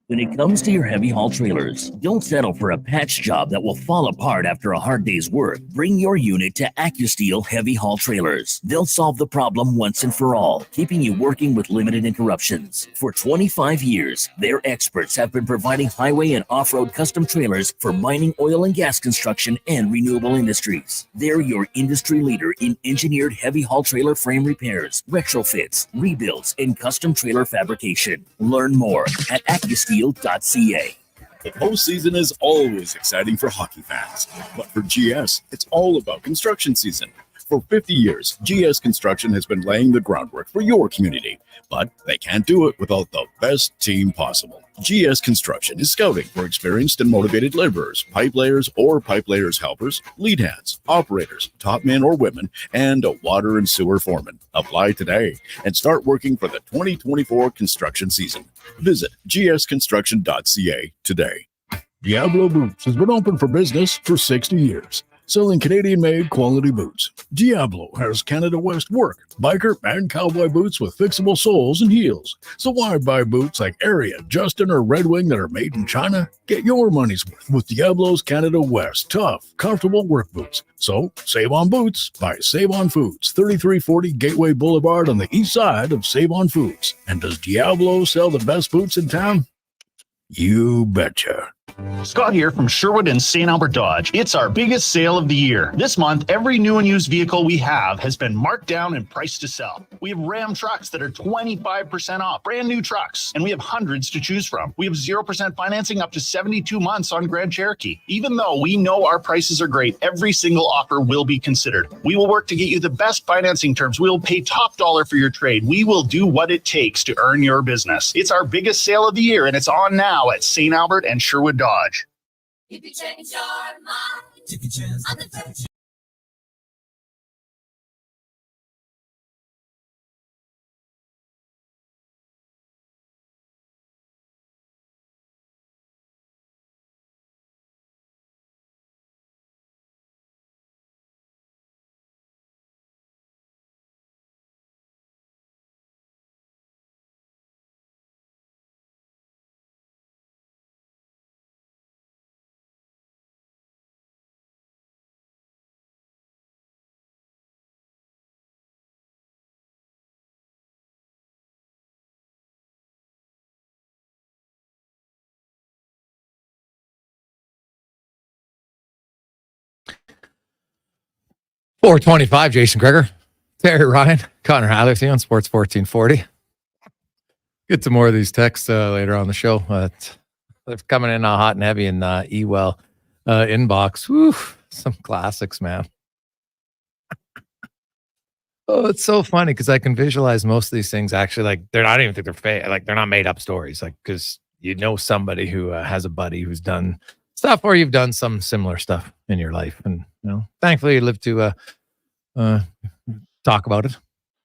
S20: When it comes to your heavy haul trailers, don't settle for a patch job that will fall apart after a hard day's work. Bring your unit to AccuSteel Heavy Haul Trailers. They'll solve the problem once and for all, keeping you working with limited interruptions. For 25 years, their experts have been providing highway and off-road custom trailers for mining, oil and gas construction, and renewable industries. They're your industry leader in engineered heavy haul trailer frame repairs, retrofits, rebuilds, and custom trailer fabrication. Learn more at AccuSteel.ca.
S24: The postseason is always exciting for hockey fans, but for GS, it's all about construction season. For 50 years, GS Construction has been laying the groundwork for your community, but they can't do it without the best team possible. GS Construction is scouting for experienced and motivated laborers, pipe layers or pipe layers helpers, lead hands, operators, top men or women, and a water and sewer foreman. Apply today and start working for the 2024 construction season. Visit gsconstruction.ca today.
S25: Diablo Boots has been open for business for 60 years, selling Canadian-made quality boots. Diablo has Canada West work, biker, and cowboy boots with fixable soles and heels. So why buy boots like Area, Justin, or Red Wing that are made in China? Get your money's worth with Diablo's Canada West tough, comfortable work boots. So save on boots by Save On Foods, 3340 Gateway Boulevard on the east side of Save On Foods. And does Diablo sell the best boots in town? You betcha.
S28: Scott here from Sherwood and St. Albert Dodge. It's our biggest sale of the year. This month, every new and used vehicle we have has been marked down and priced to sell. We have Ram trucks that are 25% off, brand new trucks, and we have hundreds to choose from. We have 0% financing up to 72 months on Grand Cherokee. Even though we know our prices are great, every single offer will be considered. We will work to get you the best financing terms. We will pay top dollar for your trade. We will do what it takes to earn your business. It's our biggest sale of the year, and it's on now at St. Albert and Sherwood Dodge.
S21: If you change your mind, take a chance on the
S1: 425, Jason Gregor, Terry Ryan, Connor Halley with you on Sports 1440. Get to more of these texts later on the show. They're coming in hot and heavy in Ewell inbox. Woo, some classics, man. Oh, it's so funny because I can visualize most of these things actually like I don't even think they're fake. Like they're not made up stories. Like because you know somebody who has a buddy who's done stuff or you've done some similar stuff in your life, and thankfully you live to talk about it.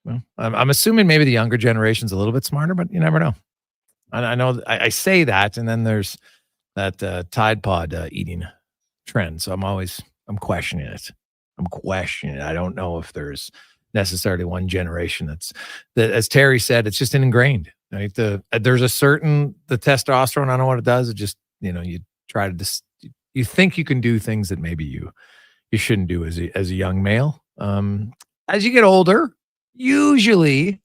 S1: Well, I'm assuming maybe the younger generation's a little bit smarter, but you never know. I know I say that, and then there's that Tide Pod eating trend. So I'm questioning it. I don't know if there's necessarily one generation that, as Terry said, it's just ingrained. Right? There's a certain the testosterone. I don't know what it does. It just you try to you think you can do things that maybe you shouldn't do as a young male. As you get older, usually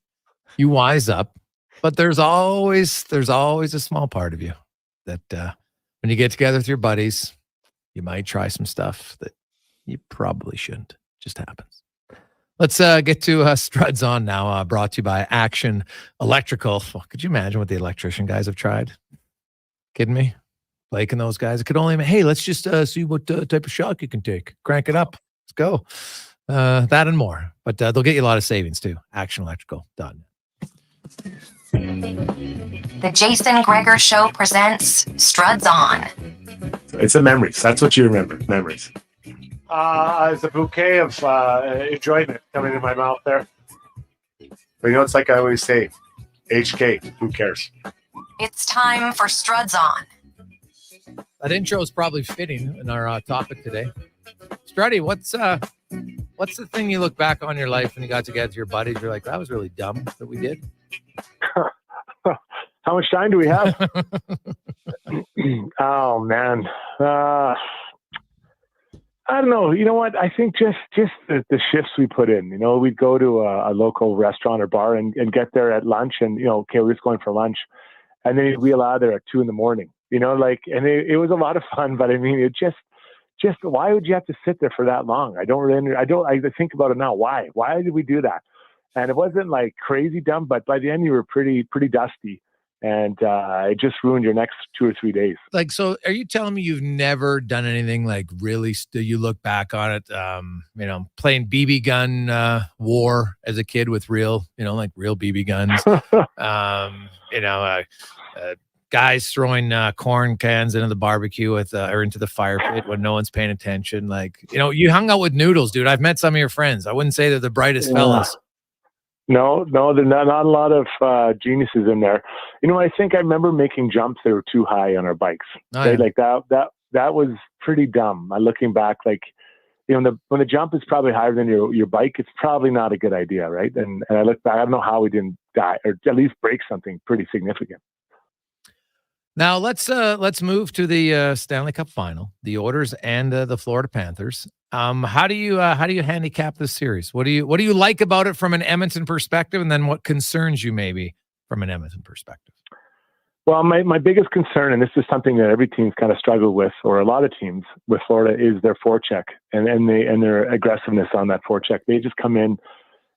S1: you wise up, but there's always a small part of you that when you get together with your buddies, you might try some stuff that you probably shouldn't. Just happens. Let's get to Struds on now, brought to you by Action Electrical. Well, could you imagine what the electrician guys have tried? Kidding me? Blake and those guys. It could only, hey, let's just see what type of shock you can take. Crank it up. Let's go. That and more. But they'll get you a lot of savings too. ActionElectrical.net.
S3: The Jason Gregor Show presents Struds On.
S25: It's the memories. That's what you remember. Memories. It's a bouquet of enjoyment coming in my mouth there. But it's like I always say, HK, who cares?
S3: It's time for Struds On.
S1: That intro is probably fitting in our topic today. Struddy, what's the thing you look back on your life when you got together with your buddies? You're like, that was really dumb that we did.
S25: How much time do we have? Oh man, I don't know. You know what? I think just the shifts we put in. We'd go to a local restaurant or bar and get there at lunch, and okay, we're just going for lunch, and then we'd wheel out of there at 2 a.m. And it was a lot of fun. But I mean, it just why would you have to sit there for that long? I think about it now. Why did we do that? And it wasn't like crazy dumb, but by the end you were pretty dusty, and it just ruined your next 2 or 3 days.
S1: Like, so are you telling me you've never done anything like really? You look back on it, playing BB gun war as a kid with real, like real BB guns. Guys throwing corn cans into the barbecue or into the fire pit when no one's paying attention. Like, you hung out with noodles, dude. I've met some of your friends. I wouldn't say they're the brightest fellas.
S25: No, there's not a lot of geniuses in there. I think I remember making jumps that were too high on our bikes.
S1: Oh, yeah.
S25: Like that was pretty dumb. Looking back, like, when the jump is probably higher than your bike, it's probably not a good idea, right? And I look back, I don't know how we didn't die or at least break something pretty significant.
S1: Now let's move to the Stanley Cup final, the Oilers and the Florida Panthers. How do you handicap this series? What do you like about it from an Edmonton perspective, and then what concerns you maybe from an Edmonton perspective?
S25: Well, my biggest concern, and this is something that every team's kind of struggled with, or a lot of teams with Florida, is their forecheck and their aggressiveness on that forecheck. They just come in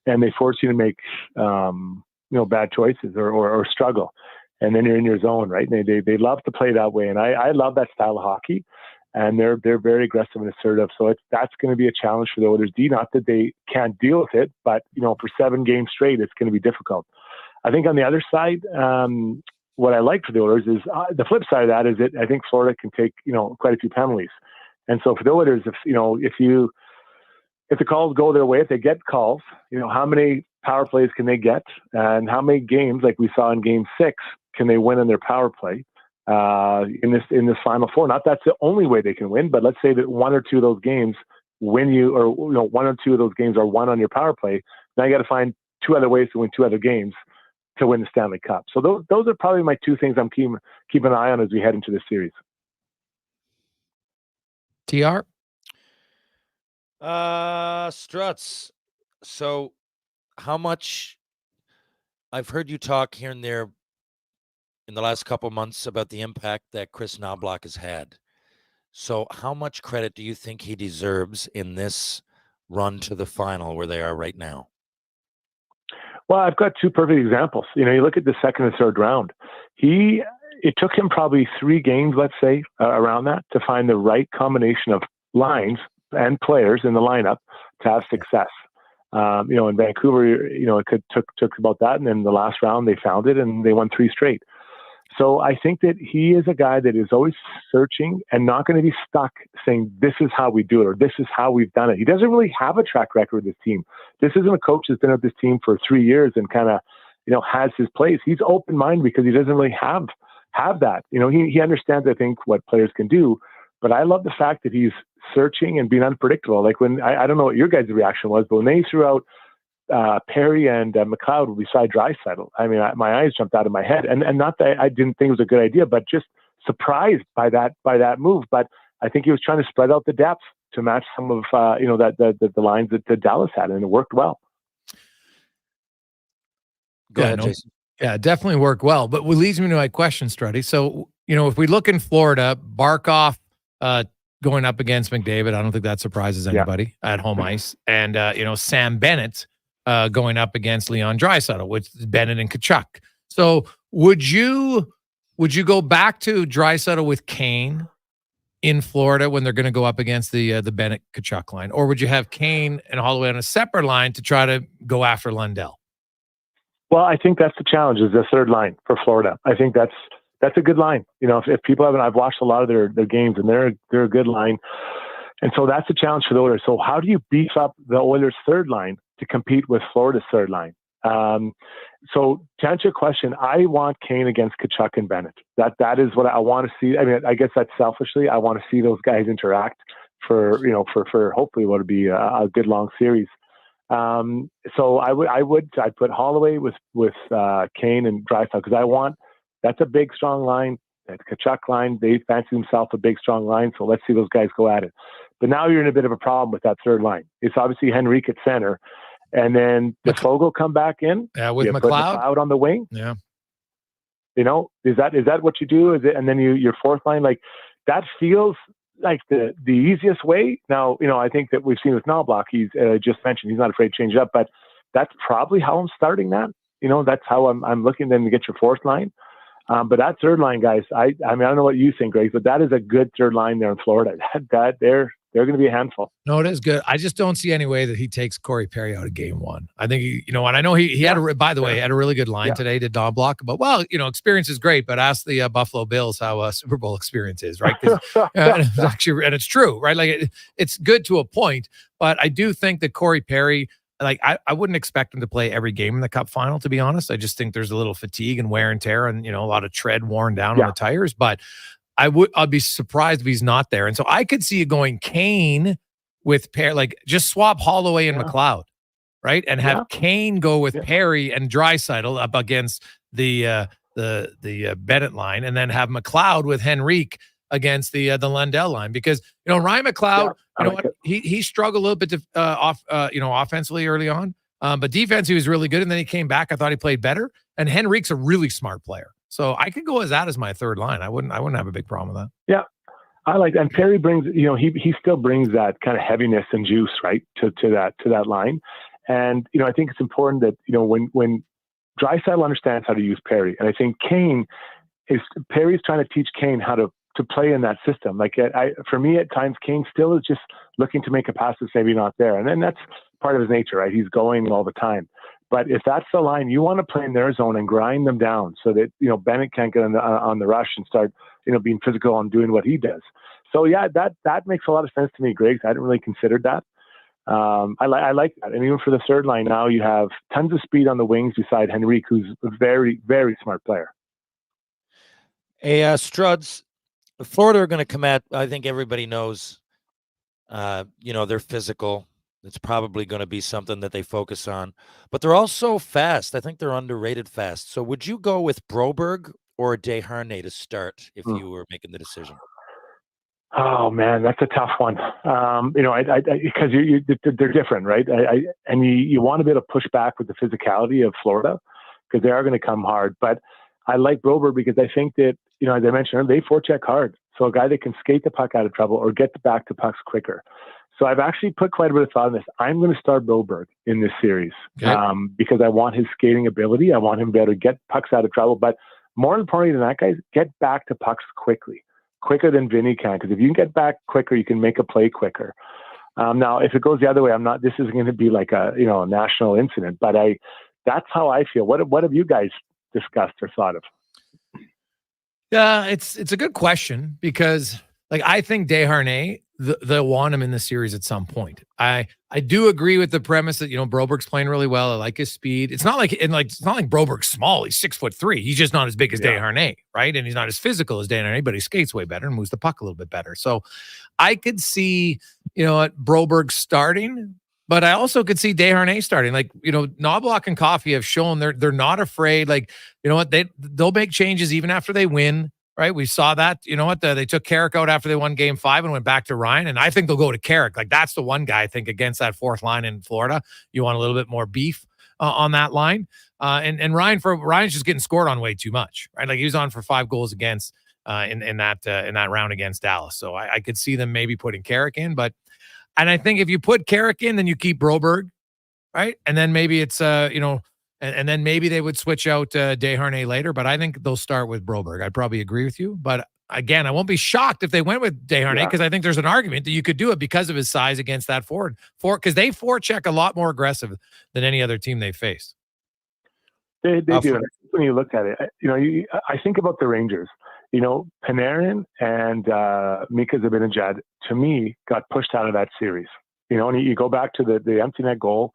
S25: and they force you to make bad choices or struggle. And then you're in your zone, right? And they love to play that way. And I love that style of hockey. And they're very aggressive and assertive. So that's going to be a challenge for the Oilers D. Not that they can't deal with it, but for 7 games straight, it's going to be difficult. I think on the other side, what I like for the Oilers is the flip side of that is that I think Florida can take quite a few penalties. And so for the Oilers, if the calls go their way, if they get calls, how many power plays can they get, and how many games, like we saw in Game 6, can they win in their power play in this Final Four? Not that's the only way they can win, but let's say that 1 or 2 of those games win you, or 1 or 2 of those games are won on your power play. Now you got to find 2 other ways to win 2 other games to win the Stanley Cup. So those are probably my 2 things I'm keeping an eye on as we head into this series.
S1: TR?
S22: Struts. So how much I've heard you talk here and there in the last couple of months about the impact that Chris Knobloch has had. So how much credit do you think he deserves in this run to the final where they are right now?
S4: Well, I've got two perfect examples. You look at the second and third round. It took him probably 3 games, let's say, around that to find the right combination of lines and players in the lineup to have success. In Vancouver, it took about that, and then the last round they found it and they won 3 straight. So I think that he is a guy that is always searching and not going to be stuck saying, this is how we do it, or this is how we've done it. He doesn't really have a track record with this team. This isn't a coach that's been with this team for 3 years and kind of, has his place. He's open-minded because he doesn't really have that. He understands, I think, what players can do, but I love the fact that he's searching and being unpredictable. Like when, I don't know what your guys' reaction was, but when they threw out Perry and McLeod beside Draisaitl, I mean, my eyes jumped out of my head, and not that I didn't think it was a good idea, but just surprised by that move. But I think he was trying to spread out the depth to match some of the lines that Dallas had, and it worked well.
S22: Go ahead, Jason.
S1: Yeah, definitely worked well. But what leads me to my question, Struddy. So, if we look in Florida, Barkov going up against McDavid, I don't think that surprises anybody at home ice. And, Sam Bennett going up against Leon Draisaitl, with Bennett and Tkachuk. So would you go back to Draisaitl with Kane in Florida when they're going to go up against the Bennett Tkachuk line? Or would you have Kane and Holloway on a separate line to try to go after Lundell?
S4: Well, I think that's the challenge, is the third line for Florida. I think that's a good line. If people haven't, I've watched a lot of their games, and they're a good line. And so that's a challenge for the Oilers. So how do you beef up the Oilers' third line to compete with Florida's third line? So to answer your question, I want Kane against Tkachuk and Bennett. That is what I want to see. I mean, I guess that's selfishly. I want to see those guys interact for hopefully what would be a good long series. So I'd put Holloway with Kane and Draisaitl, because that's a big, strong line. That Tkachuk line, they fancy themselves a big, strong line. So let's see those guys go at it. But now you're in a bit of a problem with that third line. It's obviously Henrique at center, and then does Fogle come back in?
S1: Yeah, with
S4: you
S1: McLeod.
S4: Put McLeod on the wing.
S1: Yeah.
S4: Is that what you do? Is it, and then your fourth line, like that feels like the easiest way. Now, I think that we've seen with Knobloch, he's just mentioned he's not afraid to change it up, but that's probably how I'm starting that. That's how I'm looking then to get your fourth line. But that third line, guys, I mean, I don't know what you think, Greg, but that is a good third line there in Florida. That they're going to be a handful.
S1: No, it is good. I just don't see any way that he takes Corey Perry out of game one. I think, and I know he had by the way, had a really good line today to Don Block about, experience is great, but ask the Buffalo Bills how Super Bowl experience is, right? And it's true, right? Like it's good to a point, but I do think that Corey Perry, like I wouldn't expect him to play every game in the Cup final, to be honest. I just think there's a little fatigue and wear and tear, and a lot of tread worn down on the tires. But I'd be surprised if he's not there. And so I could see you going Kane with Perry, like just swap Holloway and McLeod, right? And have Kane go with Perry and Draisaitl up against the Bennett line, and then have McLeod with Henrique against the Lundell line, because Ryan McLeod, he struggled a little bit offensively early on, but defense he was really good, and then he came back. I thought he played better, and Henrique's a really smart player, so I could go as that as my third line. I wouldn't have a big problem with that. Yeah,
S4: I like that. And Perry brings he still brings that kind of heaviness and juice right to that line, and I think it's important that when Draisaitl understands how to use Perry, and I think Perry's trying to teach Kane how to play in that system. Like for me, at times, Kane still is just looking to make a pass that's maybe not there. And then that's part of his nature, right? He's going all the time. But if that's the line, you want to play in their zone and grind them down so that, Bennett can't get on the rush and start, being physical and doing what he does. So yeah, that makes a lot of sense to me, Greg. I hadn't really considered that. I like that. And even for the third line, now you have tons of speed on the wings beside Henrique, who's a very, very smart player.
S22: Hey, Struds, Florida are going to come at, I think everybody knows, they're physical. It's probably going to be something that they focus on, but they're also fast. I think they're underrated fast. So would you go with Broberg or Desharnais to start if you were making the decision?
S4: Oh man, that's a tough one. Because they're different, right? And you want to be able to push back with the physicality of Florida, because they are going to come hard. But I like Broberg because I think that, as I mentioned, they forecheck hard. So a guy that can skate the puck out of trouble or get back to pucks quicker. So I've actually put quite a bit of thought in this. I'm going to start Broberg in this series because I want his skating ability. I want him to be able to get pucks out of trouble. But more importantly than that, guys, get back to pucks quicker than Vinny can. Because if you can get back quicker, you can make a play quicker. Now, if it goes the other way, this isn't going to be like a national incident. But that's how I feel. What have you guys discussed or thought of?
S1: Yeah, it's a good question because I think Desharnais, they'll want him in the series at some point. I do agree with the premise that Broberg's playing really well. I like his speed. It's not like Broberg's small. He's 6'3". He's just not as big as Desharnais, right? And he's not as physical as Desharnais, but he skates way better and moves the puck a little bit better. So I could see Broberg starting, but I also could see Desharnais starting. Knobloch and Coffey have shown they're not afraid. They'll make changes even after they win. Right, we saw that. They took Carrick out after they won Game 5 and went back to Ryan, and I think they'll go to Carrick. That's the one guy I think against that fourth line in Florida. You want a little bit more beef on that line, and Ryan's just getting scored on way too much. Right, he was on for 5 goals against in that round against Dallas. So I could see them maybe putting Carrick in, and I think if you put Carrick in, then you keep Broberg, right, and then maybe it's And then maybe they would switch out Desharnais later, but I think they'll start with Broberg. I'd probably agree with you. But again, I won't be shocked if they went with Desharnais because I think there's an argument that you could do it because of his size against that forward. Because they forecheck a lot more aggressive than any other team they faced.
S4: They do. When you look at it, I think about the Rangers. Panarin and Mika Zibanejad, to me, got pushed out of that series. And you go back to the empty net goal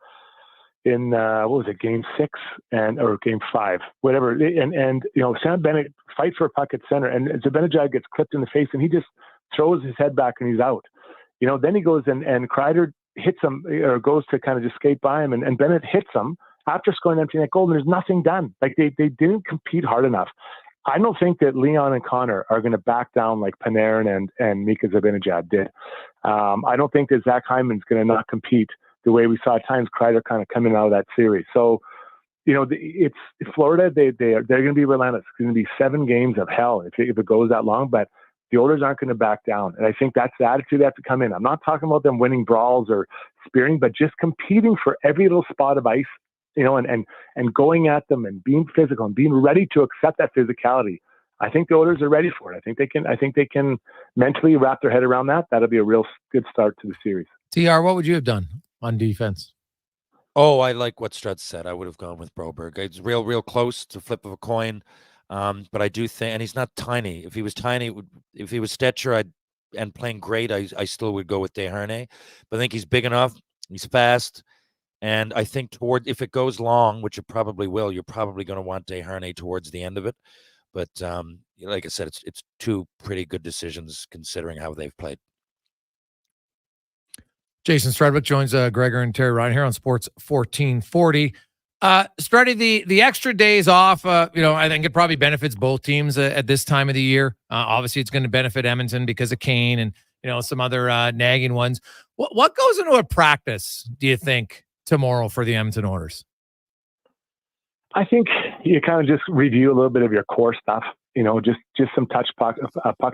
S4: in what was it, Game 6 or Game 5, whatever, and Sam Bennett fight for a puck at center, and Zibanejad gets clipped in the face, and he just throws his head back and he's out. Then he goes and Kreider hits him or goes to kind of just skate by him, and Bennett hits him after scoring an empty net goal, and there's nothing done. They didn't compete hard enough. I don't think that Leon and Connor are going to back down like Panarin and Mika Zibanejad did. I don't think that Zach Hyman's going to not compete the way we saw at times Kreider kind of coming out of that series. So, it's Florida. They're going to be relentless. It's going to be 7 games of hell if it goes that long. But the Oilers aren't going to back down, and I think that's the attitude they have to come in. I'm not talking about them winning brawls or spearing, but just competing for every little spot of ice, and going at them and being physical and being ready to accept that physicality. I think the Oilers are ready for it. I think they can mentally wrap their head around that. That'll be a real good start to the series.
S1: TR, what would you have done on defense?
S22: Oh, I like what Strud said. I would have gone with Broberg. It's real close to flip of a coin. But I do think, and he's not tiny. If he was tiny, if he was Stetcher and playing great, I still would go with Desharnais. But I think he's big enough. He's fast. And I think if it goes long, which it probably will, you're probably going to want Desharnais towards the end of it. But like I said, it's 2 pretty good decisions considering how they've played.
S1: Jason Strudwick joins Gregor and Terry Ryan here on Sports 1440. Struddy, the extra days off, I think it probably benefits both teams at this time of the year. Obviously, it's going to benefit Edmonton because of Kane and some other nagging ones. What goes into a practice, do you think, tomorrow for the Edmonton Oilers?
S4: I think you kind of just review a little bit of your core stuff, just some puck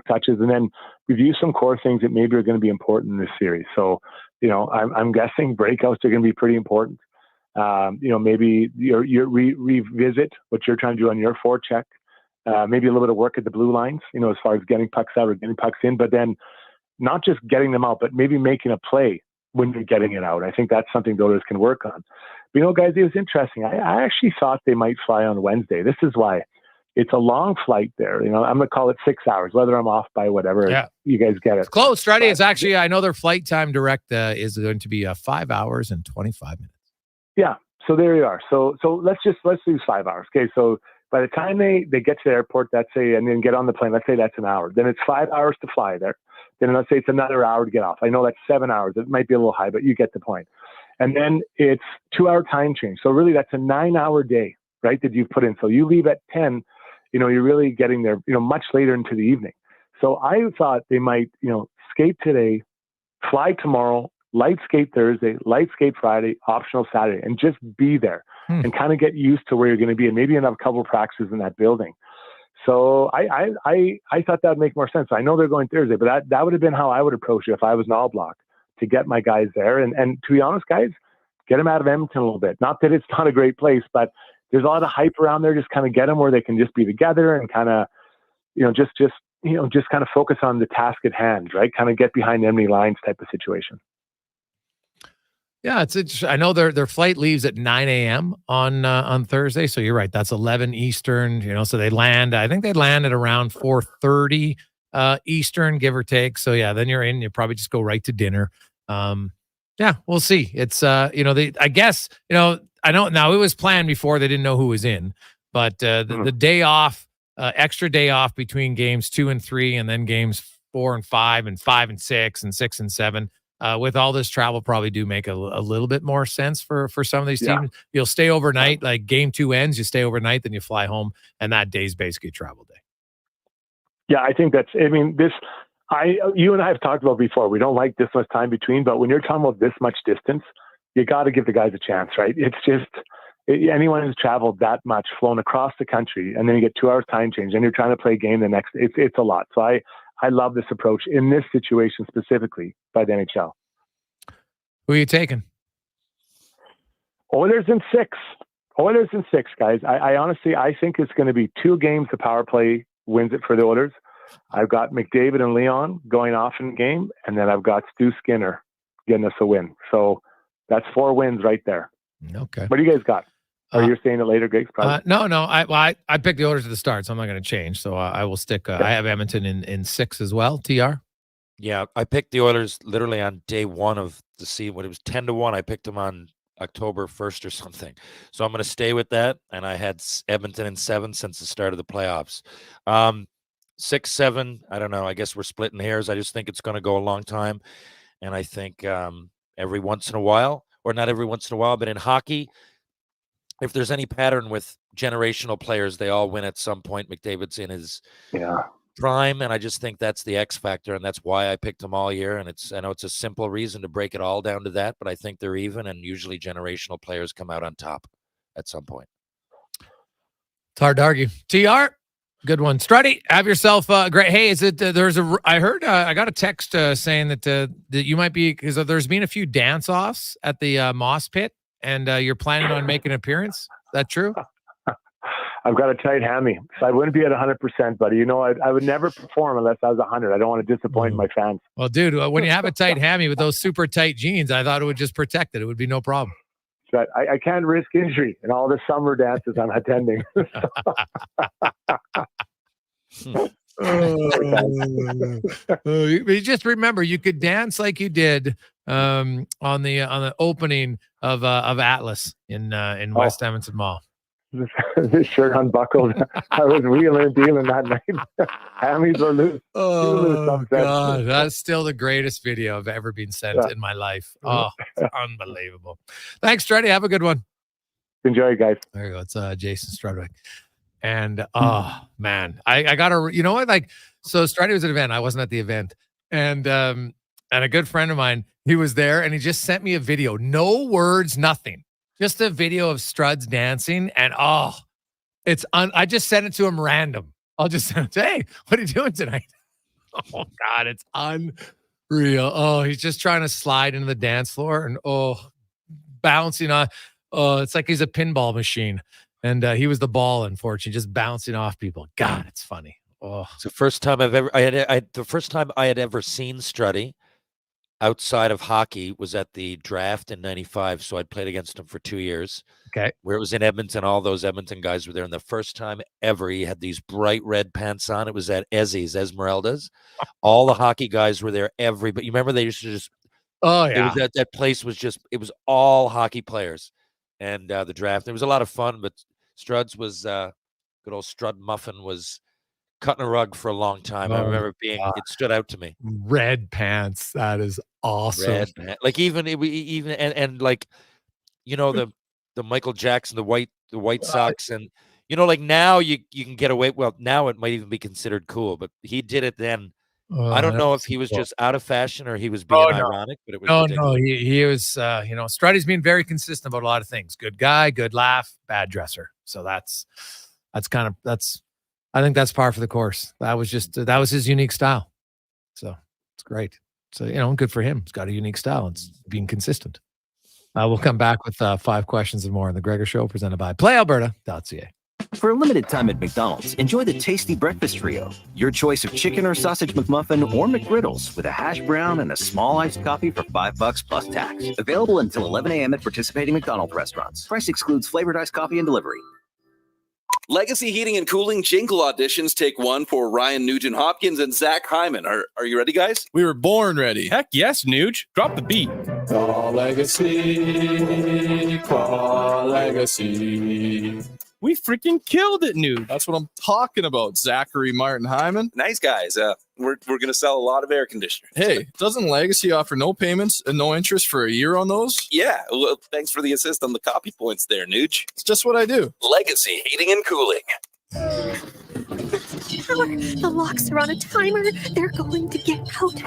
S4: touches, and then review some core things that maybe are going to be important in this series. So, I'm guessing breakouts are going to be pretty important. Maybe you revisit what you're trying to do on your forecheck. Maybe a little bit of work at the blue lines, as far as getting pucks out or getting pucks in, but then not just getting them out, but maybe making a play when you're getting it out. I think that's something the Oilers can work on. But, guys, it was interesting. I actually thought they might fly on Wednesday. This is why. It's a long flight there. I'm going to call it 6 hours, whether I'm off by whatever.
S1: Yeah.
S4: You guys get it.
S1: It's close, Struddy. It's actually, I know their flight time direct is going to be 5 hours and 25 minutes.
S4: Yeah. So there you are. So let's do 5 hours. Okay. So by the time they get to the airport, let's say, and then get on the plane, let's say that's an hour. Then it's 5 hours to fly there. Then let's say it's another hour to get off. I know that's 7 hours. It might be a little high, but you get the point. And then it's 2 hour time change. So really that's a 9 hour day, right? That you've put in. So you leave at 10, you're really getting there, much later into the evening. So I thought they might, skate today, fly tomorrow, light skate Thursday, light skate Friday, optional Saturday, and just be there and kind of get used to where you're going to be, and maybe have a couple of practices in that building. So I thought that would make more sense. I know they're going Thursday, but that would have been how I would approach it if I was Knobloch, to get my guys there. And to be honest, guys, get them out of Edmonton a little bit. Not that it's not a great place, but there's a lot of hype around there. Just kind of get them where they can just be together and kind of, just kind of focus on the task at hand, right? Kind of get behind enemy lines type of situation.
S1: Yeah, it's I know their flight leaves at 9 a.m. on Thursday, so you're right. That's 11 Eastern. So they land. I think they land at around 4:30 Eastern, give or take. So yeah, then you're in. You probably just go right to dinner. Yeah, we'll see. It's I guess I know now it was planned before. They didn't know who was in, but the day off, extra day off between games 2 and 3, and then games 4 and 5, and 5 and 6, and 6 and 7. With all this travel, probably do make a little bit more sense for some of these teams. You'll stay overnight, like game 2 ends, you stay overnight, then you fly home, and that day's basically a travel day.
S4: Yeah, I think you and I have talked about before. We don't like this much time between, but when you're talking about this much distance, you got to give the guys a chance, right? It's just anyone who's traveled that much, flown across the country, and then you get 2 hours time change, and you're trying to play a game the next. It's a lot. So I love this approach in this situation specifically by the NHL.
S1: Who are you taking?
S4: Oilers in 6. Oilers in 6, guys. I honestly think it's going to be 2 games. The power play wins it for the Oilers. I've got McDavid and Leon going off in the game, and then I've got Stu Skinner getting us a win. So that's 4 wins right there.
S1: Okay.
S4: What do you guys got? Are you saying it later, Greg?
S1: No. I picked the Oilers at the start, so I'm not going to change. So I will stick. I have Edmonton in 6 as well. TR.
S22: Yeah, I picked the Oilers literally on day 1 of the season. When it was 10-1, I picked them on October 1st or something. So I'm going to stay with that. And I had Edmonton in 7 since the start of the playoffs. 6, 7. I don't know. I guess we're splitting hairs. I just think it's going to go a long time. And I think every once in a while, or not every once in a while, but in hockey, if there's any pattern with generational players, they all win at some point. McDavid's in his prime, and I just think that's the X factor, and that's why I picked them all year. And I know it's a simple reason to break it all down to that, but I think they're even, and usually generational players come out on top at some point.
S1: It's hard to argue. TR, good one. Struddy, have yourself great. Hey, is it I heard I got a text saying that you might be, because there's been a few dance-offs at the Moss Pit, and you're planning on making an appearance. Is that true?
S4: I've got a tight hammy, so I wouldn't be at 100%, buddy. I would never perform unless I was 100. I don't want to disappoint my fans.
S1: Well, dude, when you have a tight hammy with those super tight jeans, I thought it would just protect it. It would be no problem.
S4: But I can't risk injury in all the summer dances I'm attending.
S1: You just remember, you could dance like you did on the opening of Atlas in West Edmonton Mall.
S4: This shirt unbuckled. I was wheeling and dealing that night. Hammies were loose.
S1: Oh, God. That's still the greatest video I've ever been sent in my life. Oh, it's unbelievable. Thanks, Struddy. Have a good one.
S4: Enjoy, guys.
S1: There you go. It's Jason Strudwick. And, oh, man, I got to, you know what? So Struddy was at an event. I wasn't at the event. And a good friend of mine, he was there, and he just sent me a video. No words, nothing. Just a video of Struds dancing, and I just sent it to him random. I'll just say, hey, what are you doing tonight? Oh, God, it's unreal. Oh, he's just trying to slide into the dance floor and, bouncing on. Oh, it's like he's a pinball machine. And he was the ball, unfortunately, just bouncing off people. God, it's funny. Oh,
S22: it's the first time the first time I had ever seen Struddy outside of hockey was at the draft in '95. So I'd played against him for 2 years.
S1: Okay.
S22: Where it was in Edmonton. All those Edmonton guys were there. And the first time ever, he had these bright red pants on. It was at Ezzy's, Esmeralda's. All the hockey guys were there. But you remember they used to just, that place was just, it was all hockey players. And the draft, it was a lot of fun, but Struds was, good old Strud Muffin was cutting a rug for a long time. I remember it stood out to me.
S1: Red pants. That is awesome.
S22: Red pants. Like even like, the Michael Jackson, the white socks. And, like now you can get away. Well, now it might even be considered cool, but he did it then. I don't know if he was just out of fashion or he was being ironic, but it was ridiculous.
S1: He was, Struddy's been very consistent about a lot of things. Good guy, good laugh, bad dresser. So I think that's par for the course. That was his unique style. So it's great. So, good for him. He's got a unique style. It's being consistent. We'll come back with 5 questions and more on the Gregor Show, presented by PlayAlberta.ca.
S5: For a limited time at McDonald's, enjoy the tasty breakfast trio. Your choice of chicken or sausage McMuffin or McGriddles with a hash brown and a small iced coffee for $5 plus tax. Available until 11 a.m. at participating McDonald's restaurants. Price excludes flavored iced coffee and delivery.
S10: Legacy Heating and Cooling jingle auditions take one for Ryan Nugent-Hopkins and Zach Hyman. Are you ready, guys?
S9: We were born ready. Heck yes, Nuge. Drop the beat. Call Legacy. Call Legacy. We freaking killed it, Nuge. That's what I'm talking about, Zachary Martin Hyman.
S10: Nice guys. We're going to sell a lot of air conditioners.
S9: Hey, doesn't Legacy offer no payments and no interest for a year on those?
S10: Yeah. Well, thanks for the assist on the copy points there, Nuge.
S9: It's just what I do.
S10: Legacy Heating and Cooling.
S15: The locks are on a timer. They're going to get out.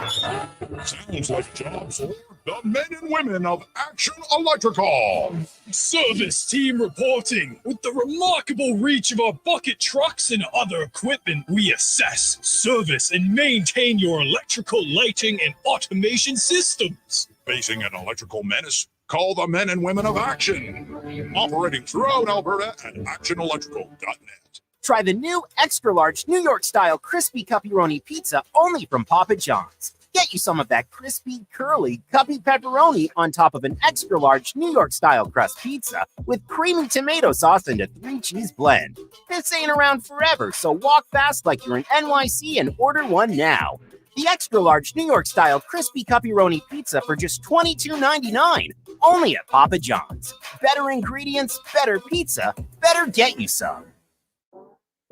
S8: Sounds like a job for the men and women of Action Electrical.
S6: Service team reporting. With the remarkable reach of our bucket trucks and other equipment, we assess, service, and maintain your electrical lighting and automation systems.
S8: Facing an electrical menace? Call the men and women of Action. Operating throughout Alberta at actionelectrical.net.
S11: Try the new extra-large New York-style crispy pepperoni pizza only from Papa John's. Get you some of that crispy, curly, cuppy pepperoni on top of an extra-large New York-style crust pizza with creamy tomato sauce and a 3-cheese blend. This ain't around forever, so walk fast like you're in NYC and order one now. The extra-large New York-style crispy pepperoni pizza for just $22.99, only at Papa John's. Better ingredients, better pizza, better get you some.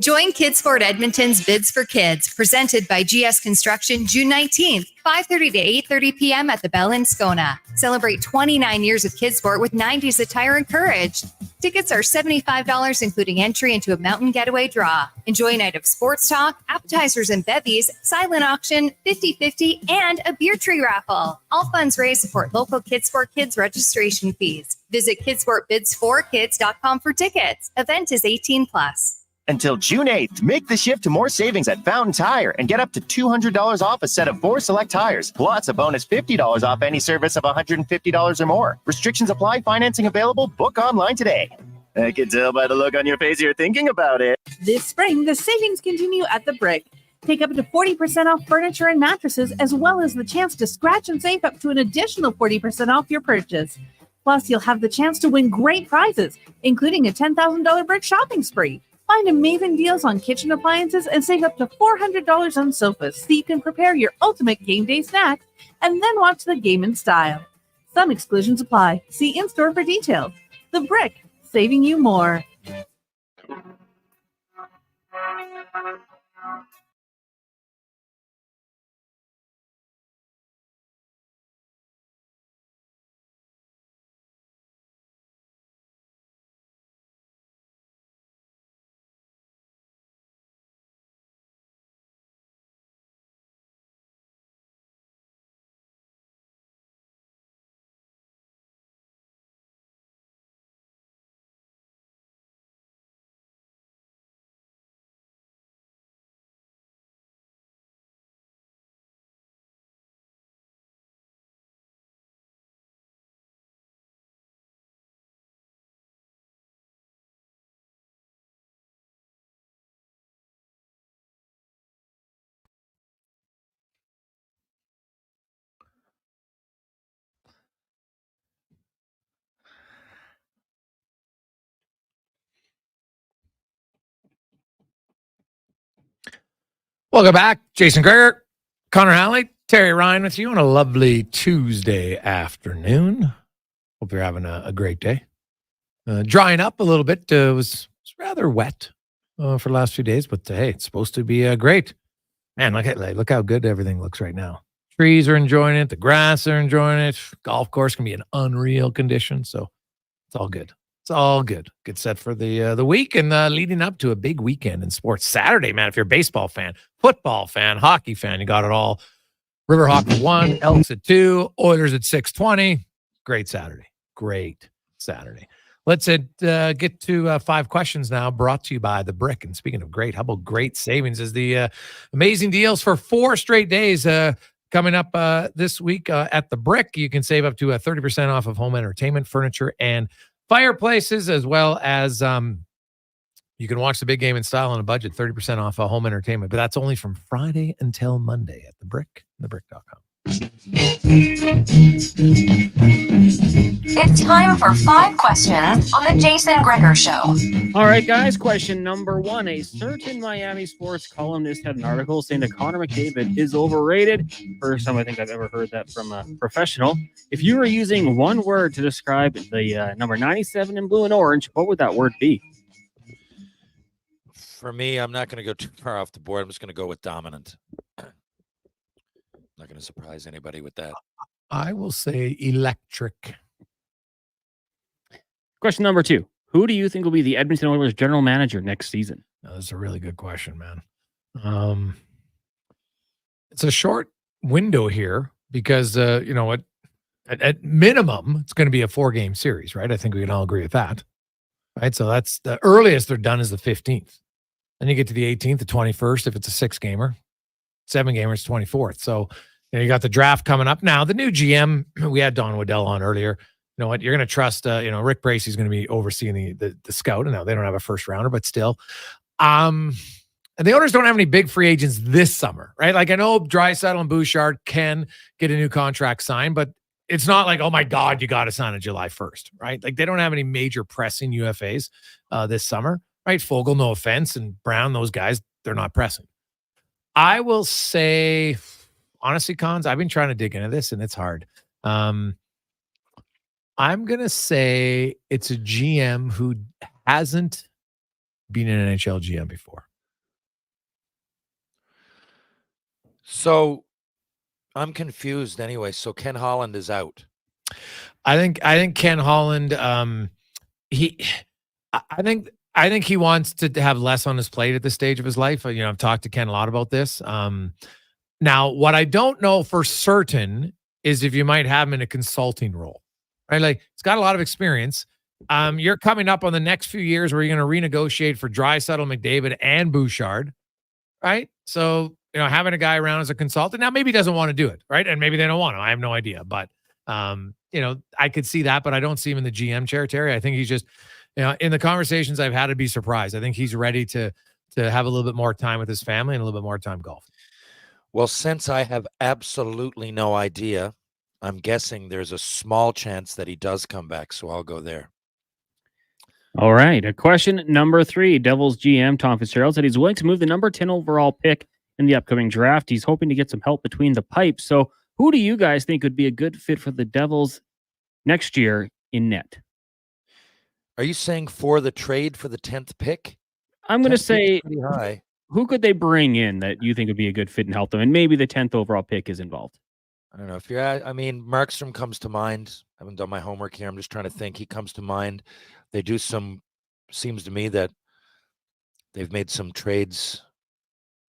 S12: Join Kidsport Edmonton's Bids for Kids, presented by GS Construction, June 19th, 5:30 to 8:30 p.m. at the Bell in Scona. Celebrate 29 years of Kidsport with 90s attire and courage. Tickets are $75, including entry into a mountain getaway draw. Enjoy a night of sports talk, appetizers and bevies, silent auction, 50-50, and a beer tree raffle. All funds raised support local Kidsport Kids registration fees. Visit kidsportbids4kids.com for tickets. Event is 18+.
S13: Until June 8th, make the shift to more savings at Fountain Tire and get up to $200 off a set of 4 select tires, plus a bonus $50 off any service of $150 or more. Restrictions apply. Financing available. Book online today. I can tell by the look on your face you're thinking about it.
S14: This spring, the savings continue at the Brick. Take up to 40% off furniture and mattresses, as well as the chance to scratch and save up to an additional 40% off your purchase. Plus, you'll have the chance to win great prizes, including a $10,000 Brick shopping spree. Find amazing deals on kitchen appliances and save up to $400 on sofas so you can prepare your ultimate game day snack and then watch the game in style. Some exclusions apply. See in-store for details. The Brick, saving you more.
S1: Welcome back. Jason Gregor, Connor Halley, Terry Ryan with you on a lovely Tuesday afternoon. Hope you're having a great day. Drying up a little bit. Was rather wet for the last few days, but hey, it's supposed to be great. Man, look how good everything looks right now. Trees are enjoying it. The grass are enjoying it. Golf course can be in unreal condition, so it's all good. It's all good. Get set for the week and leading up to a big weekend in sports. Saturday, man, if you're a baseball fan, football fan, hockey fan, you got it all. Riverhawk at 1, Elks at 2, Oilers at 6:20. Great Saturday. Great Saturday. Let's get to 5 questions now, brought to you by The Brick. And speaking of great, how about great savings is the amazing deals for 4 straight days. Got coming up this week at the Brick. You can save up to 30% off of home entertainment, furniture, and fireplaces, as well as you can watch the big game in style on a budget, 30% off home entertainment. But that's only from Friday until Monday at the Brick, thebrick.com.
S3: It's time for 5 questions on the Jason Gregor Show.
S2: All right, guys. Question number 1. A certain Miami sports columnist had an article saying that Connor McDavid is overrated. First time I think I've ever heard that from a professional. If you were using one word to describe the number 97 in blue and orange, what would that word be?
S22: For me, I'm not going to go too far off the board. I'm just going to go with dominant. Not going to surprise anybody with that.
S1: I will say electric.
S2: Question number 2. Who do you think will be the Edmonton Oilers general manager next season?
S1: That's a really good question, man. It's a short window here because, you know what, at minimum, it's going to be a 4-game series, right? I think we can all agree with that, right? So that's the earliest they're done is the 15th. Then you get to the 18th, the 21st, if it's a 6-gamer. 7-gamer, it's 24th. So you got the draft coming up. Now, the new GM, we had Don Waddell on earlier. You know what? You're going to trust, Rick Bracey's going to be overseeing the scout. And now they don't have a first rounder, but still. And the Oilers don't have any big free agents this summer, right? Like I know Draisaitl and Bouchard can get a new contract signed, but it's not like, oh my God, you got to sign on July 1st, right? Like they don't have any major pressing UFAs this summer, right? Fogle, no offense, and Brown, those guys, they're not pressing. I will say, honestly, Cons, I've been trying to dig into this and it's hard. I'm going to say it's a GM who hasn't been an NHL GM before.
S22: So I'm confused anyway. So Ken Holland is out.
S1: I think Ken Holland, I think he wants to have less on his plate at this stage of his life. I've talked to Ken a lot about this. Now, what I don't know for certain is if you might have him in a consulting role, right? Like he's got a lot of experience. You're coming up on the next few years where you're going to renegotiate for Draisaitl, McDavid, and Bouchard, right? So, having a guy around as a consultant, now maybe he doesn't want to do it, right? And maybe they don't want to. I have no idea. But, I could see that, but I don't see him in the GM chair, Terry. I think he's just, in the conversations I've had, to be surprised. I think he's ready to have a little bit more time with his family and a little bit more time golf.
S22: Well, since I have absolutely no idea, I'm guessing there's a small chance that he does come back, so I'll go there.
S2: All right. Question number 3. Devils GM Tom Fitzgerald said he's willing to move the number 10 overall pick in the upcoming draft. He's hoping to get some help between the pipes. So who do you guys think would be a good fit for the Devils next year in net?
S22: Are you saying for the trade for the 10th pick?
S2: I'm going to say,
S22: pretty high.
S2: Who could they bring in that you think would be a good fit and help them? And maybe the 10th overall pick is involved.
S22: I don't know. If you're Markstrom comes to mind. I haven't done my homework here. I'm just trying to think. He comes to mind. They do seems to me that they've made some trades.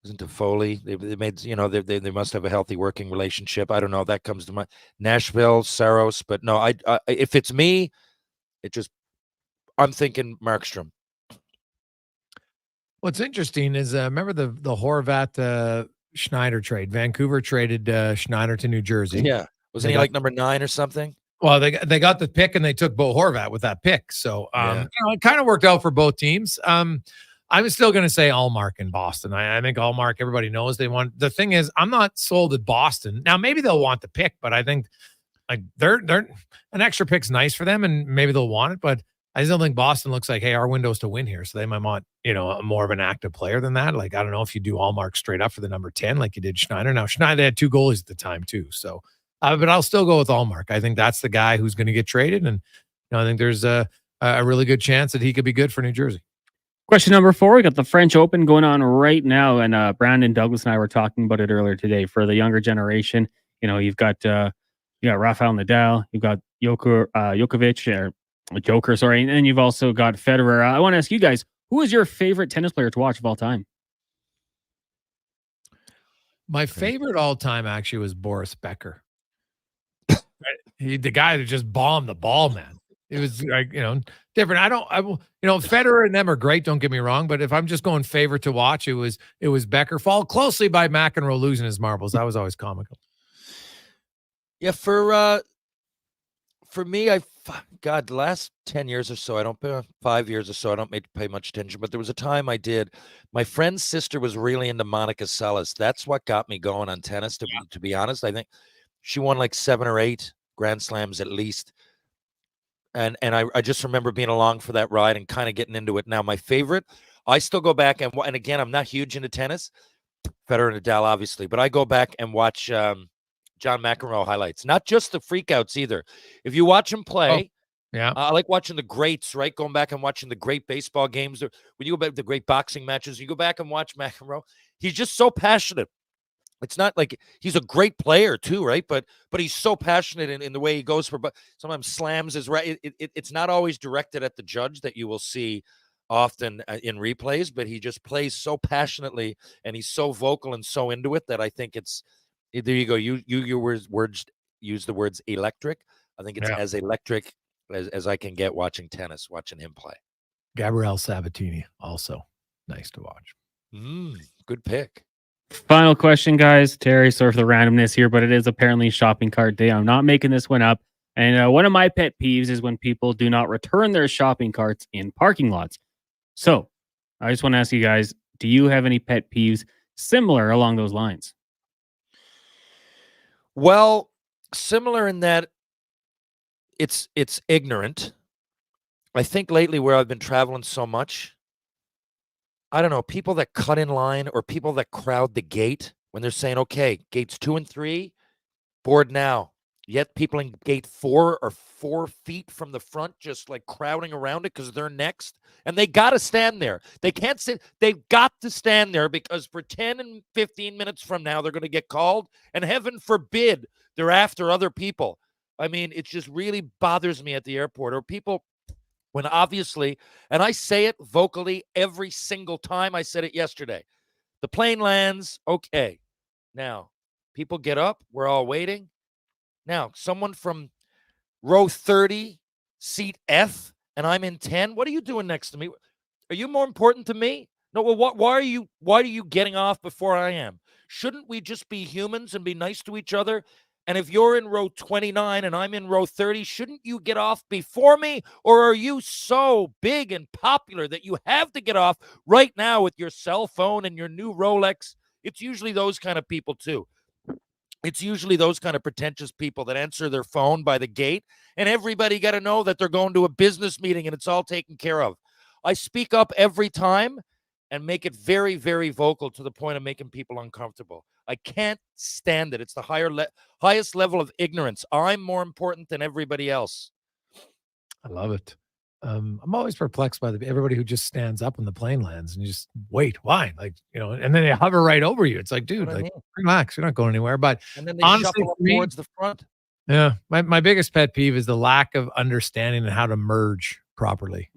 S22: Isn't it Foley? They made, they must have a healthy working relationship. I don't know. That comes to mind. Nashville, Saros, but no, I if it's me, I'm thinking Markstrom.
S1: What's interesting is remember the Horvat Schneider trade. Vancouver traded Schneider to New Jersey.
S22: Yeah, wasn't he like number 9 or something?
S1: Well, they got the pick and they took Bo Horvat with that pick. So it kind of worked out for both teams. I'm still going to say Allmark in Boston. I think Allmark, everybody knows they want. The thing is, I'm not sold at Boston. Now maybe they'll want the pick, but I think like they're an extra pick's nice for them, and maybe they'll want it, but I still think Boston looks like, hey, our window's to win here. So they might want, more of an active player than that. Like, I don't know if you do Allmark straight up for the number 10, like you did Schneider. Now, Schneider had 2 goalies at the time too. So, but I'll still go with Allmark. I think that's the guy who's going to get traded. And I think there's a really good chance that he could be good for New Jersey.
S2: Question number 4. We got the French Open going on right now. And Brandon Douglas and I were talking about it earlier today. For the younger generation, you've got Rafael Nadal, you've got Djokovic, and then you've also got Federer. I want to ask you guys, who is your favorite tennis player to watch of all time?
S1: My favorite all time actually was Boris Becker. The guy that just bombed the ball, man. It was like, different. Federer and them are great. Don't get me wrong. But if I'm just going favorite to watch, it was Becker, followed closely by McEnroe losing his marbles. That was always comical.
S22: Yeah, for me, God, the last 10 years or so, I don't 5 years or so, I don't pay much attention, but there was a time I did. My friend's sister was really into Monica Seles. That's what got me going on tennis, to be honest. I think she won like 7 or 8 Grand Slams at least. And I just remember being along for that ride and kind of getting into it. Now, my favorite, I still go back and again, I'm not huge into tennis, Federer and Nadal, obviously, but I go back and watch John McEnroe highlights, not just the freakouts either. If you watch him play,
S1: yeah,
S22: I like watching the greats, right? Going back and watching the great baseball games. When you go back to the great boxing matches, you go back and watch McEnroe. He's just so passionate. It's not like he's a great player too, right? But he's so passionate in the way he goes for. But sometimes slams is right. It's not always directed at the judge that you will see often in replays, but he just plays so passionately and he's so vocal and so into it that I think it's. There you go. Your words use the words electric. I think it's as electric as I can get watching tennis, watching him play.
S1: Gabrielle Sabatini, also nice to watch.
S22: Good pick.
S2: Final question, guys. Terry, sorry for the randomness here, but it is apparently shopping cart day. I'm not making this one up. And one of my pet peeves is when people do not return their shopping carts in parking lots. So I just want to ask you guys, do you have any pet peeves similar along those lines?
S22: Well, similar in that it's ignorant. I think lately where I've been traveling so much, I don't know, people that cut in line or people that crowd the gate when they're saying, okay, gates 2 and 3, board now. Yet people in gate 4 are 4 feet from the front, just like crowding around it because they're next. And they got to stand there. They can't sit. They've got to stand there because for 10 and 15 minutes from now, they're going to get called. And heaven forbid they're after other people. I mean, it just really bothers me at the airport. Or people, when obviously, and I say it vocally every single time. I said it yesterday. The plane lands. Okay. Now, people get up. We're all waiting. Now, someone from row 30, seat F, and I'm in 10. What are you doing next to me? Are you more important to me? No, well, why are you getting off before I am? Shouldn't we just be humans and be nice to each other? And if you're in row 29 and I'm in row 30, shouldn't you get off before me? Or are you so big and popular that you have to get off right now with your cell phone and your new Rolex? It's usually those kind of people too. It's usually those kind of pretentious people that answer their phone by the gate, and everybody got to know that they're going to a business meeting and it's all taken care of. I speak up every time and make it very, very vocal to the point of making people uncomfortable. I can't stand it. It's the highest level of ignorance. I'm more important than everybody else.
S1: I love it. I'm always perplexed by everybody who just stands up when the plane lands and you just wait. Why? Like, and then they hover right over you. It's like, dude, like, relax. You're not going anywhere. But
S22: and then they
S1: honestly,
S22: shuffle up towards the front.
S1: Yeah. My biggest pet peeve is the lack of understanding and how to merge properly.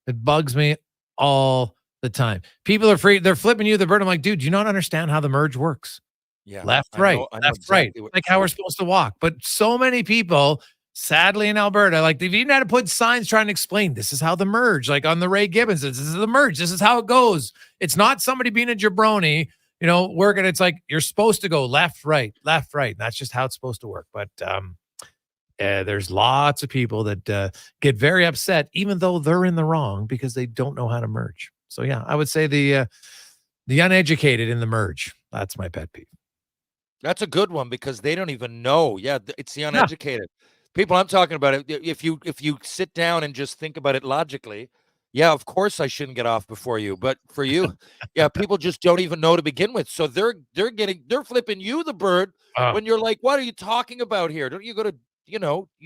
S1: It bugs me all the time. People are free. They're flipping you the bird. I'm like, dude, do you not understand how the merge works?
S22: Yeah.
S1: Left, right, left, right. Like how we're supposed to walk. But so many people, sadly in Alberta, like they've even had to put signs trying to explain this is how the merge, like on the Ray Gibbons, this is the merge. This is how it goes. It's not somebody being a jabroni, working. It's like you're supposed to go left, right, left, right. That's just how it's supposed to work. But there's lots of people that get very upset, even though they're in the wrong because they don't know how to merge. So yeah, I would say the uneducated in the merge. That's my pet peeve.
S22: That's a good one because they don't even know. Yeah, it's the uneducated. People I'm talking about, if you sit down and just think about it logically, yeah, of course I shouldn't get off before you. But for you, yeah, people just don't even know to begin with. So they're flipping you the bird when you're like, what are you talking about here? Don't you go to, you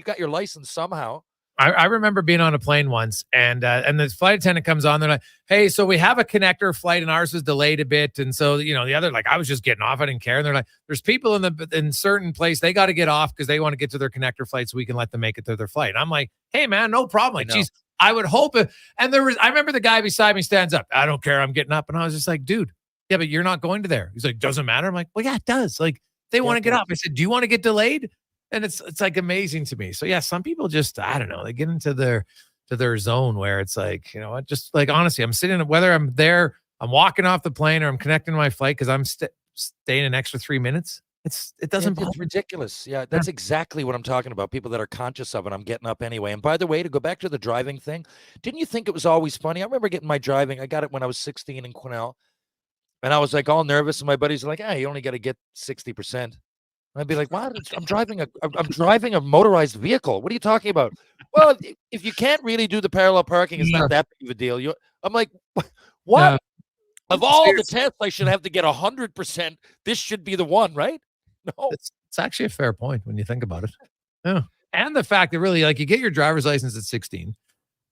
S22: got your license somehow.
S1: I remember being on a plane once and the flight attendant comes on. They're like, hey, so we have a connector flight and ours was delayed a bit. And so, the other, like, I was just getting off. I didn't care. And they're like, there's people in certain place. They got to get off because they want to get to their connector flight so we can let them make it to their flight. And I'm like, hey, man, no problem. Like, geez, I would hope. And I remember the guy beside me stands up. I don't care. I'm getting up. And I was just like, dude, yeah, but you're not going to there. He's like, doesn't matter. I'm like, well, yeah, it does. Like, they want to get off. I said, do you want to get delayed? And it's like amazing to me. So yeah, some people just, I don't know, they get into their zone where it's like, just like, honestly, I'm sitting, whether I'm there, I'm walking off the plane or I'm connecting to my flight because I'm staying an extra 3 minutes. It doesn't.
S22: It's ridiculous. Yeah, that's exactly what I'm talking about. People that are conscious of it. I'm getting up anyway. And by the way, to go back to the driving thing, didn't you think it was always funny? I remember getting my driving. I got it when I was 16 in Quesnel, and I was like all nervous. And my buddies are like, "Hey, you only got to get 60%." I'd be like, "What? I'm driving a motorized vehicle. What are you talking about?" Well, if you can't really do the parallel parking, it's not that big of a deal. I'm like, what?
S1: Yeah.
S22: Of all the tests, I should have to get 100%. This should be the one, right? No,
S1: it's actually a fair point when you think about it. Yeah, and the fact that really, like, you get your driver's license at 16,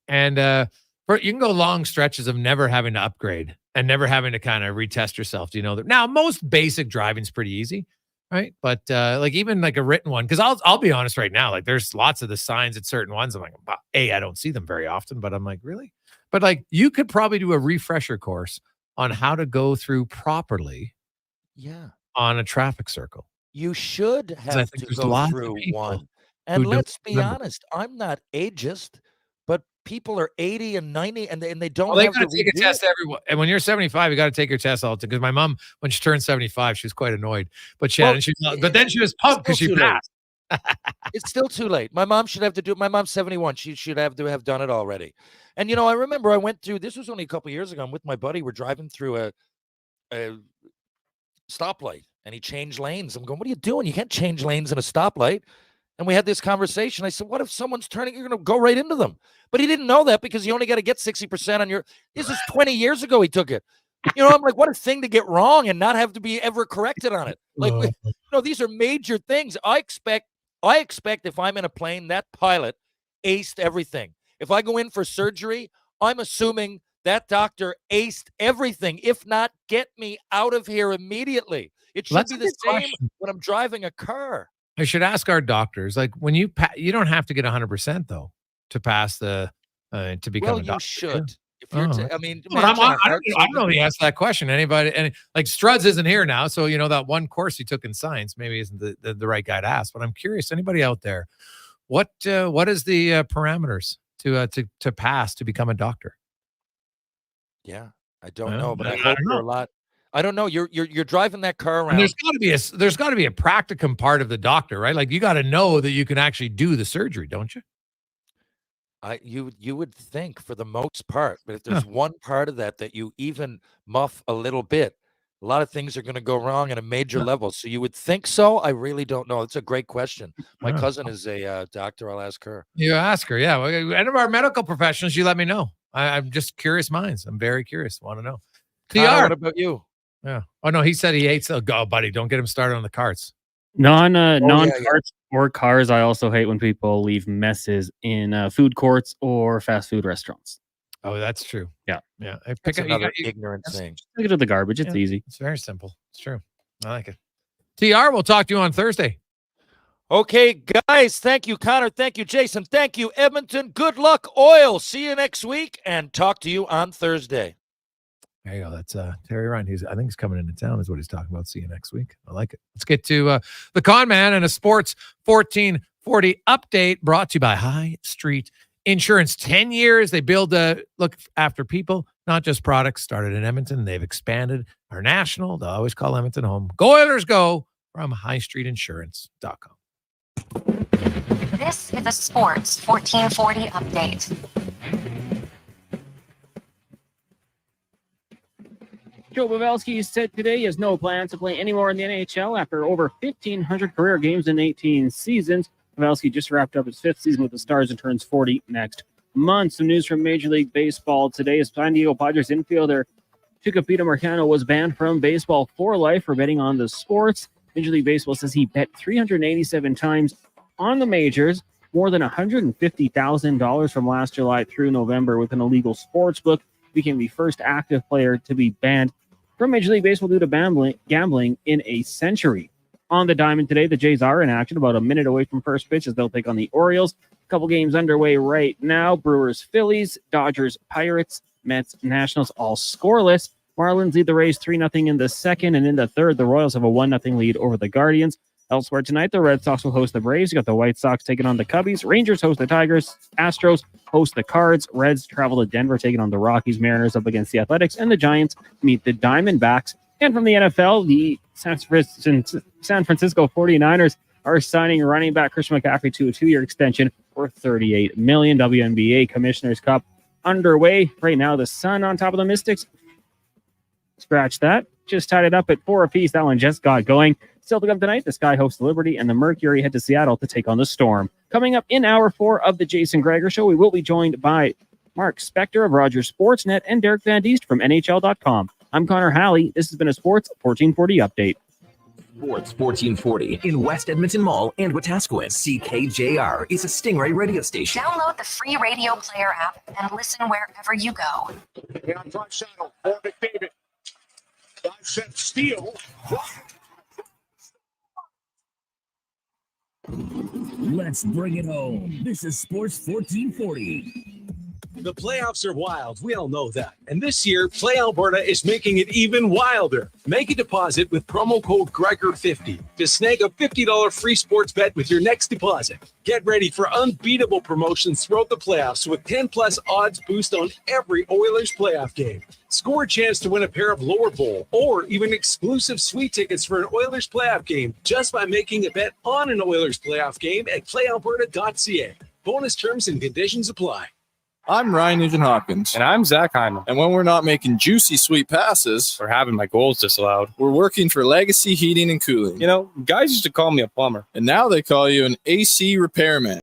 S1: and you can go long stretches of never having to upgrade and never having to kind of retest yourself. Do you know that now most basic driving's pretty easy? Right. But like even like a written one, because I'll be honest right now, like there's lots of the signs at certain ones. I'm like, I don't see them very often, but I'm like, really? But like you could probably do a refresher course on how to go through properly.
S22: Yeah.
S1: On a traffic circle.
S22: You should have to go through one. And let's be honest, I'm not ageist, but people are 80 and 90 and they don't
S1: they
S22: have
S1: got to take a test and when you're 75, you got to take your test all the time. Because my mom, when she turned 75, she was quite annoyed. But but then she was pumped because she passed.
S22: It's still too late. My mom should have to do it. My mom's 71. She should have to have done it already. And I remember I went through, this was only a couple of years ago. I'm with my buddy. We're driving through a stoplight and he changed lanes. I'm going, what are you doing? You can't change lanes in a stoplight. And we had this conversation. I said, what if someone's turning, you're going to go right into them? But he didn't know that because you only got to get 60% on your, this is 20 years ago he took it. I'm like, what a thing to get wrong and not have to be ever corrected on it. Like, these are major things. I expect if I'm in a plane, that pilot aced everything. If I go in for surgery, I'm assuming that doctor aced everything. If not, get me out of here immediately. It should be the same when I'm driving a car.
S1: I should ask our doctors, like when you don't have to get 100% though to pass the to become a doctor.
S22: You should. If you're, I mean,
S1: I don't know the answer to that question. Anybody, and like Struds isn't here now, so that one course he took in science maybe isn't the right guy to ask. But I'm curious, anybody out there, what is the parameters to pass to become a doctor?
S22: Yeah, I don't know, but I hope there are a lot. I don't know. You're driving that car around.
S1: And there's got to be a practicum part of the doctor, right? Like you got to know that you can actually do the surgery, don't you?
S22: You would think for the most part, but if there's one part of that you even muff a little bit, a lot of things are going to go wrong at a major level. So you would think so. I really don't know. It's a great question. My cousin is a doctor. I'll ask her.
S1: You ask her, yeah. Any of our medical professionals, you let me know. I'm just curious minds. I'm very curious. Want to know.
S22: Connor, what about you?
S1: Yeah. Oh no, he said he hates. Oh, buddy, don't get him started on the carts.
S2: Non-carts or cars. I also hate when people leave messes in food courts or fast food restaurants.
S1: Oh, that's true.
S2: Yeah.
S1: I pick
S22: another ignorant thing.
S2: Look at the garbage. It's easy.
S1: It's very simple. It's true. I like it. TR, we'll talk to you on Thursday.
S22: Okay, guys. Thank you, Connor. Thank you, Jason. Thank you, Edmonton. Good luck, Oil. See you next week and talk to you on Thursday.
S1: There you go. That's Terry Ryan. I think he's coming into town is what he's talking about. See you next week. I like it. Let's get to the Con Man and a Sports 1440 update brought to you by High Street Insurance. 10 years. They build look after people, not just products. Started in Edmonton. They've expanded. Are national. They'll always call Edmonton home. Go Oilers, go from highstreetinsurance.com.
S3: This is a Sports 1440 update.
S2: Joe Pavelski said today he has no plans to play anymore in the NHL after over 1,500 career games in 18 seasons. Pavelski just wrapped up his 5th season with the Stars and turns 40 next month. Some news from Major League Baseball today is San Diego Padres infielder Tucupita Marcano was banned from baseball for life for betting on the sports. Major League Baseball says he bet 387 times on the majors, more than $150,000 from last July through November with an illegal sports book. He became the first active player to be banned from Major League Baseball due to gambling in a century. On the diamond today, the Jays are in action about a minute away from first pitch as they'll take on the Orioles. A couple games underway right now. Brewers, Phillies, Dodgers, Pirates, Mets, Nationals, all scoreless. Marlins lead the Rays 3-0 in the second, and in the third, the Royals have a 1-0 lead over the Guardians. Elsewhere tonight, the Red Sox will host the Braves. You got the White Sox taking on the Cubbies. Rangers host the Tigers. Astros host the Cards. Reds travel to Denver, taking on the Rockies. Mariners up against the Athletics. And the Giants meet the Diamondbacks. And from the NFL, the San Francisco 49ers are signing running back Christian McCaffrey to a 2-year extension worth $38 million. WNBA Commissioner's Cup underway. Right now, the Sun on top of the Mystics. Scratch that. Just tied it up at 4 apiece. That one just got going. Still to come tonight, the Sky hosts Liberty and the Mercury head to Seattle to take on the Storm. Coming up in hour 4 of the Jason Gregor Show, we will be joined by Mark Spector of Rogers Sportsnet and Derek Van Diest from NHL.com. I'm Connor Halley. This has been a Sports 1440 update.
S7: Sports 1440 in West Edmonton Mall and Wetaskiwin. CKJR is a Stingray radio station.
S3: Download the free radio player app and listen wherever you go.
S25: On front saddle for McDavid. 5-set steal.
S20: Let's bring it home. This is Sports 1440.
S16: The playoffs are wild. We all know that. And this year, Play Alberta is making it even wilder. Make a deposit with promo code Gregor50 to snag a $50 free sports bet with your next deposit. Get ready for unbeatable promotions throughout the playoffs with 10+ odds boost on every Oilers playoff game. Score a chance to win a pair of Lower Bowl or even exclusive sweet tickets for an Oilers playoff game just by making a bet on an Oilers playoff game at playalberta.ca. Bonus terms and conditions apply.
S9: I'm Ryan Nugent-Hopkins. And I'm Zach Hyman. And when we're not making juicy sweet passes or having my goals disallowed, we're working for Legacy Heating and Cooling. You know, guys used to call me a plumber, and now they call you an AC repairman.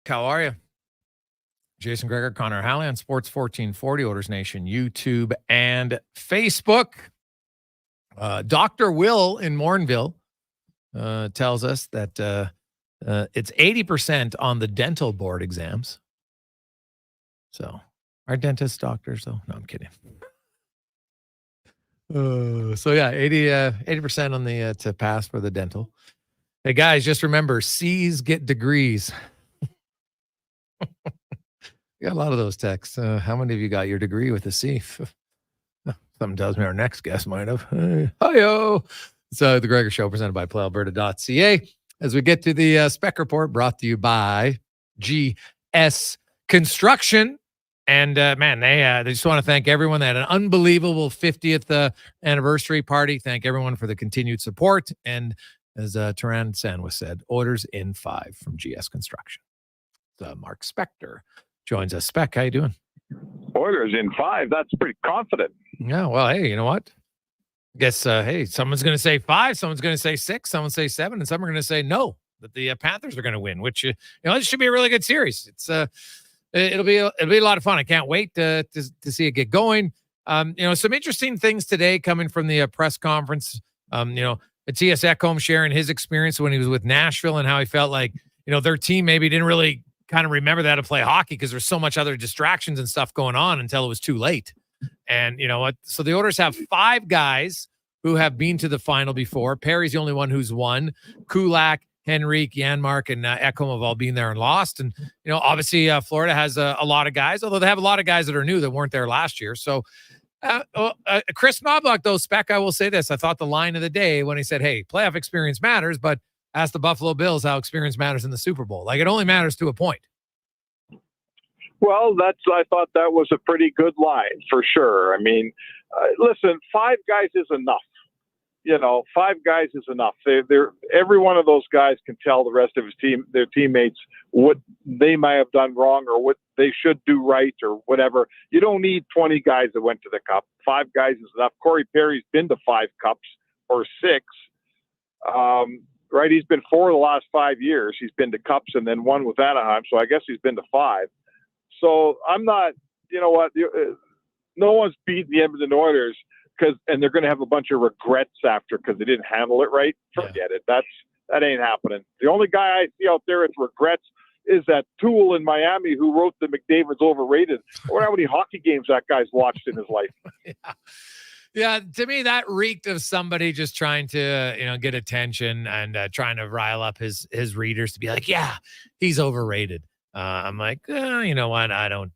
S1: How are you? Jason Gregor, Connor Halley on Sports 1440, Oilers Nation, YouTube, and Facebook. Dr. Will in Mornville tells us that it's 80% on the dental board exams. So Are dentists doctors though? No, I'm kidding. So yeah, 80% on the to pass for the dental. Hey guys, just remember, C's get degrees. You got a lot of those texts. How many of you got your degree with a C? Something tells me our next guest might have. Hi-yo. So the Gregor Show presented by PlayAlberta.ca. As we get to the Spec Report brought to you by GS Construction. And man, they just want to thank everyone. They had an unbelievable 50th anniversary party. Thank everyone for the continued support. And as Taran Sandwich said, orders in 5 from GS Construction. Mark Spector joins us. Spec, how you doing?
S17: Orders in 5. That's pretty confident.
S1: Yeah, well, hey, you know what? I guess, hey, someone's going to say 5, someone's going to say 6, someone's say 7, and some are going to say no, that the Panthers are going to win, which, it should be a really good series. It's it'll be a lot of fun. I can't wait to see it get going. Some interesting things today coming from the press conference. Matthias Ekholm sharing his experience when he was with Nashville and how he felt like, their team maybe didn't really kind of remember how to play hockey because there's so much other distractions and stuff going on until it was too late. And you know what? So the Oilers have 5 guys who have been to the final before. Perry's the only one who's won. Kulak, Henrique, Janmark, and Ekholm have all been there and lost. And, obviously Florida has a lot of guys, although they have a lot of guys that are new that weren't there last year. So Chris Knobloch, though, Spec, I will say this. I thought the line of the day when he said, hey, playoff experience matters, but ask the Buffalo Bills how experience matters in the Super Bowl. Like, it only matters to a point.
S17: Well, I thought that was a pretty good line for sure. I mean, listen, 5 guys is enough. 5 guys is enough. They're every one of those guys can tell the rest of their teammates what they might have done wrong or what they should do right or whatever. You don't need 20 guys that went to the Cup. 5 guys is enough. Corey Perry's been to 5 Cups or 6. Right? He's been 4 of the last 5 years. He's been to Cups and then 1 with Anaheim. So I guess he's been to 5. So I'm not, no one's beaten the Edmonton Oilers and they're going to have a bunch of regrets after because they didn't handle it right. Forget it. That ain't happening. The only guy I see out there with regrets is that tool in Miami who wrote that McDavid's overrated. I wonder how many hockey games that guy's watched in his life.
S1: Yeah, to me, that reeked of somebody just trying to, get attention and trying to rile up his readers to be like, yeah, he's overrated. I'm like, you know what? I don't.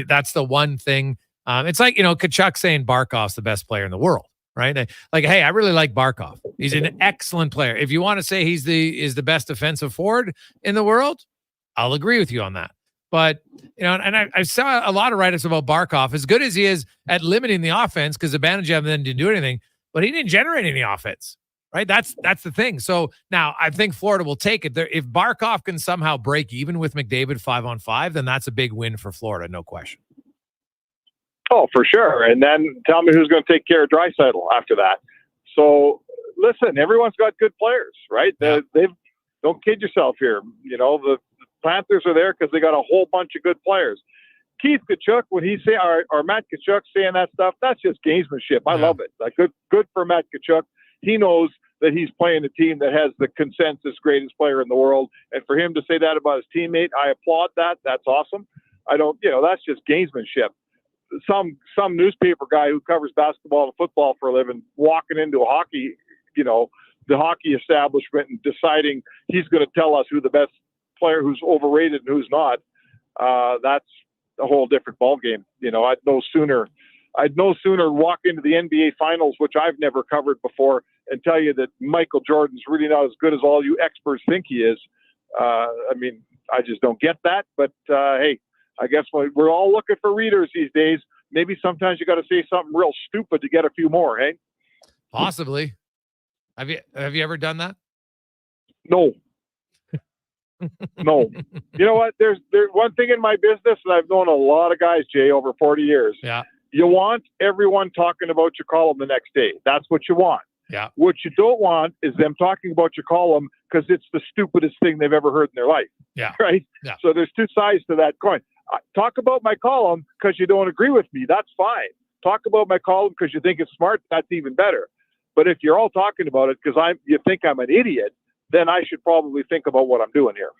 S1: That's the one thing. It's like, Kachuk saying Barkov's the best player in the world, right? Hey, I really like Barkov. He's an excellent player. If you want to say he's the best defensive forward in the world, I'll agree with you on that. But, and I saw a lot of write-ups about Barkov, as good as he is at limiting the offense, because Zibanejad then didn't do anything, but he didn't generate any offense, right? That's the thing. So now I think Florida will take it. If Barkov can somehow break even with McDavid 5-on-5, then that's a big win for Florida, no question.
S17: Oh, for sure. And then tell me who's going to take care of Draisaitl after that. So, listen, everyone's got good players, right? Yeah. Don't kid yourself here. The Panthers are there because they got a whole bunch of good players. Keith Kachuk, when he say or Matt Kachuk saying that stuff, that's just gamesmanship. I love it. Like good for Matt Kachuk. He knows that he's playing a team that has the consensus greatest player in the world, and for him to say that about his teammate, I applaud that. That's awesome. I don't, that's just gamesmanship. Some newspaper guy who covers basketball and football for a living walking into a hockey, the hockey establishment and deciding he's going to tell us who the best player who's overrated and who's not. That's a whole different ballgame. I'd no sooner walk into the NBA Finals, which I've never covered before, and tell you that Michael Jordan's really not as good as all you experts think he is. I just don't get that. But hey, I guess we're all looking for readers these days. Maybe sometimes you got to say something real stupid to get a few more, hey?
S1: Possibly. Have you ever done that?
S17: No. No. You know what? There's one thing in my business, and I've known a lot of guys, Jay, over 40 years.
S1: Yeah.
S17: You want everyone talking about your column the next day. That's what you want.
S1: Yeah.
S17: What you don't want is them talking about your column because it's the stupidest thing they've ever heard in their life.
S1: Yeah.
S17: Right?
S1: Yeah.
S17: So there's 2 sides to that coin. Talk about my column because you don't agree with me. That's fine. Talk about my column because you think it's smart. That's even better. But if you're all talking about it because you think I'm an idiot, then I should probably think about what I'm doing here.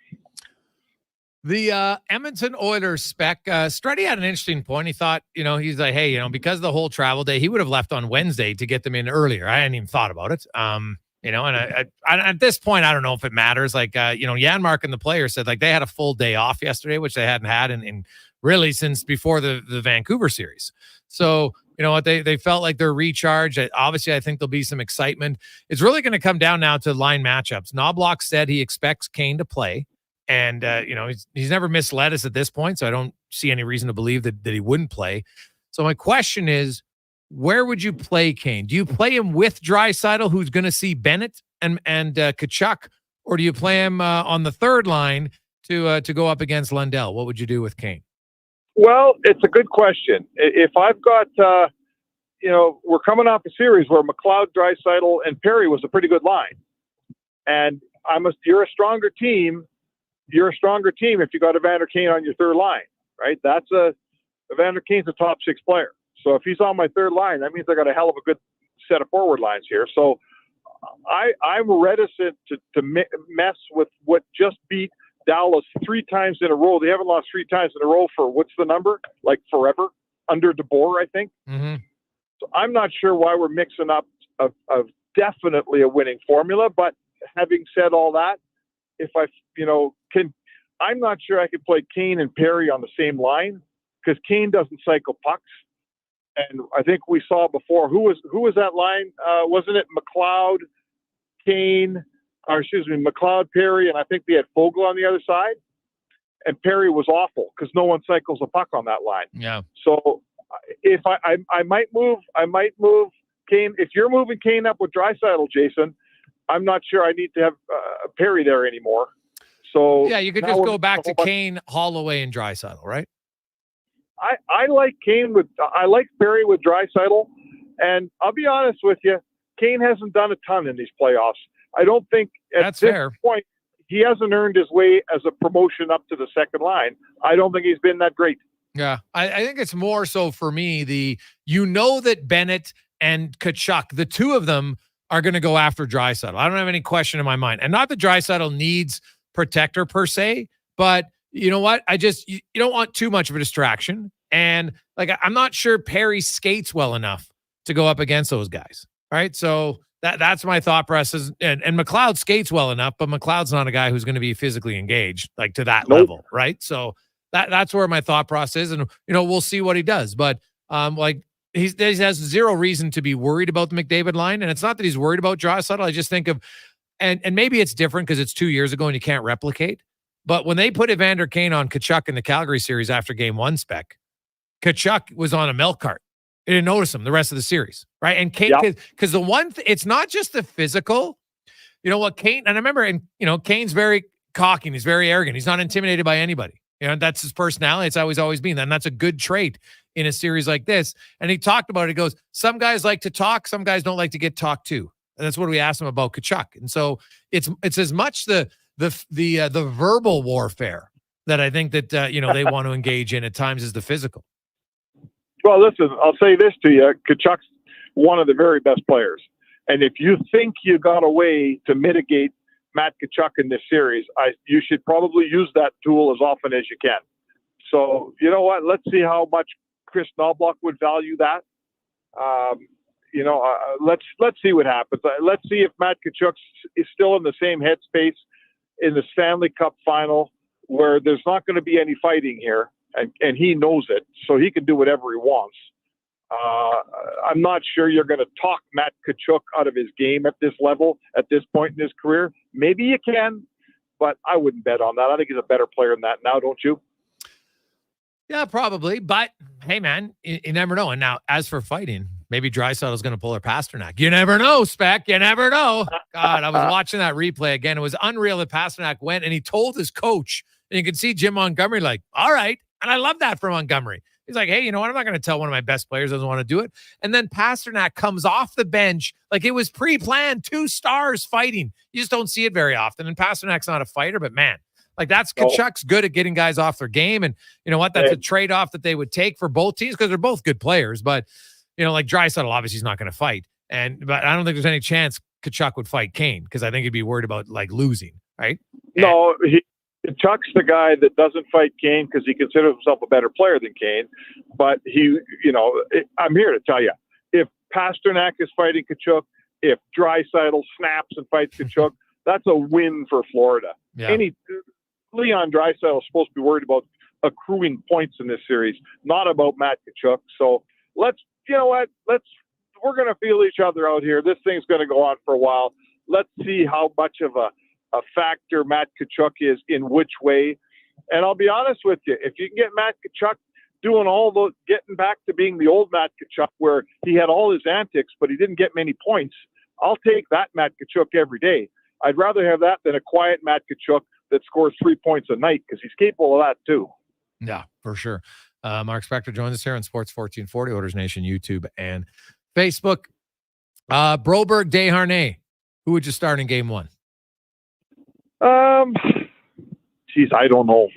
S1: The Edmonton Oilers spec, Struddy had an interesting point. He thought, he's like, hey, because of the whole travel day, he would have left on Wednesday to get them in earlier. I hadn't even thought about it. And I at this point, I don't know if it matters. Like, Janmark and the player said, like, they had a full day off yesterday, which they hadn't had in really since before the Vancouver series. So, they felt like they're recharged. Obviously, I think there'll be some excitement. It's really going to come down now to line matchups. Knobloch said he expects Kane to play. And, he's never misled us at this point, so I don't see any reason to believe that he wouldn't play. So my question is, where would you play Kane? Do you play him with Draisaitl, who's going to see Bennett and Tkachuk, or do you play him on the third line to go up against Lundell? What would you do with Kane?
S17: Well, it's a good question. If I've got, we're coming off a series where McLeod, Draisaitl, and Perry was a pretty good line. And you're a stronger team. You're a stronger team if you got Evander Kane on your third line, right? Evander Kane's a top 6 player. So if he's on my third line, that means I got a hell of a good set of forward lines here. So I'm reticent to mess with what just beat Dallas 3 times in a row. They haven't lost 3 times in a row for what's the number? Like forever, under DeBoer, I think.
S1: Mm-hmm.
S17: So I'm not sure why we're mixing up of definitely a winning formula. But having said all that, if I'm not sure I could play Kane and Perry on the same line because Kane doesn't cycle pucks. And I think we saw before, who was that line? Wasn't it McLeod, McLeod, Perry, and I think they had Fogle on the other side. And Perry was awful because no one cycles a puck on that line.
S1: Yeah.
S17: So if I might move Kane. If you're moving Kane up with Draisaitl, Jason, I'm not sure I need to have Perry there anymore. So
S1: yeah, you could just go back to Kane, Holloway, and Draisaitl, right?
S17: I like Perry with Draisaitl, and I'll be honest with you, Kane hasn't done a ton in these playoffs. I don't think at this point he hasn't earned his way as a promotion up to the second line. I don't think he's been that great.
S1: Yeah, I think it's more so for me that Bennett and Tkachuk, the two of them, are going to go after Draisaitl. I don't have any question in my mind. And not that Draisaitl needs protector per se, but you know what? You don't want too much of a distraction. And I'm not sure Perry skates well enough to go up against those guys. Right. So that's my thought process. And McLeod skates well enough, but McLeod's not a guy who's going to be physically engaged to that level. Right. So that's where my thought process is. And, we'll see what he does. But he has zero reason to be worried about the McDavid line. And it's not that he's worried about Draisaitl. I just think of, and maybe it's different because it's 2 years ago and you can't replicate. But when they put Evander Kane on Tkachuk in the Calgary series after game 1 spec, Tkachuk was on a milk cart. You didn't notice him the rest of the series, right? And Kane, because it's not just the physical. You know what, Kane, and I remember, Kane's very cocky and he's very arrogant. He's not intimidated by anybody. That's his personality. It's always been that. And that's a good trait in a series like this. And he talked about it. He goes, some guys like to talk, some guys don't like to get talked to. And that's what we asked him about Tkachuk. And so it's as much the verbal warfare that I think that they want to engage in at times as the physical.
S17: Well, listen, I'll say this to you. Tkachuk's one of the very best players. And if you think you got a way to mitigate Matt Tkachuk in this series, you should probably use that tool as often as you can. So, you know what? Let's see how much Chris Knobloch would value that. Let's see what happens. Let's see if Matt Tkachuk is still in the same headspace in the Stanley Cup final, where there's not going to be any fighting here, and he knows it, so he can do whatever he wants. I'm not sure you're going to talk Matt Tkachuk out of his game at this level, at this point in his career. Maybe you can, but I wouldn't bet on that. I think he's a better player than that now, don't you?
S1: Yeah, probably. But, hey, man, you never know. And now, as for fighting, maybe Draisaitl's going to pull her Pasternak. You never know, Spec. You never know. God, I was watching that replay again. It was unreal that Pasternak went, and he told his coach, and you could see Jim Montgomery like, all right. And I love that from Montgomery. He's like, hey, you know what? I'm not going to tell one of my best players doesn't want to do it. And then Pasternak comes off the bench like it was pre-planned, 2 stars fighting. You just don't see it very often. And Pasternak's not a fighter, but man, that's Tkachuk's good at getting guys off their game. And you know what? That's a trade-off that they would take for both teams because they're both good players. But, Draisaitl obviously is not going to fight. But I don't think there's any chance Tkachuk would fight Kane because I think he'd be worried about losing, right?
S17: No, Kachuk's the guy that doesn't fight Kane because he considers himself a better player than Kane. But I'm here to tell you, if Pasternak is fighting Kachuk, if Draisaitl snaps and fights Kachuk, that's a win for Florida.
S1: Yeah.
S17: Leon Draisaitl is supposed to be worried about accruing points in this series, not about Matt Kachuk. So we're going to feel each other out here. This thing's going to go on for a while. Let's see how much of a factor Matt Kachuk is in which way. And I'll be honest with you, if you can get Matt Kachuk getting back to being the old Matt Kachuk where he had all his antics, but he didn't get many points, I'll take that Matt Kachuk every day. I'd rather have that than a quiet Matt Kachuk that scores 3 points a night because he's capable of that too.
S1: Yeah, for sure. Mark Spector joins us here on Sports 1440, Oilers Nation, YouTube, and Facebook. Broberg, Desharnais, who would you start in game one?
S17: I don't know.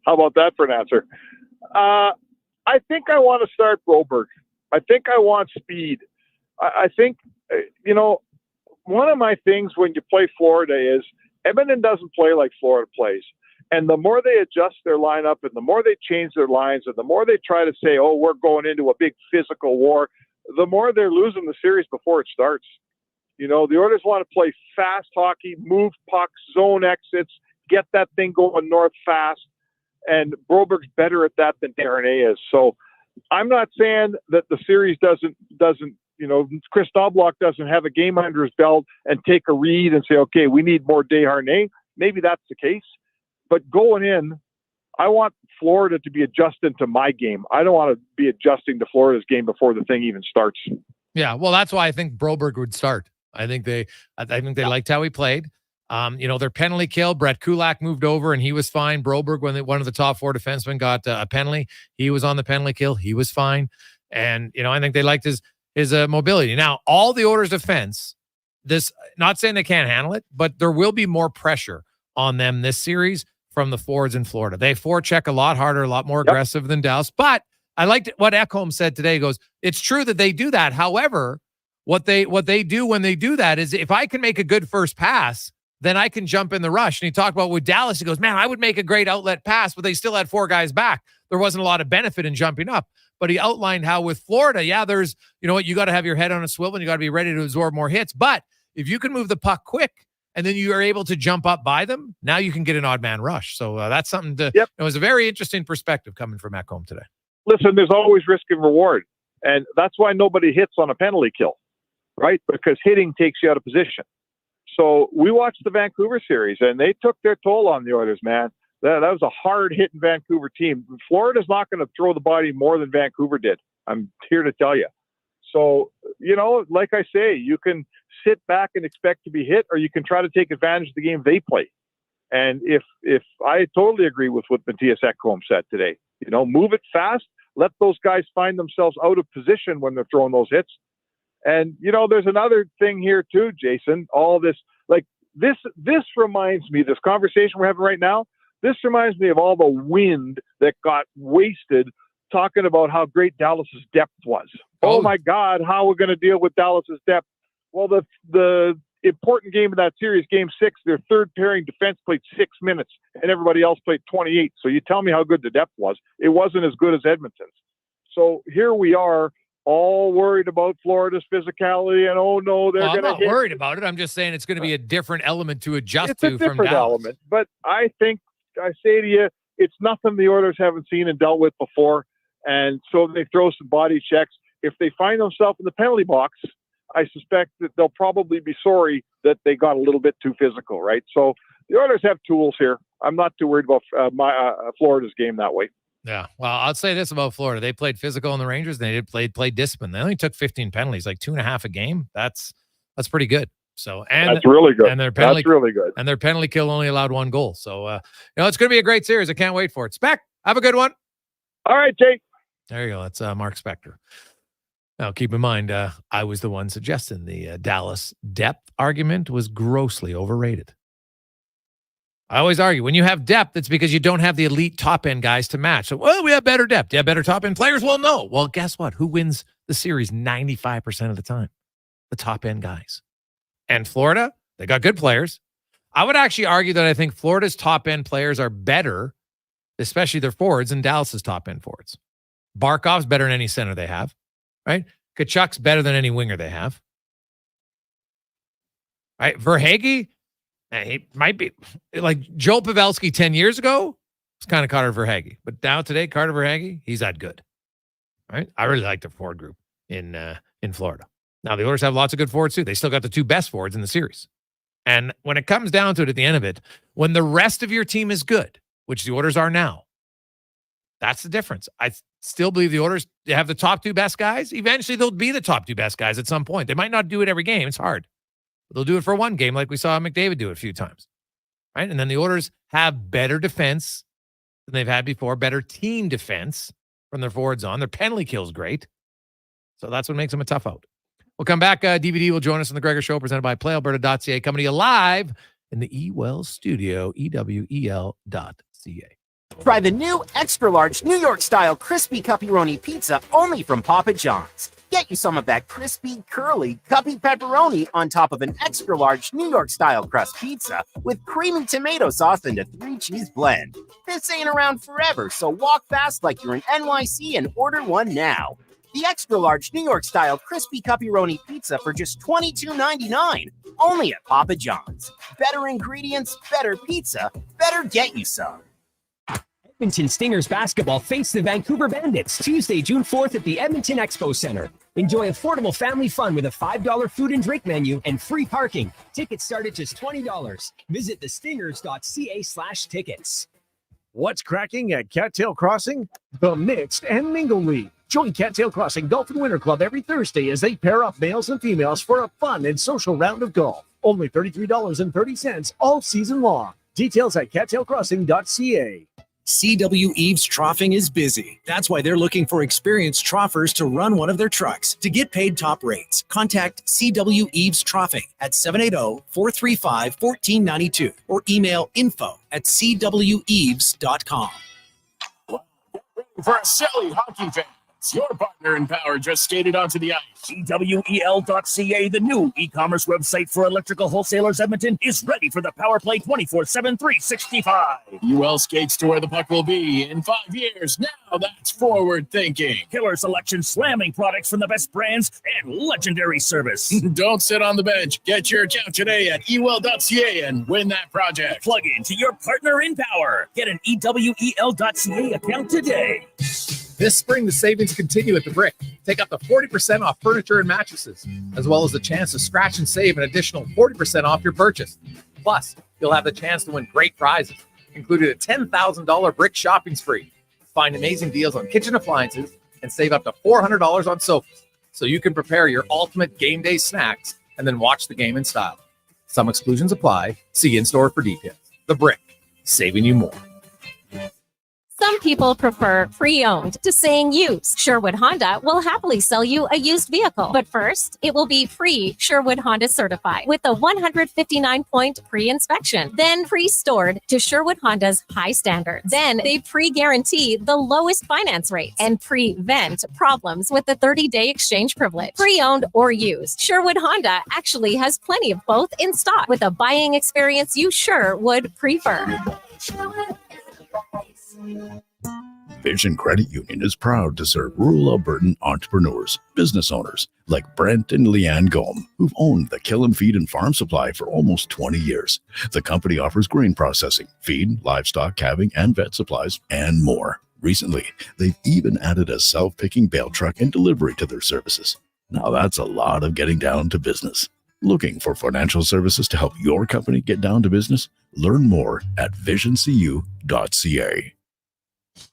S17: How about that for an answer? I think I want to start Broberg. I think I want speed. I think, one of my things when you play Florida is Edmonton doesn't play like Florida plays. And the more they adjust their lineup and the more they change their lines and the more they try to say, oh, we're going into a big physical war, the more they're losing the series before it starts. The Oilers want to play fast hockey, move pucks, zone exits, get that thing going north fast. And Broberg's better at that than Desharnais is. So I'm not saying that the series doesn't Chris Knobloch doesn't have a game under his belt and take a read and say, okay, we need more Desharnais. Maybe that's the case. But going in, I want Florida to be adjusting to my game. I don't want to be adjusting to Florida's game before the thing even starts.
S1: Yeah, well, that's why I think Broberg would start. I think they liked how he played. Their penalty kill, Brett Kulak moved over and he was fine. Broberg, when one of the top four defensemen got a penalty, he was on the penalty kill. He was fine. And, I think they liked his mobility. Now, all the Oilers defense, not saying they can't handle it, but there will be more pressure on them this series from the forwards in Florida. They forecheck a lot harder, a lot more aggressive than Dallas. But I liked what Ekholm said today. He goes, it's true that they do that. However, what they do when they do that is if I can make a good first pass, then I can jump in the rush. And he talked about with Dallas, he goes, man, I would make a great outlet pass, but they still had 4 guys back. There wasn't a lot of benefit in jumping up. But he outlined how with Florida, there's, you got to have your head on a swivel and you got to be ready to absorb more hits. But if you can move the puck quick and then you are able to jump up by them, now you can get an odd man rush. So that's something to, it was a very interesting perspective coming from Ekholm today.
S17: Listen, there's always risk and reward. And that's why nobody hits on a penalty kill, right? Because hitting takes you out of position. So we watched the Vancouver series and they took their toll on the Oilers, man. That was a hard-hitting Vancouver team. Florida's not going to throw the body more than Vancouver did. I'm here to tell you. So, like I say, you can sit back and expect to be hit, or you can try to take advantage of the game they play. And if I totally agree with what Matthias Ekholm said today, move it fast, let those guys find themselves out of position when they're throwing those hits. And, there's another thing here too, Jason, all this, like this reminds me, this conversation we're having right now, this reminds me of all the wind that got wasted talking about how great Dallas's depth was. Oh my God, how we're going to deal with Dallas's depth. Well, the important game of that series, game 6, their third pairing defense played 6 minutes and everybody else played 28. So you tell me how good the depth was. It wasn't as good as Edmonton's. So here we are, all worried about Florida's physicality and I'm not
S1: worried about it. I'm just saying it's going to be a different element to adjust to from Dallas.
S17: It's a different element, but I think I say to you, it's nothing the Oilers haven't seen and dealt with before. And so they throw some body checks. If they find themselves in the penalty box, I suspect that they'll probably be sorry that they got a little bit too physical, right? So the Oilers have tools here. I'm not too worried about Florida's game that way.
S1: Yeah. Well, I'll say this about Florida. They played physical in the Rangers. They did play discipline. They only took 15 penalties, like 2.5 a game. That's pretty good. So, and
S17: that's really good.
S1: And their penalty,
S17: that's really good.
S1: And their penalty kill only allowed 1 goal. So, it's going to be a great series. I can't wait for it. Spec, have a good one.
S17: All right, Jake.
S1: There you go. That's Mark Spector. Now, keep in mind, I was the one suggesting the Dallas depth argument was grossly overrated. I always argue when you have depth, it's because you don't have the elite top end guys to match. So, we have better depth. Do you have better top end players? Well, no. Well, guess what? Who wins the series 95% of the time? The top end guys. And Florida, they got good players. I would actually argue that I think Florida's top end players are better, especially their forwards, than Dallas's top end forwards. Barkov's better than any center they have, right? Kachuk's better than any winger they have. Right? Verhaeghe, he might be like Joe Pavelski 10 years ago. It's kind of Carter Verhaeghe, but now today, Carter Verhaeghe, he's that good. Right? I really like the forward group in Florida. Now the Oilers have lots of good forwards too. They still got the two best forwards in the series. And when it comes down to it at the end of it, when the rest of your team is good, which the Oilers are now, that's the difference. I still believe the Oilers have the top two best guys. Eventually, they'll be the top two best guys at some point. They might not do it every game. It's hard. But they'll do it for one game like we saw McDavid do it a few times. Right? And then the Oilers have better defense than they've had before, better team defense from their forwards on. Their penalty kill's great. So that's what makes them a tough out. We'll come back. DVD will join us on the Gregor Show, presented by PlayAlberta.ca, coming to you live in the eWell studio, EWEL.ca.
S11: Try the new extra-large New York-style crispy pepperoni pizza only from Papa John's. Get you some of that crispy, curly, cuppy pepperoni on top of an extra-large New York-style crust pizza with creamy tomato sauce and a 3-cheese blend. This ain't around forever, so walk fast like you're in NYC and order one now. The extra-large New York-style crispy pepperoni pizza for just $22.99, only at Papa John's. Better ingredients, better pizza, better get you some.
S18: Edmonton Stingers basketball face the Vancouver Bandits Tuesday, June 4th at the Edmonton Expo Center. Enjoy affordable family fun with a $5 food and drink menu and free parking. Tickets start at just $20. Visit thestingers.ca/tickets.
S19: What's cracking at Cattail Crossing? The Mixed and Mingle League. Join Cattail Crossing Golf and Winter Club every Thursday as they pair up males and females for a fun and social round of golf. Only $33.30 all season long. Details at cattailcrossing.ca.
S21: CW Eves Troughing is busy. That's why they're looking for experienced troughers to run one of their trucks. To get paid top rates, contact CW Eves Troughing at 780-435-1492 or email info@cweves.com.
S23: For a silly hockey fan, your partner in power just skated onto the ice.
S20: CWEL.ca, the new e-commerce website for electrical wholesalers Edmonton, is ready for the power play 24/7, 365.
S23: UL skates to where the puck will be in 5 years. Now that's forward thinking.
S20: Killer selection, slamming products from the best brands, and legendary service.
S23: Don't sit on the bench. Get your account today at ewell.ca and win that project.
S20: Plug into your partner in power. Get an EWEL.ca account today.
S24: This spring, the savings continue at the Brick. Take up to 40% off furniture and mattresses, as well as the chance to scratch and save an additional 40% off your purchase. Plus, you'll have the chance to win great prizes, including a $10,000 Brick shopping spree. Find amazing deals on kitchen appliances and save up to $400 on sofas, so you can prepare your ultimate game day snacks and then watch the game in style. Some exclusions apply. See in-store for details. The Brick, saving you more.
S26: Some people prefer pre-owned to saying used. Sherwood Honda will happily sell you a used vehicle. But first, it will be pre-Sherwood Honda certified with a 159-point pre-inspection. Then pre-stored to Sherwood Honda's high standards. Then they pre-guarantee the lowest finance rates and prevent problems with the 30-day exchange privilege. Pre-owned or used, Sherwood Honda actually has plenty of both in stock with a buying experience you sure would prefer.
S27: Vision Credit Union is proud to serve rural Albertan entrepreneurs, business owners like Brent and Leanne Gome, who've owned the Kill and Feed and Farm Supply for almost 20 years. The company offers grain processing, feed, livestock, calving, and vet supplies, and more. Recently, they've even added a self-picking bale truck and delivery to their services. Now that's a lot of getting down to business. Looking for financial services to help your company get down to business? Learn more at visioncu.ca.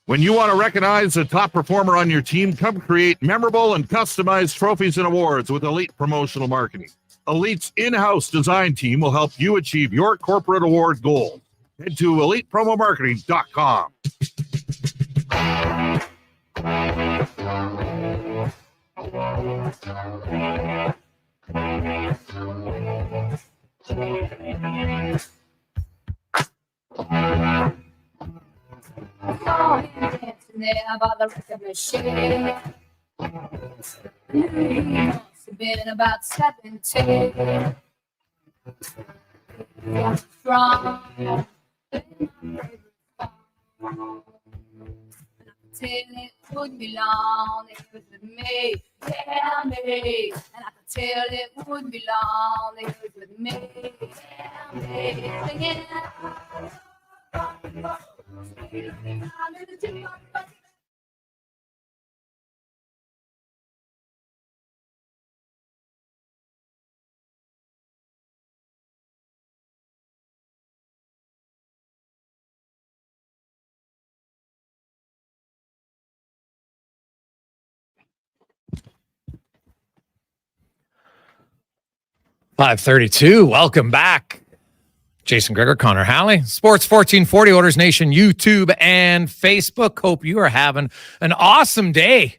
S8: When you want to recognize the top performer on your team, come create memorable and customized trophies and awards with Elite Promotional Marketing. Elite's in-house design team will help you achieve your corporate award goals. Head to elitepromomarketing.com.
S28: There by the record machine. Must have been about 17. strong. Till it would be long, it was with me, yeah, me. And I could tell it would be long, it was with me, yeah, me. Singing.
S1: .532. Welcome back. Jason Gregor, Connor Halley, Sports 1440, Oilers Nation, YouTube and Facebook. Hope you are having an awesome day.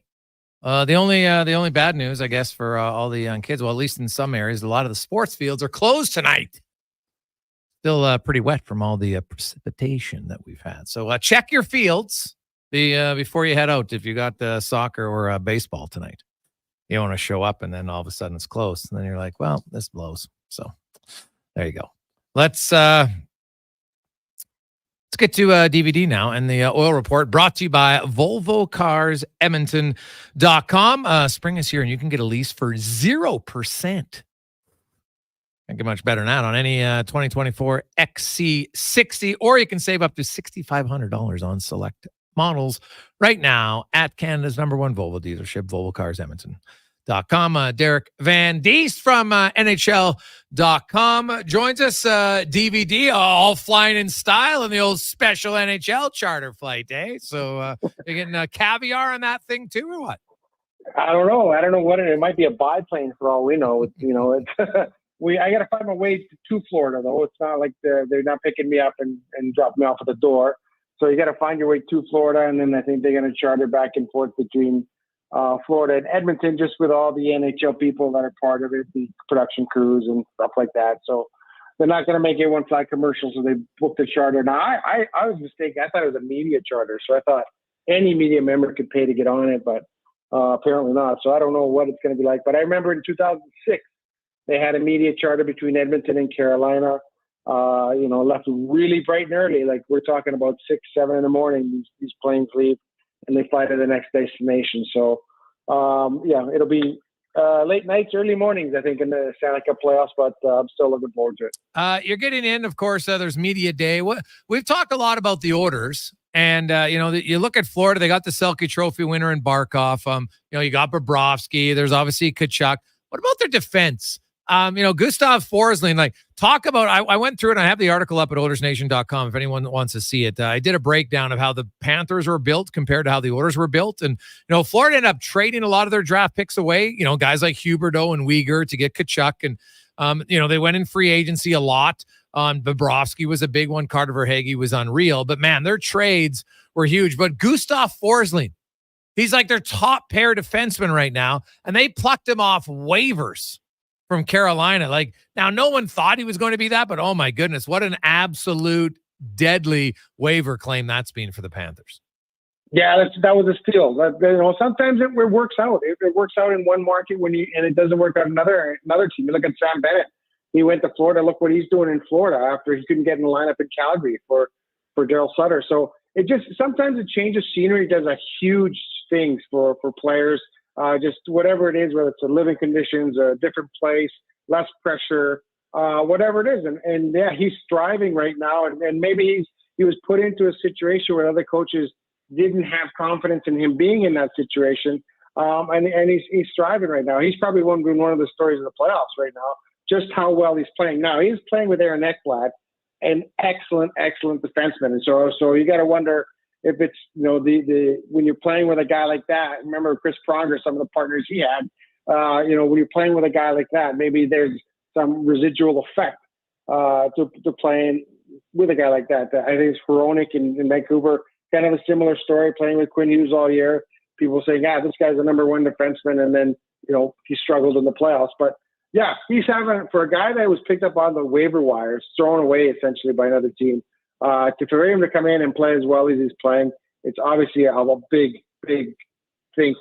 S1: The only bad news, I guess, for all the young kids, well, at least in some areas, a lot of the sports fields are closed tonight. Still pretty wet from all the precipitation that we've had. So check your fields before you head out if you got soccer or baseball tonight. You don't want to show up and then all of a sudden it's closed. And then you're like, well, this blows. So there you go. Let's get to DVD now and the oil report brought to you by VolvoCarsEdmonton.com. Spring is here and you can get a lease for 0%. Can't get much better than that on any 2024 XC60, or you can save up to $6,500 on select models right now at Canada's #1 Volvo dealership, VolvoCarsEdmonton.com. Derek Van Diest from NHL.com joins us. DVD, all flying in style in the old special NHL charter flight, eh? So you're getting caviar on that thing too, or what?
S4: I don't know. I don't know what it might be, a biplane for all we know. It's I got to find my way to Florida, though. It's not like they're not picking me up and dropping me off at the door. So you got to find your way to Florida, and then I think they're going to charter back and forth between Florida and Edmonton, just with all the NHL people that are part of it, the production crews and stuff like that. So they're not going to make everyone fly commercial, so they booked the charter. Now, I was mistaken. I thought it was a media charter, so I thought any media member could pay to get on it, but apparently not. So I don't know what it's going to be like. But I remember in 2006, they had a media charter between Edmonton and Carolina. Left really bright and early. Like we're talking about 6, 7 in the morning. These planes leave and they fly to the next destination. So, it'll be late nights, early mornings, I think, in the Stanley Cup playoffs. But I'm still looking forward to it. You're
S1: getting in, of course. There's media day. We've talked a lot about the Oilers, and you look at Florida. They got the Selke Trophy winner in Barkov. You got Bobrovsky. There's obviously Tkachuk. What about their defense? Gustav Forsling, talk about, I went through it and I have the article up at OilersNation.com if anyone wants to see it. I did a breakdown of how the Panthers were built compared to how the Oilers were built. And, Florida ended up trading a lot of their draft picks away, guys like Huberdeau and Weegar to get Tkachuk. And, they went in free agency a lot. Bobrovsky was a big one. Carter Verhaeghe was unreal. But, man, their trades were huge. But Gustav Forsling, he's like their top pair defenseman right now. And they plucked him off waivers from Carolina. Now no one thought he was going to be that, but oh my goodness, what an absolute deadly waiver claim that's been for the Panthers.
S4: Yeah, that was a steal. Sometimes it works out. It works out in one market and it doesn't work out another team. You look at Sam Bennett. He went to Florida. Look what he's doing in Florida after he couldn't get in the lineup in Calgary for Daryl Sutter. So sometimes a change of scenery does a huge things for players. Just whatever it is, whether it's the living conditions, a different place, less pressure, whatever it is. And he's thriving right now. And maybe he was put into a situation where other coaches didn't have confidence in him being in that situation. And he's thriving right now. He's probably one of the stories of the playoffs right now, just how well he's playing. Now, he's playing with Aaron Ekblad, an excellent defenseman. And so you got to wonder, if it's, when you're playing with a guy like that, remember Chris Pronger, some of the partners he had, when you're playing with a guy like that, maybe there's some residual effect to playing with a guy like that. I think it's Hronek in Vancouver, kind of a similar story, playing with Quinn Hughes all year. People saying, this guy's the #1 defenseman, and then, he struggled in the playoffs. But, yeah, he's having, for a guy that was picked up on the waiver wires, thrown away essentially by another team, for him to come in and play as well as he's playing, it's obviously a big thing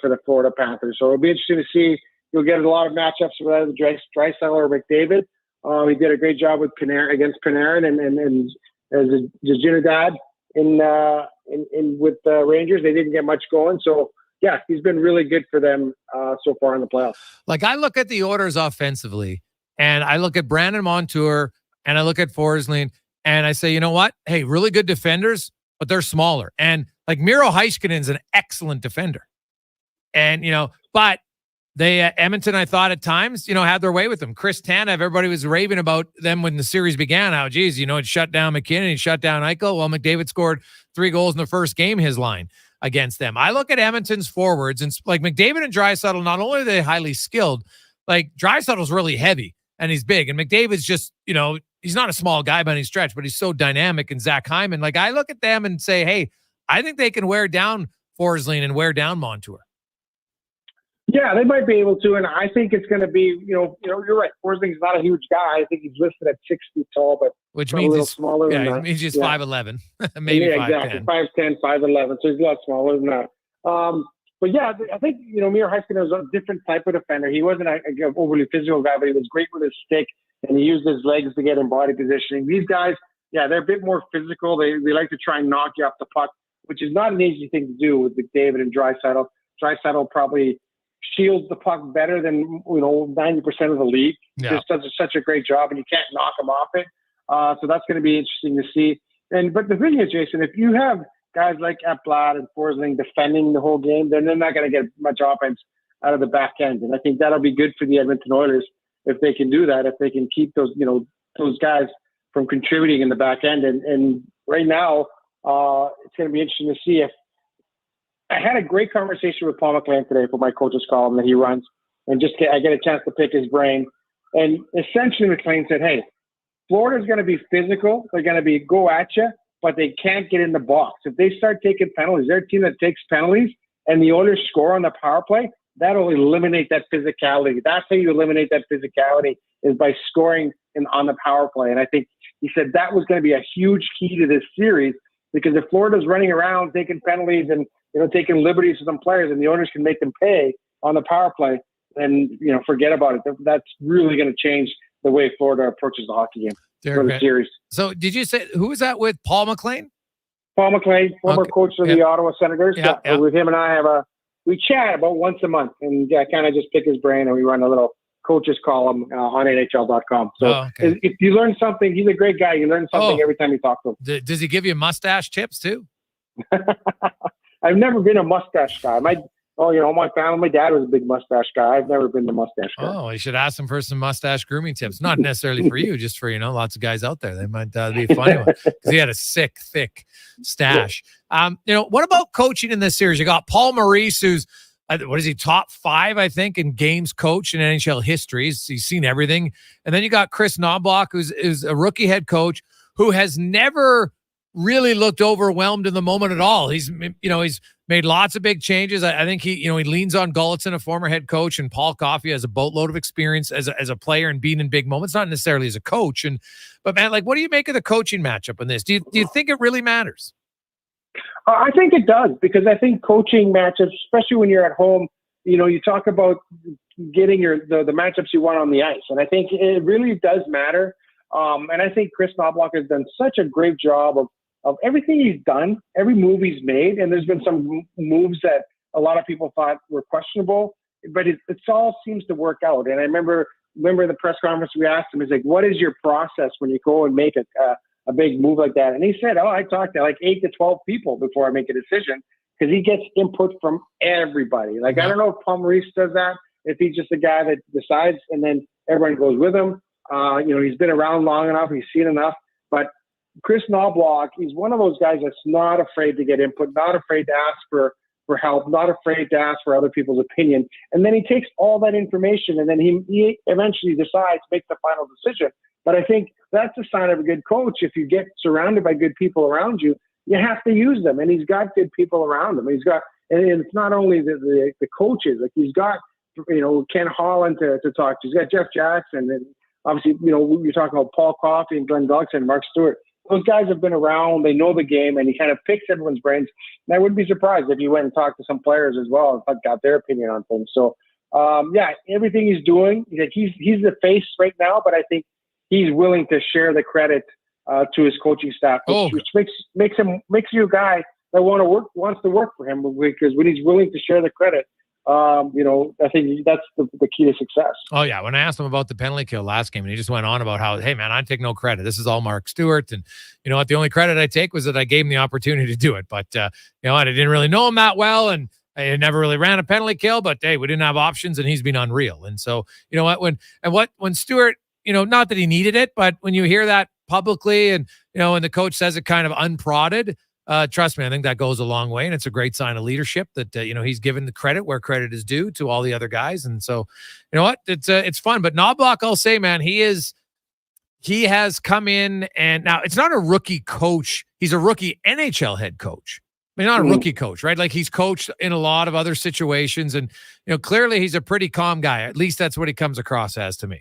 S4: for the Florida Panthers. So it'll be interesting to see. You'll get a lot of matchups with either Draisaitl or McDavid. He did a great job with against Panarin and as a junior dad in with the Rangers. They didn't get much going. So, yeah, he's been really good for them so far in the playoffs.
S1: Like, I look at the Oilers offensively, and I look at Brandon Montour, and I look at Forsling, and I say, you know what? Hey, really good defenders, but they're smaller. And, like, Miro Heiskanen's an excellent defender. And, but they, Edmonton, I thought at times, had their way with them. Chris Tanev, everybody was raving about them when the series began. How, geez, it shut down McKinnon, it shut down Eichel. Well, McDavid scored 3 goals in the first game, his line against them. I look at Edmonton's forwards, and like McDavid and Draisaitl, not only are they highly skilled, like Draisaitl's really heavy and he's big, and McDavid's just, he's not a small guy by any stretch, but he's so dynamic. And Zach Hyman, like, I look at them and say, hey, I think they can wear down Forsling and wear down Montour.
S4: Yeah, they might be able to, and I think it's going to be, you're right. Forsling's not a huge guy. I think he's listed at 6 feet tall, but
S1: which means he's
S4: smaller than that.
S1: It means he's 5'11", maybe 5'10".
S4: Exactly, 5'10", 5'11", so he's a lot smaller than that. But yeah, I think Miro Heiskanen was a different type of defender. He wasn't an overly physical guy, but he was great with his stick, and he used his legs to get in body positioning. These guys, yeah, they're a bit more physical. They like to try and knock you off the puck, which is not an easy thing to do with McDavid and Draisaitl. Draisaitl probably shields the puck better than 90% of the league.
S1: Yeah.
S4: Just does such a great job, and you can't knock him off it. So that's going to be interesting to see. But the thing is, Jason, if you have guys like Ekblad and Forsling defending the whole game, then they're not going to get much offense out of the back end. And I think that'll be good for the Edmonton Oilers if they can do that. If they can keep those guys from contributing in the back end. And right now, it's going to be interesting to see if. I had a great conversation with Paul McLean today for my coach's column that he runs, and I get a chance to pick his brain. And essentially McLean said, hey, Florida's going to be physical. They're going to go at you, but they can't get in the box. If they start taking penalties, they're a team that takes penalties, and the Oilers score on the power play, that'll eliminate that physicality. That's how you eliminate that physicality, is by scoring on the power play. And I think he said that was going to be a huge key to this series, because if Florida's running around taking penalties and taking liberties with some players, and the Oilers can make them pay on the power play, and forget about it. That's really going to change the way Florida approaches the hockey game for the series.
S1: So did you say, who was that with? Paul McLean?
S4: Paul McLean, former coach of the Ottawa Senators. Yeah. With him and I we chat about once a month, and kind of just pick his brain, and we run a little coach's column on NHL.com. So if you learn something, he's a great guy. You learn something every time you talk to him.
S1: Does he give you mustache tips too?
S4: I've never been a mustache guy. My family, my dad was a big mustache guy. I've never been the mustache guy.
S1: Oh, you should ask him for some mustache grooming tips. Not necessarily for you, just for, lots of guys out there. They might be a funny one, because he had a sick, thick stash. What about coaching in this series? You got Paul Maurice, who's, what is he, top 5, I think, in games coached in NHL history. He's seen everything. And then you got Chris Knobloch, who's a rookie head coach who has never really looked overwhelmed in the moment at all. He's made lots of big changes. I think he leans on Gulutzan, a former head coach, and Paul Coffey has a boatload of experience as a player and being in big moments, not necessarily as a coach. But man, like, what do you make of the coaching matchup in this? Do you think it really matters?
S4: I think it does, because I think coaching matchups, especially when you're at home, you talk about getting the matchups you want on the ice, and I think it really does matter. And I think Chris Knobloch has done such a great job of everything he's done, every move he's made. And there's been some moves that a lot of people thought were questionable, but it all seems to work out. And I remember the press conference, we asked him, he's like, what is your process when you go and make a big move like that? And he said, I talk to like 8 to 12 people before I make a decision, because he gets input from everybody. Like, I don't know if Paul Maurice does that, if he's just a guy that decides and then everyone goes with him. He's been around long enough, he's seen enough. But Chris Knobloch, he's one of those guys that's not afraid to get input, not afraid to ask for help, not afraid to ask for other people's opinion. And then he takes all that information, and then he eventually decides, make the final decision. But I think that's a sign of a good coach. If you get surrounded by good people around you, you have to use them. And he's got good people around him. And it's not only the coaches, like he's got, Ken Holland to talk to. He's got Jeff Jackson, and obviously, you're talking about Paul Coffey and Glenn Gulutzan and Mark Stewart. Those guys have been around. They know the game, and he kind of picks everyone's brains. And I wouldn't be surprised if he went and talked to some players as well and got their opinion on things. So, everything he's doing, he's the face right now, but I think he's willing to share the credit to his coaching staff, which makes you a guy that wants to work for him, because when he's willing to share the credit, I think that's the key to success.
S1: Oh yeah, when I asked him about the penalty kill last game, and he just went on about how, hey man, I take no credit. This is all Mark Stewart, and you know what? The only credit I take was that I gave him the opportunity to do it. But you know what? I didn't really know him that well, and I never really ran a penalty kill. But hey, we didn't have options, and he's been unreal. And so you know what? When Stewart, you know, not that he needed it, but when you hear that publicly, and you know, and the coach says it kind of unprodded. Trust me, I think that goes a long way, and it's a great sign of leadership that you know, he's given the credit where credit is due to all the other guys, and so you know what, it's fun. But Knobloch, I'll say, man, he has come in, and now it's not a rookie coach; he's a rookie NHL head coach. I mean, not a rookie coach, right? Like, he's coached in a lot of other situations, and you know, clearly he's a pretty calm guy. At least that's what he comes across as to me.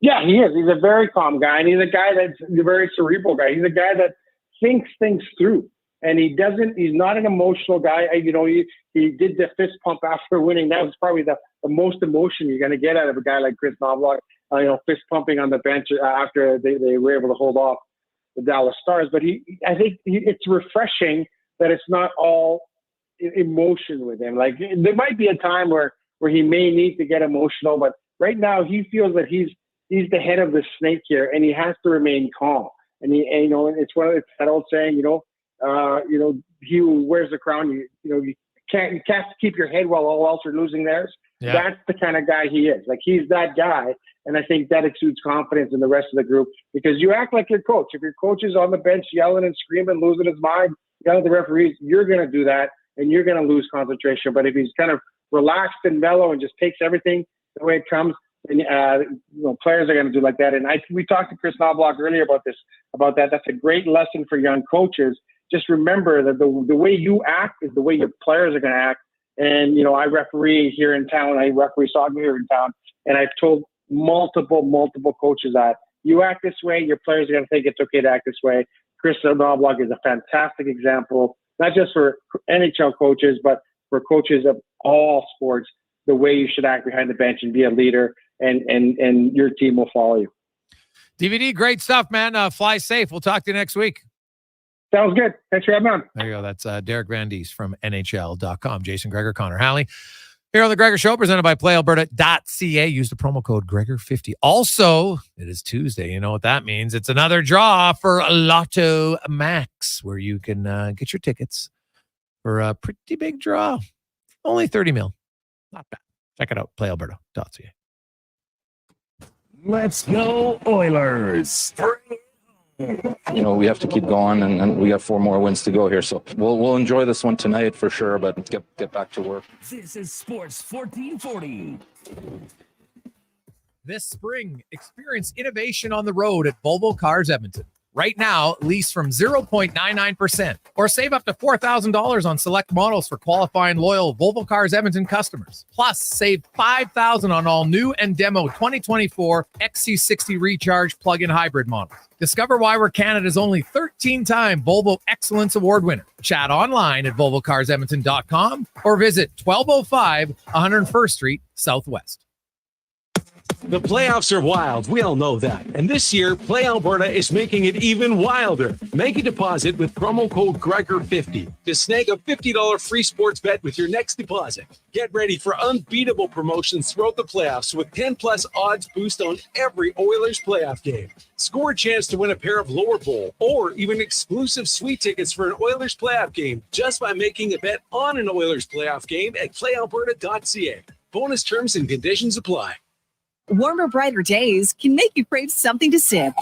S4: Yeah, he is. He's a very calm guy, and he's a guy that's a very cerebral guy. He's a guy that thinks things through, and he's not an emotional guy. You know, he did the fist pump after winning. That was probably the most emotion you're going to get out of a guy like Chris Knobloch, you know, fist pumping on the bench after they were able to hold off the Dallas Stars. But I think it's refreshing that it's not all emotion with him. Like, there might be a time where he may need to get emotional, but right now he feels that he's the head of the snake here, and he has to remain calm. And you know, it's that old saying, you know, he who wears the crown, you can't keep your head while all else are losing theirs. Yeah. That's the kind of guy he is. Like, he's that guy, and I think that exudes confidence in the rest of the group, because you act like your coach. If your coach is on the bench yelling and screaming, losing his mind, yelling at the referees, you're going to do that, and you're going to lose concentration. But if he's kind of relaxed and mellow and just takes everything the way it comes, and you know, players are going to do like that. And we talked to Chris Knobloch earlier about that. That's a great lesson for young coaches. Just remember that the way you act is the way your players are going to act. And, you know, I referee here in town. I referee soccer here in town. And I've told multiple coaches that you act this way, your players are going to think it's okay to act this way. Chris Knobloch is a fantastic example, not just for NHL coaches, but for coaches of all sports, the way you should act behind the bench and be a leader. And your team will follow you.
S1: DVD, great stuff, man. Fly safe. We'll talk to you next week.
S4: Sounds good. Thanks for having me on.
S1: There you go. That's Derek Van Diest from NHL.com. Jason Gregor, Connor Halley. Here on the Gregor Show, presented by PlayAlberta.ca. Use the promo code Gregor50. Also, it is Tuesday. You know what that means. It's another draw for Lotto Max, where you can get your tickets for a pretty big draw. Only 30 mil. Not bad. Check it out. PlayAlberta.ca.
S20: Let's go, Oilers.
S9: You know, we have to keep going, and we got 4 more wins to go here. So we'll enjoy this one tonight for sure, but get back to work.
S20: This is Sports 1440.
S1: This spring, experience innovation on the road at Volvo Cars Edmonton. Right now, lease from 0.99% or save up to $4,000 on select models for qualifying loyal Volvo Cars Edmonton customers. Plus, save $5,000 on all new and demo 2024 XC60 Recharge plug-in hybrid models. Discover why we're Canada's only 13-time Volvo Excellence Award winner. Chat online at volvocarsedmonton.com or visit 1205 101st Street Southwest.
S16: The playoffs are wild. We all know that. And this year, Play Alberta is making it even wilder. Make a deposit with promo code Gregor50 to snag a $50 free sports bet with your next deposit. Get ready for unbeatable promotions throughout the playoffs with 10+ odds boost on every Oilers playoff game. Score a chance to win a pair of lower bowl or even exclusive sweet tickets for an Oilers playoff game just by making a bet on an Oilers playoff game at playalberta.ca. Bonus terms and conditions apply.
S5: Warmer, brighter days can make you crave something to sip.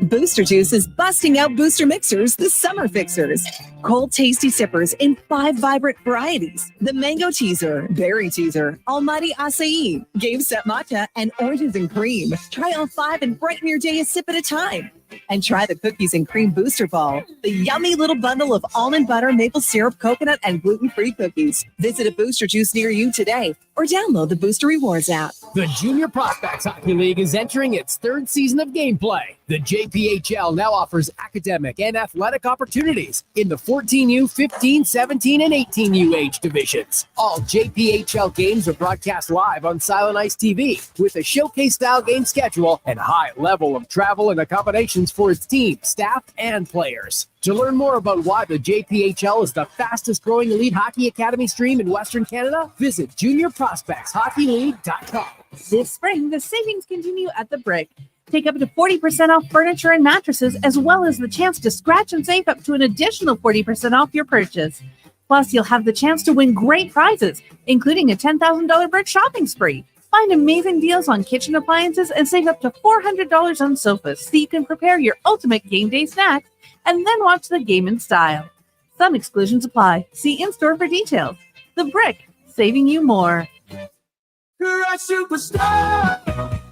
S5: Booster Juice is busting out booster mixers, the summer fixers. Cold, tasty sippers in 5 vibrant varieties. The Mango Teaser, Berry Teaser, Almighty Acai, Game Set Matcha, and Oranges and Cream. Try all 5 and brighten your day a sip at a time. And try the Cookies and Cream Booster Ball, the yummy little bundle of almond butter, maple syrup, coconut, and gluten-free cookies. Visit a Booster Juice near you today or download the Booster Rewards app.
S18: The Junior Prospects Hockey League is entering its third season of gameplay. The JPHL now offers academic and athletic opportunities in the 14U, 15, 17, and 18U age divisions. All JPHL games are broadcast live on Silent Ice TV with a showcase-style game schedule and high level of travel and accommodations for its team, staff, and players. To learn more about why the JPHL is the fastest-growing elite hockey academy stream in Western Canada, visit juniorprospectshockeyleague.com.
S2: This spring, the savings continue at the Brick. Take up to 40% off furniture and mattresses, as well as the chance to scratch and save up to an additional 40% off your purchase. Plus, you'll have the chance to win great prizes, including a $10,000 Brick shopping spree. Find amazing deals on kitchen appliances and save up to $400 on sofas so you can prepare your ultimate game day snack and then watch the game in style. Some exclusions apply. See in-store for details. The Brick, saving you more.
S6: You're a superstar.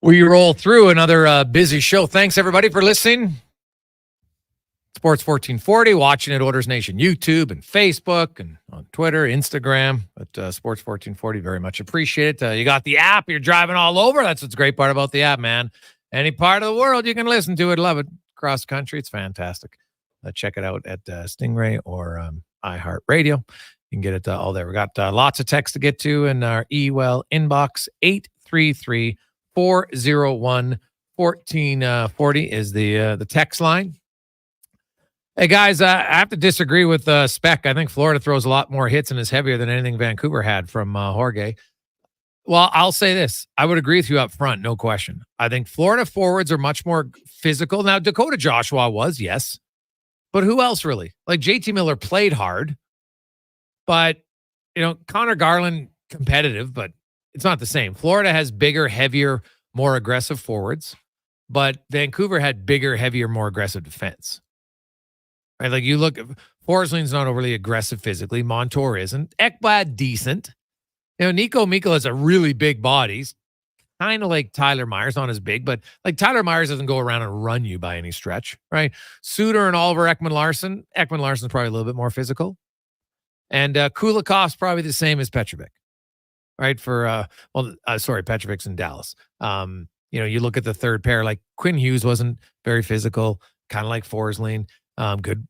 S1: We roll through another busy show. Thanks, everybody, for listening. Sports 1440, watching at Oilers Nation YouTube and Facebook and on Twitter, Instagram. But Sports 1440, very much appreciate it. You got the app. You're driving all over. That's what's great part about the app, man. Any part of the world, you can listen to it. Love it. Across the country, it's fantastic. Check it out at Stingray or iHeartRadio. You can get it all there. We got lots of text to get to in our email inbox. 833-401-1440 is the text line. Hey, guys, I have to disagree with Spec. I think Florida throws a lot more hits and is heavier than anything Vancouver had from Jorge. Well, I'll say this. I would agree with you up front, no question. I think Florida forwards are much more physical. Now, Dakota Joshua was, yes. But who else really? Like JT Miller played hard. But, Connor Garland, competitive, but it's not the same. Florida has bigger, heavier, more aggressive forwards. But Vancouver had bigger, heavier, more aggressive defense. Right? Like you look, Forsling's not overly aggressive physically. Montour isn't. Ekblad, decent. Nico Mikko has a really big body. He's kind of like Tyler Myers, not as big, but like Tyler Myers doesn't go around and run you by any stretch, right? Suter and Oliver Ekman-Larsson. Ekman-Larsson's probably a little bit more physical. And Kulikov's probably the same as Petrovic, right? Petrovic's in Dallas. You look at the third pair, like Quinn Hughes wasn't very physical, kind of like Forsling.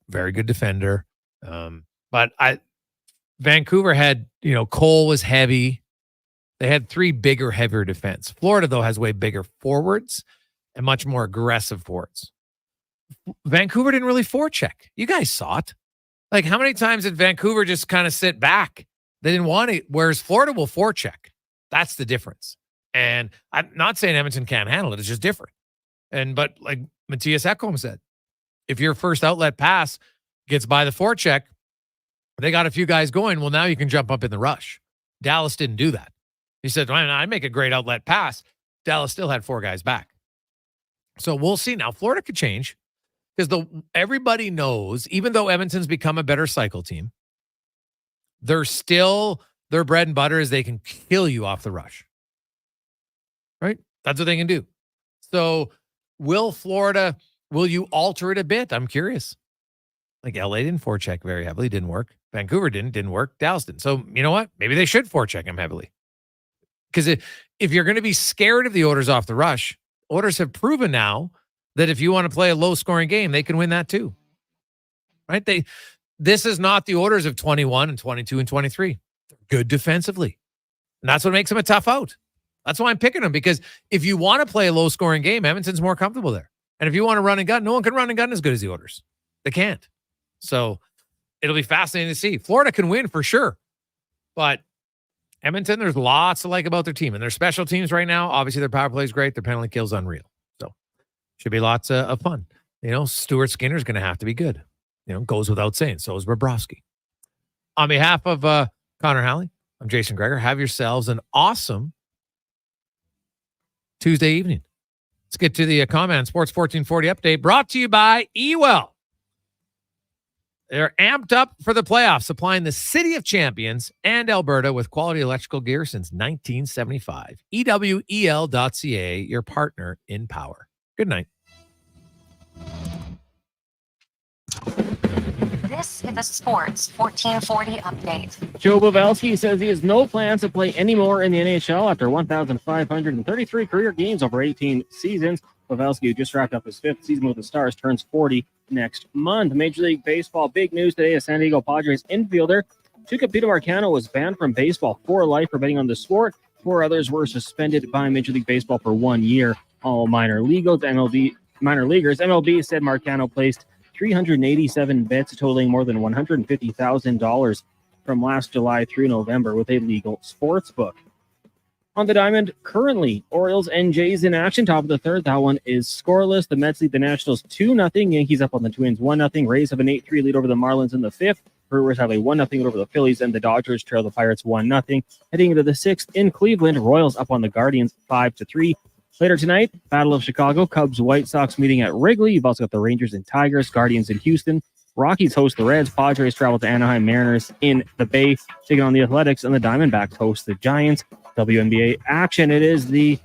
S1: Very good defender. But Vancouver had, Cole was heavy. They had 3 bigger, heavier defense. Florida, though, has way bigger forwards and much more aggressive forwards. Vancouver didn't really forecheck. You guys saw it. Like, how many times did Vancouver just kind of sit back? They didn't want it, whereas Florida will forecheck. That's the difference. And I'm not saying Edmonton can't handle it. It's just different. But like Matthias Ekholm said, if your first outlet pass gets by the forecheck, they got a few guys going. Well, now you can jump up in the rush. Dallas didn't do that. He said, I make a great outlet pass. Dallas still had 4 guys back. So we'll see. Now, Florida could change because everybody knows, even though Edmonton's become a better cycle team, they're still, their bread and butter is they can kill you off the rush. Right? That's what they can do. So will you alter it a bit? I'm curious. Like LA didn't forecheck very heavily. Didn't work. Vancouver didn't work. Dallas didn't. So you know what? Maybe they should forecheck him heavily. Because if you're going to be scared of the Oilers off the rush, Oilers have proven now that if you want to play a low-scoring game, they can win that too. Right? This is not the Oilers of 21 and 22 and 23. They're good defensively. And that's what makes them a tough out. That's why I'm picking them, because if you want to play a low-scoring game, Edmonton's more comfortable there. And if you want to run and gun, no one can run and gun as good as the Oilers. They can't. So it'll be fascinating to see. Florida can win for sure. But Edmonton, there's lots to like about their team. And their special teams right now, obviously their power play is great. Their penalty kill is unreal. So should be lots of fun. Stuart Skinner's going to have to be good. Goes without saying. So is Bobrovsky. On behalf of Connor Halley, I'm Jason Gregor. Have yourselves an awesome Tuesday evening. Let's get to the comment Sports 1440 update brought to you by Ewell. They're amped up for the playoffs, supplying the City of Champions and Alberta with quality electrical gear since 1975. EWEL.ca, your partner in power. Good night.
S3: This is the Sports 1440 update.
S7: Joe Pavelski says he has no plans to play anymore in the NHL after 1,533 career games over 18 seasons. Pavelski, who just wrapped up his 5th season with the Stars, turns 40 next month. Major League Baseball, big news today. A San Diego Padres infielder, Tucupita Marcano, was banned from baseball for life for betting on the sport. 4 others were suspended by Major League Baseball for 1 year. All minor leaguers. MLB said Marcano placed 387 bets totaling more than $150,000 from last July through November with a legal sports book. On the diamond, currently, Orioles and Jays in action, top of the 3rd. That one is scoreless. The Mets lead the Nationals 2-0. Yankees up on the Twins 1-0. Rays have an 8-3 lead over the Marlins in the 5th. Brewers have a 1-0 lead over the Phillies, and the Dodgers trail the Pirates 1-0. Heading into the 6th in Cleveland, Royals up on the Guardians 5-3. Later tonight, Battle of Chicago, Cubs, White Sox meeting at Wrigley. You've also got the Rangers and Tigers, Guardians in Houston. Rockies host the Reds. Padres travel to Anaheim. Mariners in the Bay taking on the Athletics, and the Diamondbacks host the Giants. WNBA action. It is the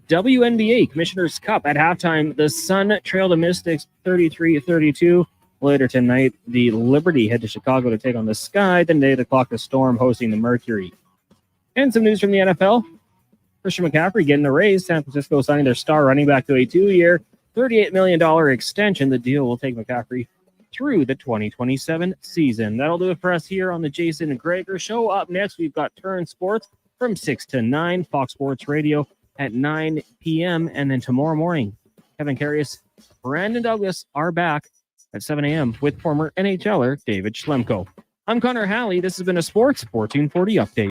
S7: WNBA Commissioner's Cup. At halftime, the Sun trailed the Mystics 33-32. Later tonight, the Liberty head to Chicago to take on the Sky. Then they clock the Storm hosting the Mercury. And some news from the NFL. Christian McCaffrey getting a raise. San Francisco signing their star running back to a 2-year, $38 million extension. The deal will take McCaffrey through the 2027 season. That'll do it for us here on the Jason Gregor Show. Up next, we've got Turn Sports from 6 to 9, Fox Sports Radio at 9 p.m. And then tomorrow morning, Kevin Karius, Brandon Douglas are back at 7 a.m. with former NHLer David Schlemko. I'm Connor Halley. This has been a Sports 1440 update.